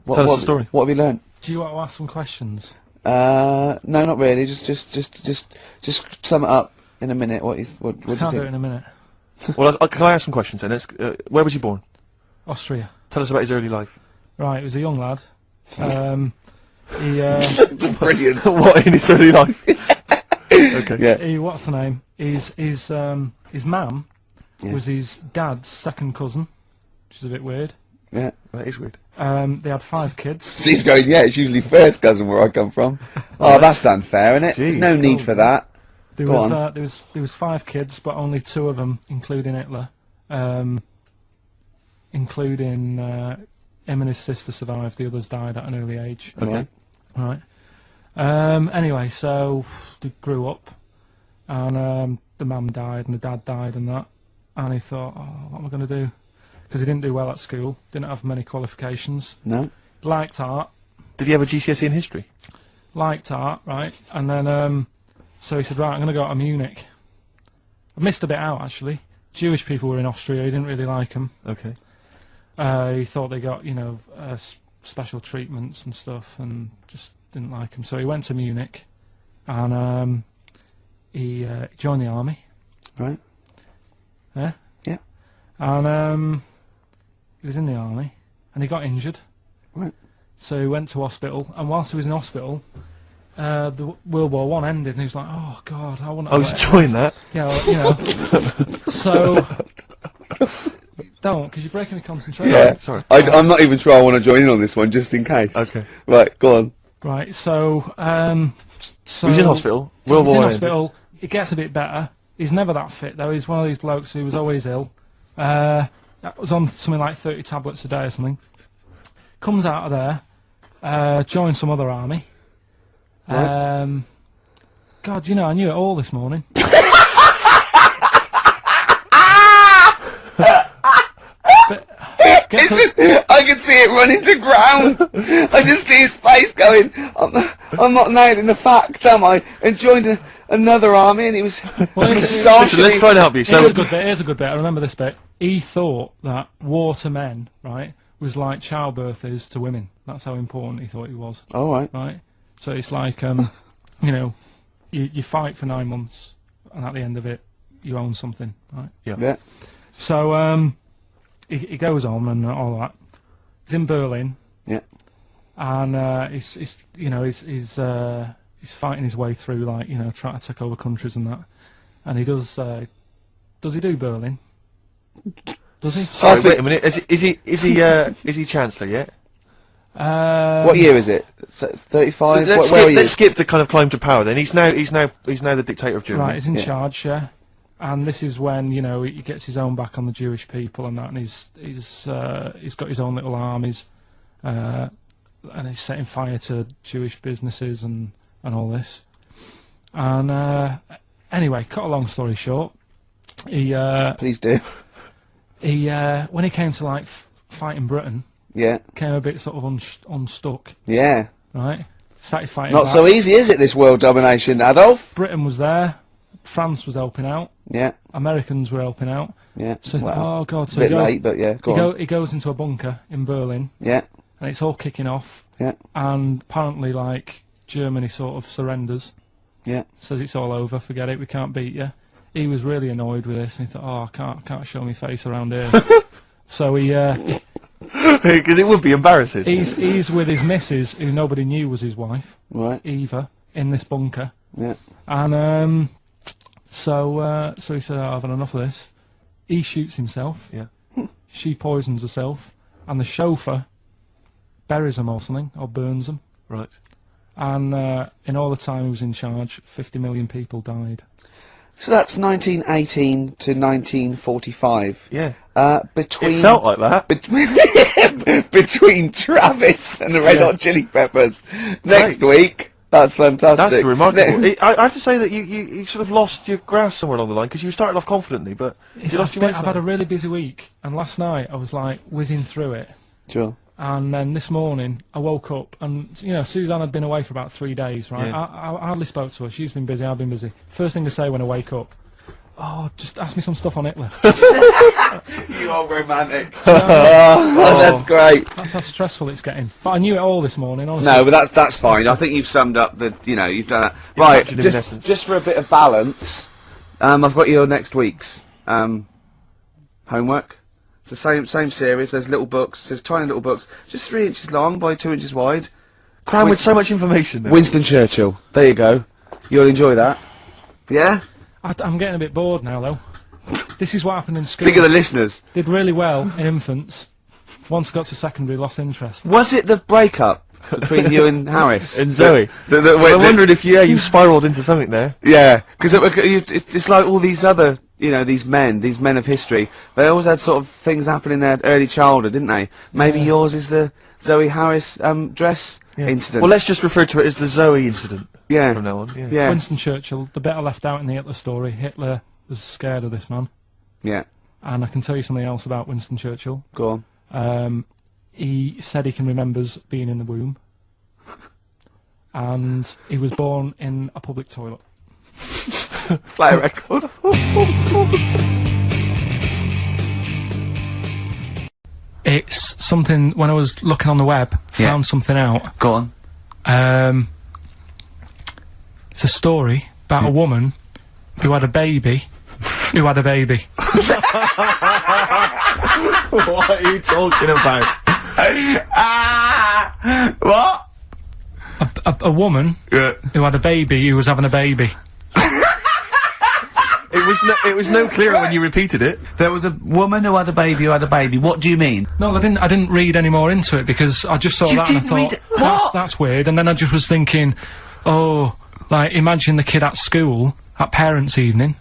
C: Tell us the story.
F: What have you learned?
J: Do you want to ask some questions?
F: No, not really. Just sum it up in a minute. What do you think?
J: Can't do it in a minute.
C: Well, can I ask some questions then? Where was he born?
J: Austria.
C: Tell us about his early life.
J: Right, he was a young lad.
F: Brilliant.
C: What in his early life? Okay.
F: Yeah.
J: What's the name? His mum was his dad's second cousin, which is a bit weird.
F: Yeah,
C: that is weird.
J: They had 5 kids.
F: He's going, yeah, it's usually first cousin where I come from. Oh, that's unfair, isn't it? There's no need for that.
J: There was 5 kids, but only 2 of them, including Hitler, including him and his sister survived. The others died at an early age.
C: Okay.
J: Right. Anyway, so they grew up, and the mum died and the dad died and that, and he thought, oh, what am I going to do? Because he didn't do well at school, didn't have many qualifications.
F: No.
J: Liked art.
C: Did he have a GCSE in history?
J: Liked art, right. And then, so he said, right, I'm going to go to Munich. I missed a bit out, actually. Jewish people were in Austria, he didn't really like them.
C: Okay.
J: He thought they got, special treatments and stuff, and just didn't like him. So he went to Munich, and he joined the army.
F: Right.
J: Yeah.
F: Yeah.
J: And he was in the army, and he got injured.
F: Right.
J: So he went to hospital, and whilst he was in hospital, the World War One ended, and he was like, "Oh God, I want."
C: I was enjoying that.
J: Yeah, so don't, because you're breaking the concentration.
F: Yeah.
C: Sorry.
F: I'm not even sure I want to join in on this one, just in case.
C: Okay.
F: Right, go on.
J: Right. So
C: he was in hospital.
J: World War One. He's in hospital. It gets a bit better. He's never that fit though. He's one of these blokes who was always ill. That was on something like 30 tablets a day or something. Comes out of there, joins some other army.
F: Right.
J: God, I knew it all this morning.
F: I can see it running to ground. I just see his face going, I'm not nailing the fact, am I? And joined another army, and he was
C: Listen, let's try and help you. So
J: Here's a good bit. I remember this bit. He thought that war to men, right, was like childbirth is to women. That's how important he thought it was.
F: All right.
J: Right? So it's like, you fight for 9 months, and at the end of it, you own something, right?
F: Yeah.
J: So, he goes on and all that. He's in Berlin.
F: Yeah.
J: And he's fighting his way through, like, trying to take over countries and that. And he does he do Berlin? Does he?
C: Sorry, wait a minute. Is he Chancellor yet?
F: What year is it? 35.
C: Let's skip the kind of climb to power. Then he's now the dictator of Germany.
J: Right, he's in charge, yeah. And this is when he gets his own back on the Jewish people and that, and he's got his own little armies, and he's setting fire to Jewish businesses and all this. And anyway, cut a long story short,
F: please do.
J: He when he came to like fighting Britain,
F: yeah,
J: came a bit sort of unstuck.
F: Yeah.
J: Right. Started fighting.
F: Not so easy, is it? This world domination, Adolf.
J: Britain was there. France was helping out.
F: Yeah.
J: Americans were helping out.
F: Yeah.
J: So
F: well,
J: oh God, so
F: a bit late, but yeah.
J: He goes into a bunker in Berlin.
F: Yeah.
J: And it's all kicking off.
F: Yeah.
J: And apparently, like, Germany sort of surrenders.
F: Yeah.
J: Says it's all over. Forget it. We can't beat you. He was really annoyed with this, and he thought, "Oh, I can't show my face around here." So he.
C: Because it would be embarrassing.
J: He's with his missus, who nobody knew was his wife.
F: Right.
J: Eva, in this bunker.
F: Yeah.
J: And so he said, I've had enough of this. He shoots himself.
C: Yeah.
J: She poisons herself, and the chauffeur buries them or something, or burns them.
C: Right.
J: And in all the time he was in charge, 50 million people died.
F: So that's 1918 to 1945.
C: Yeah.
F: Between
C: it felt like that.
F: Between Travis and the Red Hot Chili Peppers. Next week. That's fantastic.
C: That's remarkable. I have to say that you sort of lost your grasp somewhere along the line, because you started off confidently, but you lost your
J: I've had a really busy week, and last night I was like whizzing through it.
F: Sure.
J: And then this morning I woke up, and Suzanne had been away for about 3 days, right?
C: Yeah.
J: I hardly spoke to her. She's been busy, I've been busy. First thing to say when I wake up, oh, just ask me some stuff on Hitler.
F: You are romantic. That's great.
J: That's how stressful it's getting. But I knew it all this morning, honestly.
F: No, but that's fine. I think you've summed up the, you've done that. Right, just for a bit of balance, I've got your next week's homework. It's the same series. There's little books. There's tiny little books, just 3 inches long by 2 inches wide.
C: Crammed with so much information. Though.
F: Winston Churchill. There you go. You'll enjoy that. Yeah?
J: I'm getting a bit bored now, though. This is what happened in school.
F: Think of the listeners.
J: Did really well in infants. Once got to secondary, lost interest.
F: Was it the breakup between you and Harris?
C: And Zoe? I wondered if you spiralled into something there.
F: Yeah, because it's like all these other, these men of history. They always had sort of things happen in their early childhood, didn't they? Maybe yours is the Zoe Harris dress incident.
C: Well, let's just refer to it as the Zoe incident.
F: Yeah.
C: From now on. Yeah.
F: Yeah.
J: Winston Churchill, the bit I left out in the Hitler story, Hitler was scared of this man.
F: Yeah.
J: And I can tell you something else about Winston Churchill.
F: Go
J: on. He said he can remember being in the womb. And he was born in a public toilet.
F: Play a record.
J: It's something, when I was looking on the web, found something out.
B: Go on.
J: It's a story about a woman who had a baby, who had a baby.
C: What are you talking about?
B: What?
J: A woman who had a baby who was having a baby.
C: It was no clearer when you repeated it.
B: There was a woman who had a baby who had a baby. What do you mean?
J: No, I didn't read any more into it because I just saw that and I thought, that's weird. And then I just was thinking, oh, like, imagine the kid at school, at parents' evening.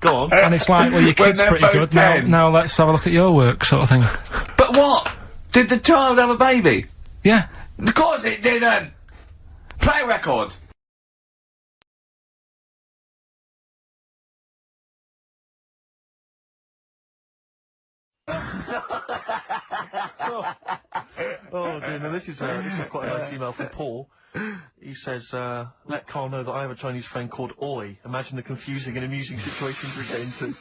C: Go on.
J: And it's like, well, your kid's pretty good. Now let's have a look at your work, sort of thing.
B: But what? Did the child have a baby?
J: Yeah.
B: Of course it didn't! Play a record.
C: Oh dear, now this is quite a nice email from Paul. He says, let Carl know that I have a Chinese friend called Oi. Imagine the confusing and amusing situations we get into.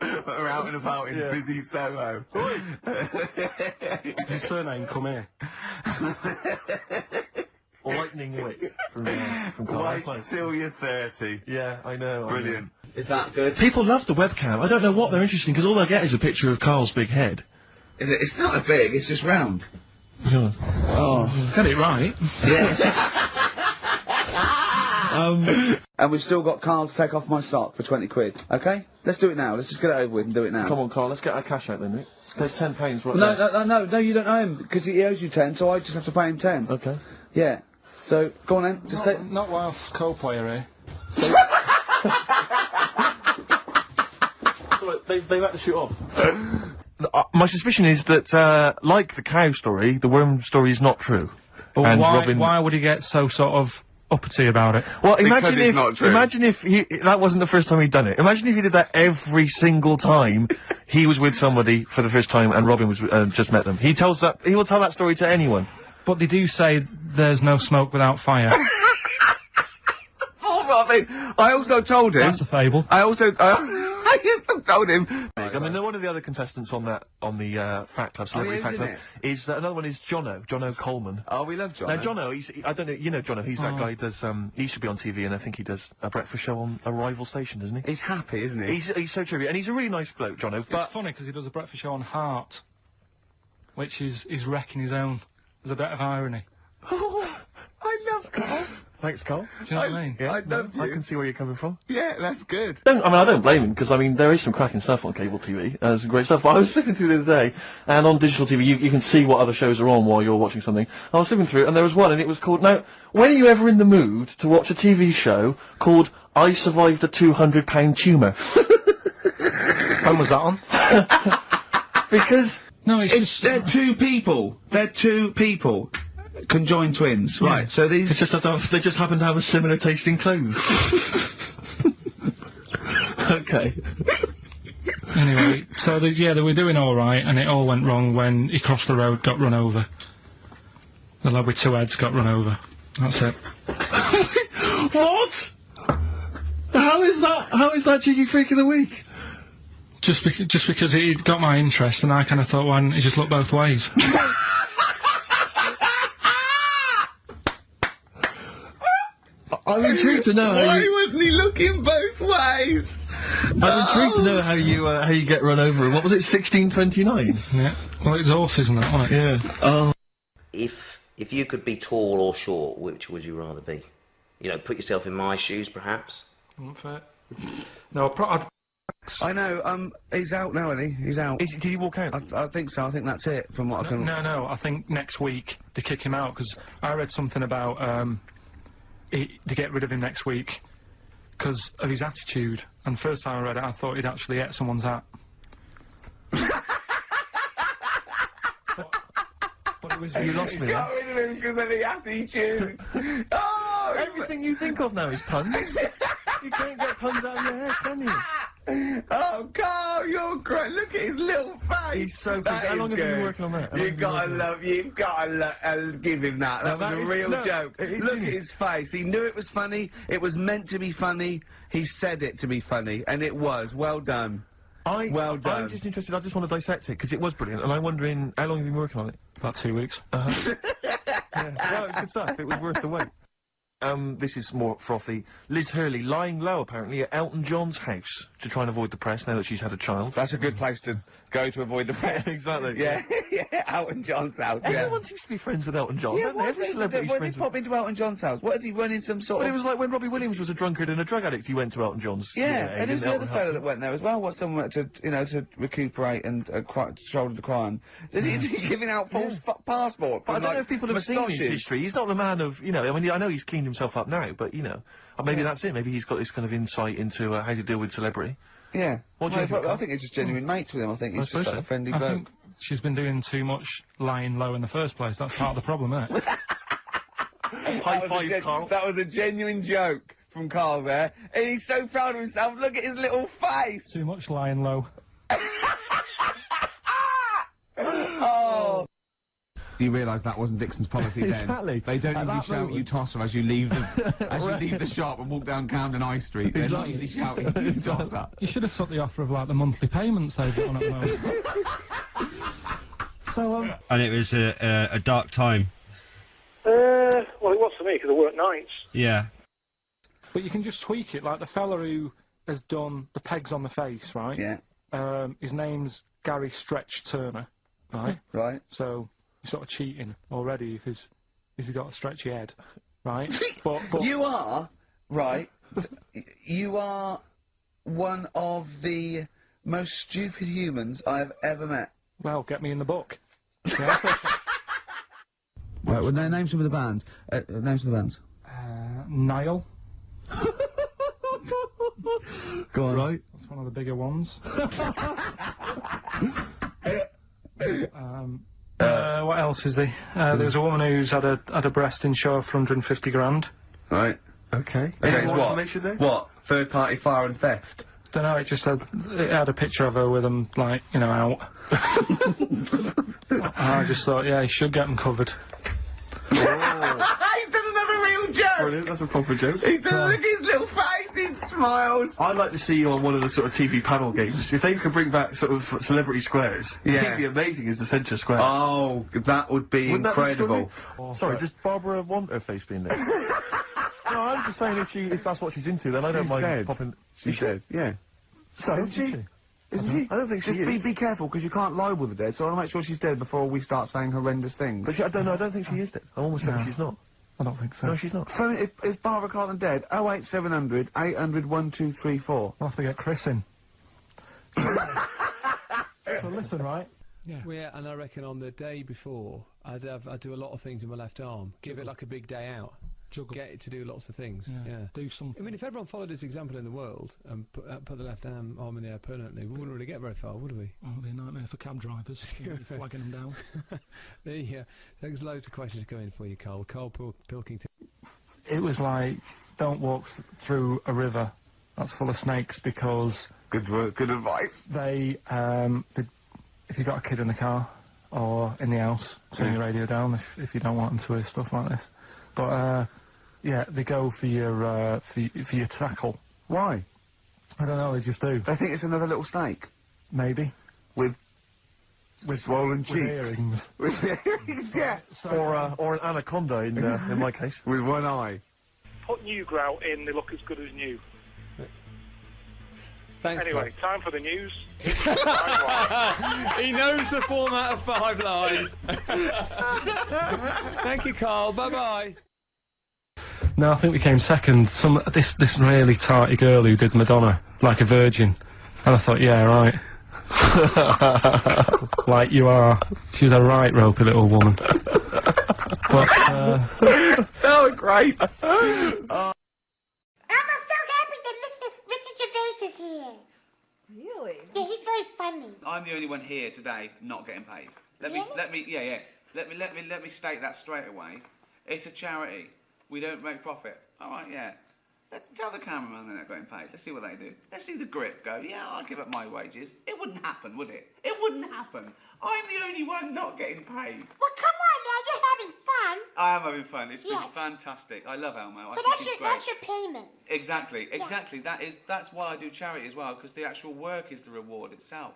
B: We're out and about in busy Soho.
C: Oi!
J: Does his surname come here?
C: Lightning wit from Carl.
B: Wait till you're 30.
C: Yeah, I know.
B: Brilliant. Is that good?
C: People love the webcam. I don't know what they're interested in, because all I get is a picture of Carl's big head.
B: It's not a big, it's just round.
C: Yeah.
J: Oh. Got it right.
B: Yeah. And we've still got Carl to take off my sock for 20 quid. Okay? Let's do it now. Let's just get it over with and do it now.
C: Come on, Carl, let's get our cash out then, Nick. There's £10 right there.
B: No, you don't owe him, because he owes you 10, so I just have to pay him 10.
C: Okay.
B: Yeah. So, go on then, just take...
J: Not whilst co-player here.
C: So, they've had to shoot off. My suspicion is that, like the cow story, the worm story is not true.
J: But why would he get so sort of uppity about it?
C: Well, imagine if that wasn't the first time he'd done it. Imagine if he did that every single time he was with somebody for the first time and Robin was just met them. He will tell that story to anyone.
J: But they do say there's no smoke without fire.
B: Oh, Robin! I also told him...
J: That's a fable.
B: I also told him...
C: I mean, one of the other contestants on the Fact Club, Celebrity Fact Club, is another one is Jono Coleman.
B: Oh, we love Jono.
C: Now, Jono, I don't know, you know Jono, he's that guy who does, he used to be on TV, and I think he does a breakfast show on a rival station, doesn't he?
B: He's happy, isn't he?
C: He's so trivia, and he's a really nice bloke, Jono, but...
J: It's funny, because he does a breakfast show on Heart, which is wrecking his own. There's a bit of irony.
B: Oh, I love Carl.
C: Thanks, Carl.
J: Do you know what I mean?
C: Yeah,
B: I love you.
C: I can see where you're coming from.
B: Yeah, that's good.
C: I don't blame him, because, I mean, there is some cracking stuff on cable TV. There's some great stuff. But I was flipping through the other day, and on digital TV, you can see what other shows are on while you're watching something. I was flipping through, and there was one, and it was called... Now, when are you ever in the mood to watch a TV show called I Survived a 200-pound tumour?
J: When was that on?
C: Because...
J: No,
B: they're two people. They're two people. Conjoined twins. Yeah. Right, so these...
C: they just happen to have a similar taste in clothes. Okay.
J: Anyway, so they were doing alright, and it all went wrong when he crossed the road, got run over. The lad with two heads got run over. That's it.
C: What? How is that Cheeky Freak of the Week?
J: Just because it got my interest, and I kind of thought, why didn't he just look both ways?
C: I'm intrigued to know
B: Why wasn't he looking both ways?
C: I'm intrigued to know how you get run over. What was it, 1629?
J: Yeah. Well, it's horses, isn't it? Wasn't it?
C: Yeah. Oh.
D: If you could be tall or short, which would you rather be? You know, put yourself in my shoes, perhaps.
J: Not fair. No, I'd
F: I know, he's out now, isn't he? He's out.
C: Did he walk out?
F: I think so. I think that's it, from what I can...
J: No, I think next week they kick him out, because I read something about, they get rid of him next week because of his attitude. And first time I read it, I thought he'd actually ate someone's hat. But it was... You lost me.
B: Got rid of him because of the attitude. Oh!
C: Everything you think of now is puns. You can't get puns out of your head, can you?
F: Oh, Carl, you're great. Look at his little face.
C: He's so
F: That
C: pleased. How
F: is
C: long have you been
F: good.
C: working on that? How long
F: You've
C: have you
F: got to
C: been working
F: love, give him that. That
C: No,
F: was
C: that
F: a
C: is-
F: real
C: no,
F: joke.
C: it is
F: Look at
C: genius.
F: his face. He knew it was funny. It was meant to be funny. He said it to be funny, and it was. Well done. Well done.
C: I'm just interested, I just want to dissect it, because it was brilliant, and I'm wondering, how long have you been working on it?
J: About 2 weeks.
C: Yeah. Well, it's good stuff. It was worth the wait. This is more frothy. Liz Hurley lying low, apparently, at Elton John's house to try and avoid the press now that she's had a child.
F: That's a good place to go to avoid the press.
C: Exactly.
F: Yeah, yeah, Elton John's house, yeah.
C: Everyone seems to be friends with Elton John.
F: Yeah,
C: don't they? Every celebrity's
F: what
C: friends
F: did he pop into Elton John's house? What, is he running some sort
C: But
F: of...
C: it was like when Robbie Williams was a drunkard and a drug addict, he went to Elton John's.
F: Yeah, and who's the other
C: Elton
F: fellow
C: house.
F: that went there as well? What's someone to, you know, to recuperate and shoulder the crime? Is he giving out false passports?
C: But I
F: and,
C: don't know
F: like,
C: if people have seen his
F: moustaches?
C: history. He's not the man of, you know, I mean, I know he's cleaned himself up now, but, you know, maybe that's it. Maybe he's got this kind of insight into how to deal with celebrity.
F: Yeah.
C: What do you think?
F: I think it's just genuine mates with him. I think he's just like a friendly
J: I
F: bloke.
J: think she's been doing too much lying low in the first place. That's part of the problem, isn't it?
C: High five, Carl.
F: That was a genuine joke from Carl there. And he's so proud of himself. Look at his little face.
J: Too much lying low.
F: Oh.
B: You realise that wasn't Dixon's policy then?
C: Exactly.
B: They don't
C: At
B: usually
C: that
B: shout
C: moment-
B: you tosser as you leave the leave the shop and walk down Camden High Street. They're not usually shouting you tosser.
J: You should have took the offer of like the monthly payments they've got on at the moment.
C: So,
P: And it was a dark time.
J: Well, it was for me because I work nights.
P: Yeah.
J: But you can just tweak it, like the fella who has done the pegs on the face, right?
F: Yeah.
J: His name's Gary Stretch Turner, right?
F: Right.
J: So you're sort of cheating already if he's got a stretchy head, right? but
F: You are, right, you are one of the most stupid humans I have ever met.
J: Well, get me in the book.
B: Right, well, name some of the bands. Names of the bands.
J: Nile.
B: Go on.
C: Right.
J: That's one of the bigger ones. What else is there? There was a woman who's had a breast in show for 150 grand.
F: Right.
C: Okay.
F: Okay,
C: Any more
F: what?
C: information there?
F: What? Third party fire and theft?
J: Don't know, it had a picture of her with them, like, you know, out. I just thought, yeah, he should get them covered.
F: He's done another real joke!
C: Brilliant, that's a proper joke.
F: He's done, look at his little face, he smiles.
C: I'd like to see you on one of the sort of TV panel games. If they could bring back sort of celebrity squares,
F: Yeah.
C: it'd be amazing as the centre square.
F: Oh, that would be
C: Wouldn't that be
F: incredible.
C: extraordinary? Sorry, does Barbara want her face being there? No, I'm just saying if that's what she's into, then I don't
F: She's
C: mind
F: dead.
C: popping.
F: She's dead, yeah.
C: So,
F: Isn't she? Isn't she?
C: I don't think she
F: Just
C: is.
F: be careful, because you can't libel the dead, so I want to make sure she's dead before we start saying horrendous things.
C: But I don't think she is dead. I'm almost certain
J: No.
C: she's not.
J: I don't think so.
C: No, she's not.
F: Phone, is Barbara Carlton dead? 08700 800 1234.
J: I'll have to get Chris in. So listen, right?
Q: Yeah, and I reckon on the day before, I'd do a lot of things in my left arm. Give it like a big day out. Get it to do lots of things. Yeah.
J: Do something.
Q: I mean, if everyone followed this example in the world and put the left arm in the air permanently, we wouldn't really get very far, would we?
J: Oh, it'd be a nightmare for cab drivers. You'd be flagging them down.
Q: There's loads of questions coming for you, Karl. Karl Pilkington.
J: It was like, don't walk through a river that's full of snakes because...
F: Good work, good advice.
J: If you've got a kid in the car or in the house, turn your radio down if you don't want them to hear stuff like this. But, yeah, they go for your tackle.
F: Why?
J: I don't know, they just do.
F: They think it's another little snake.
J: Maybe.
F: With swollen
J: with
F: cheeks.
J: earrings.
F: With earrings, yeah.
C: Or an anaconda in my case.
F: With one eye.
R: Put new grout in, they look as good as new.
Q: Thanks,
R: Anyway, time for the news.
H: He knows the format of 5 Live. Thank you, Karl. Bye-bye.
J: No, I think we came second. This really tarty girl who did Madonna, like a virgin. And I thought, yeah, right. Like you are. She was a right ropey little woman. But,
F: so great!
S: I'm so happy that Mr. Ricky Gervais is here.
N: Really?
S: Yeah, he's very funny.
B: I'm the only one here today not getting paid. Let me state that straight away. It's a charity. We don't make profit. All right, yeah. Tell the cameraman they're not getting paid. Let's see what they do. Let's see the grip go, yeah, I'll give up my wages. It wouldn't happen, would it? It wouldn't happen. I'm the only one not getting paid.
S: Well, come on now, you're having fun.
B: I am having fun. It's been
S: Yes.
B: fantastic. I love Elmo.
S: So
B: I think he's great.
S: that's your payment.
B: Exactly. That's why I do charity as well, because the actual work is the reward itself.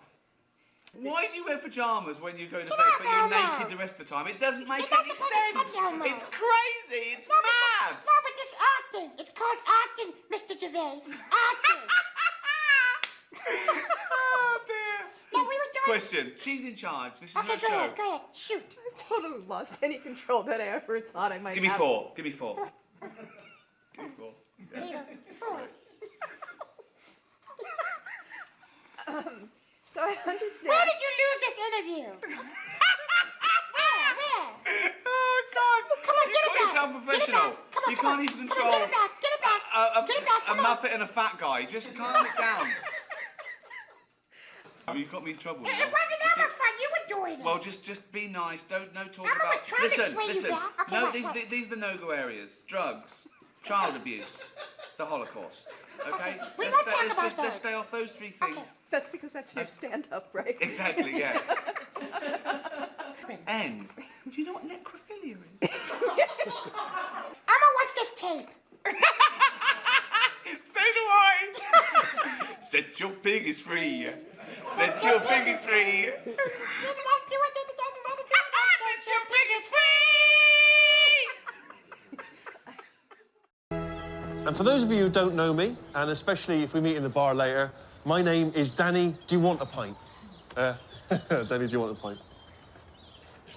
B: Why do you wear pyjamas when you go to bed, but you're naked the rest of the time? It doesn't make any sense. It's crazy. It's mad.
S: No, but this acting. It's called acting, Mr. Gervais. Acting.
B: Oh dear.
S: No, we were doing...
B: Question. She's in charge. This is her
S: Okay,
B: show.
S: go ahead. Shoot.
N: I've totally lost any control that I ever thought I might
B: Give me
N: have.
B: 4. Give me 4. Give me 4. Yeah.
S: Here you go. 4.
N: So I understand.
S: Where did you lose this interview? Where?
B: Oh God!
S: Come on, get it
B: You're
S: back.
B: yourself professional.
S: Come on,
B: You can't even control
S: Get it back. Get it back. Get it back.
B: a muppet and a fat guy. Just calm it down. You've got me in trouble.
S: It wasn't Elmo's fun. You were doing it.
B: Well, just be nice. Don't talk
S: Elmo
B: about.
S: was trying to sway you
B: Listen.
S: back. Okay,
B: No,
S: what?
B: these are the no-go areas: drugs, child abuse, the Holocaust. Okay.
S: We won't talk about
B: Let's
S: those.
B: stay off those 3 things.
N: That's because that's your stand-up, right?
B: Exactly. Yeah. N. Do you know what necrophilia is?
S: Elmo wants this tape.
B: So do I. Set your pig is free. Set your pig is free.
S: Set your pig is free.
C: And for those of you who don't know me, and especially if we meet in the bar later, my name is Danny. Do you want a pint? Danny, do you want a pint?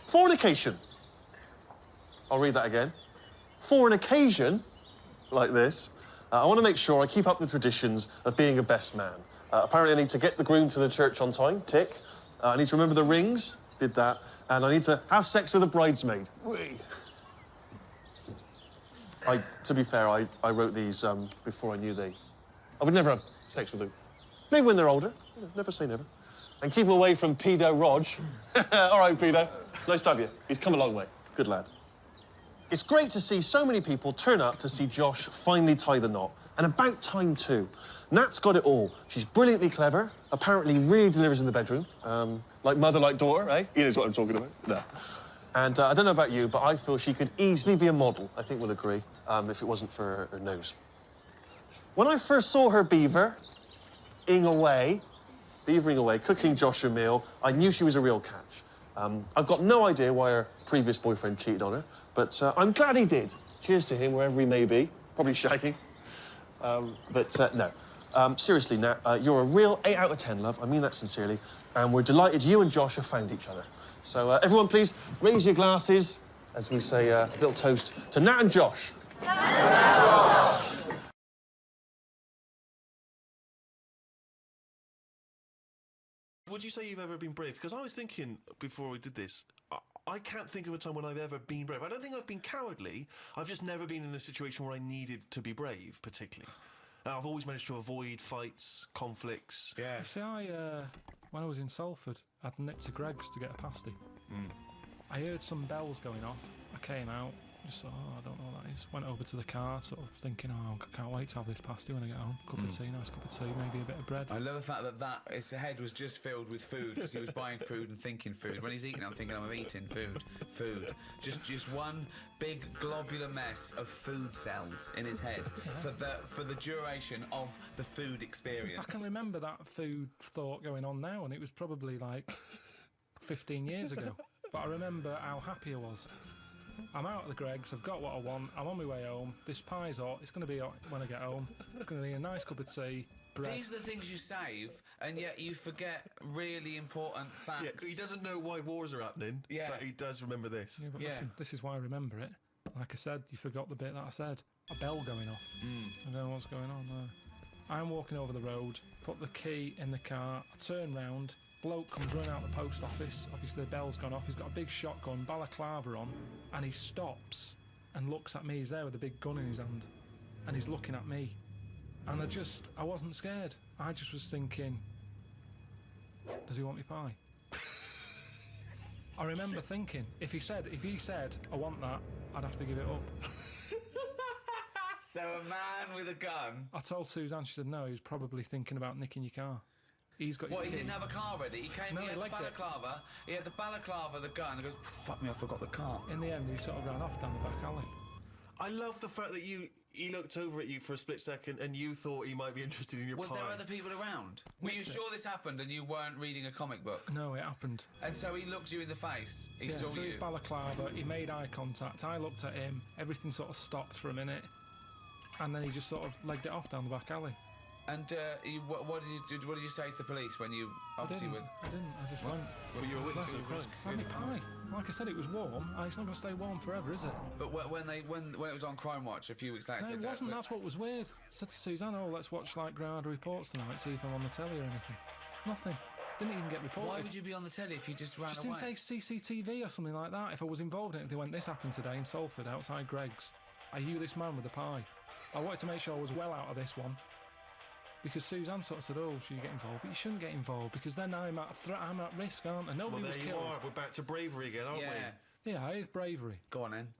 C: Fornication. I'll read that again. For an occasion like this, I want to make sure I keep up the traditions of being a best man. Apparently, I need to get the groom to the church on time. Tick. I need to remember the rings. Did that. And I need to have sex with a bridesmaid. Whee. To be fair, I wrote these before I knew I would never have sex with them. Maybe when they're older. Never say never. And keep them away from pedo Rog. All right, pedo. Nice to have you. He's come a long way. Good lad. It's great to see so many people turn up to see Josh finally tie the knot. And about time, too. Nat's got it all. She's brilliantly clever, apparently really delivers in the bedroom. Like mother, like daughter, eh? He knows what I'm talking about. No. And I don't know about you, but I feel she could easily be a model, I think we'll agree, if it wasn't for her nose. When I first saw her beavering away, cooking Josh a meal, I knew she was a real catch. I've got no idea why her previous boyfriend cheated on her, but I'm glad he did. Cheers to him, wherever he may be. Probably shagging. No. Seriously, Nat, you're a real 8 out of 10, love. I mean that sincerely. And we're delighted you and Josh have found each other. So, everyone, please raise your glasses as we say a little toast to Nat and Josh. Would you say you've ever been brave? Because I was thinking before we did this, I can't think of a time when I've ever been brave. I don't think I've been cowardly. I've just never been in a situation where I needed to be brave, particularly. I've always managed to avoid fights, conflicts.
J: Yeah. See, when I was in Salford, I'd nipped to Greg's to get a pasty. I heard some bells going off. I came out, just thought, I don't know what that is. Went over to the car, sort of thinking, I can't wait to have this pasty when I get home. Cup of tea, nice cup of tea, maybe a bit of bread.
B: I love the fact that his head was just filled with food because he was buying food and thinking food. When he's eating, I'm thinking I'm eating food. Just one big globular mess of food cells in his head for the duration of the food experience.
J: I can remember that food thought going on now, and it was probably like 15 years ago. But I remember how happy I was. I'm out at the Greggs, I've got what I want, I'm on my way home, this pie's hot, it's going to be hot when I get home, it's going to be a nice cup of tea, bread.
B: These are the things you save, and yet you forget really important facts.
C: Yeah, he doesn't know why wars are happening, but he does remember this.
J: Yeah, but listen, this is why I remember it. Like I said, you forgot the bit that I said. A bell going off. I don't know what's going on there. I'm walking over the road, put the key in the car, I turn round, bloke comes running out the post office, obviously the bell's gone off, he's got a big shotgun, balaclava on, and he stops and looks at me. He's there with a big gun in his hand, and he's looking at me. And I wasn't scared. I just was thinking, does he want me pie? I remember thinking, if he said, I want that, I'd have to give it up.
B: So a man with a gun.
J: I told Suzanne, she said no, he was probably thinking about nicking your car. He's got
B: What,
J: your
B: he
J: key.
B: didn't have a car ready? He came,
J: No,
B: he
J: he
B: had the
J: legged it.
B: balaclava, the gun, and goes, fuck me, I forgot the car.
J: In the end, he sort of ran off down the back alley.
C: I love the fact that he looked over at you for a split second and you thought he might be interested in your
B: Was
C: pie.
B: there other people around? Were you sure this happened and you weren't reading a comic book?
J: No, it happened.
B: And so he looked you in the face. He saw
J: through
B: you.
J: his balaclava, he made eye contact. I looked at him. Everything sort of stopped for a minute, and then he just sort of legged it off down the back alley.
B: And what did you say to the police when you obviously were?
J: I didn't. I just went.
C: Well, you were a witness to the crime.
J: Had my pie. Like I said, it was warm. It's not going to stay warm forever, is it?
B: But when it was on Crime Watch a few weeks later,
J: No,
B: said
J: it wasn't. That's what was weird. I said to Suzanne, "Oh, let's watch like Granada Reports tonight. See if I'm on the telly or anything." Nothing. Didn't even get reported.
B: Why would you be on the telly if you just ran
J: Just
B: away?
J: didn't say CCTV or something like that. If I was involved in it, they went, "This happened today in Salford outside Greg's. Are you this man with the pie?" I wanted to make sure I was well out of this one. Because Suzanne sort of said, "Oh, should you get involved?" But you shouldn't get involved because then I'm at risk, aren't I? Nobody was
C: Well, there
J: killed.
C: you are. We're back to bravery again, aren't we?
J: Yeah, it is bravery.
B: Go on then.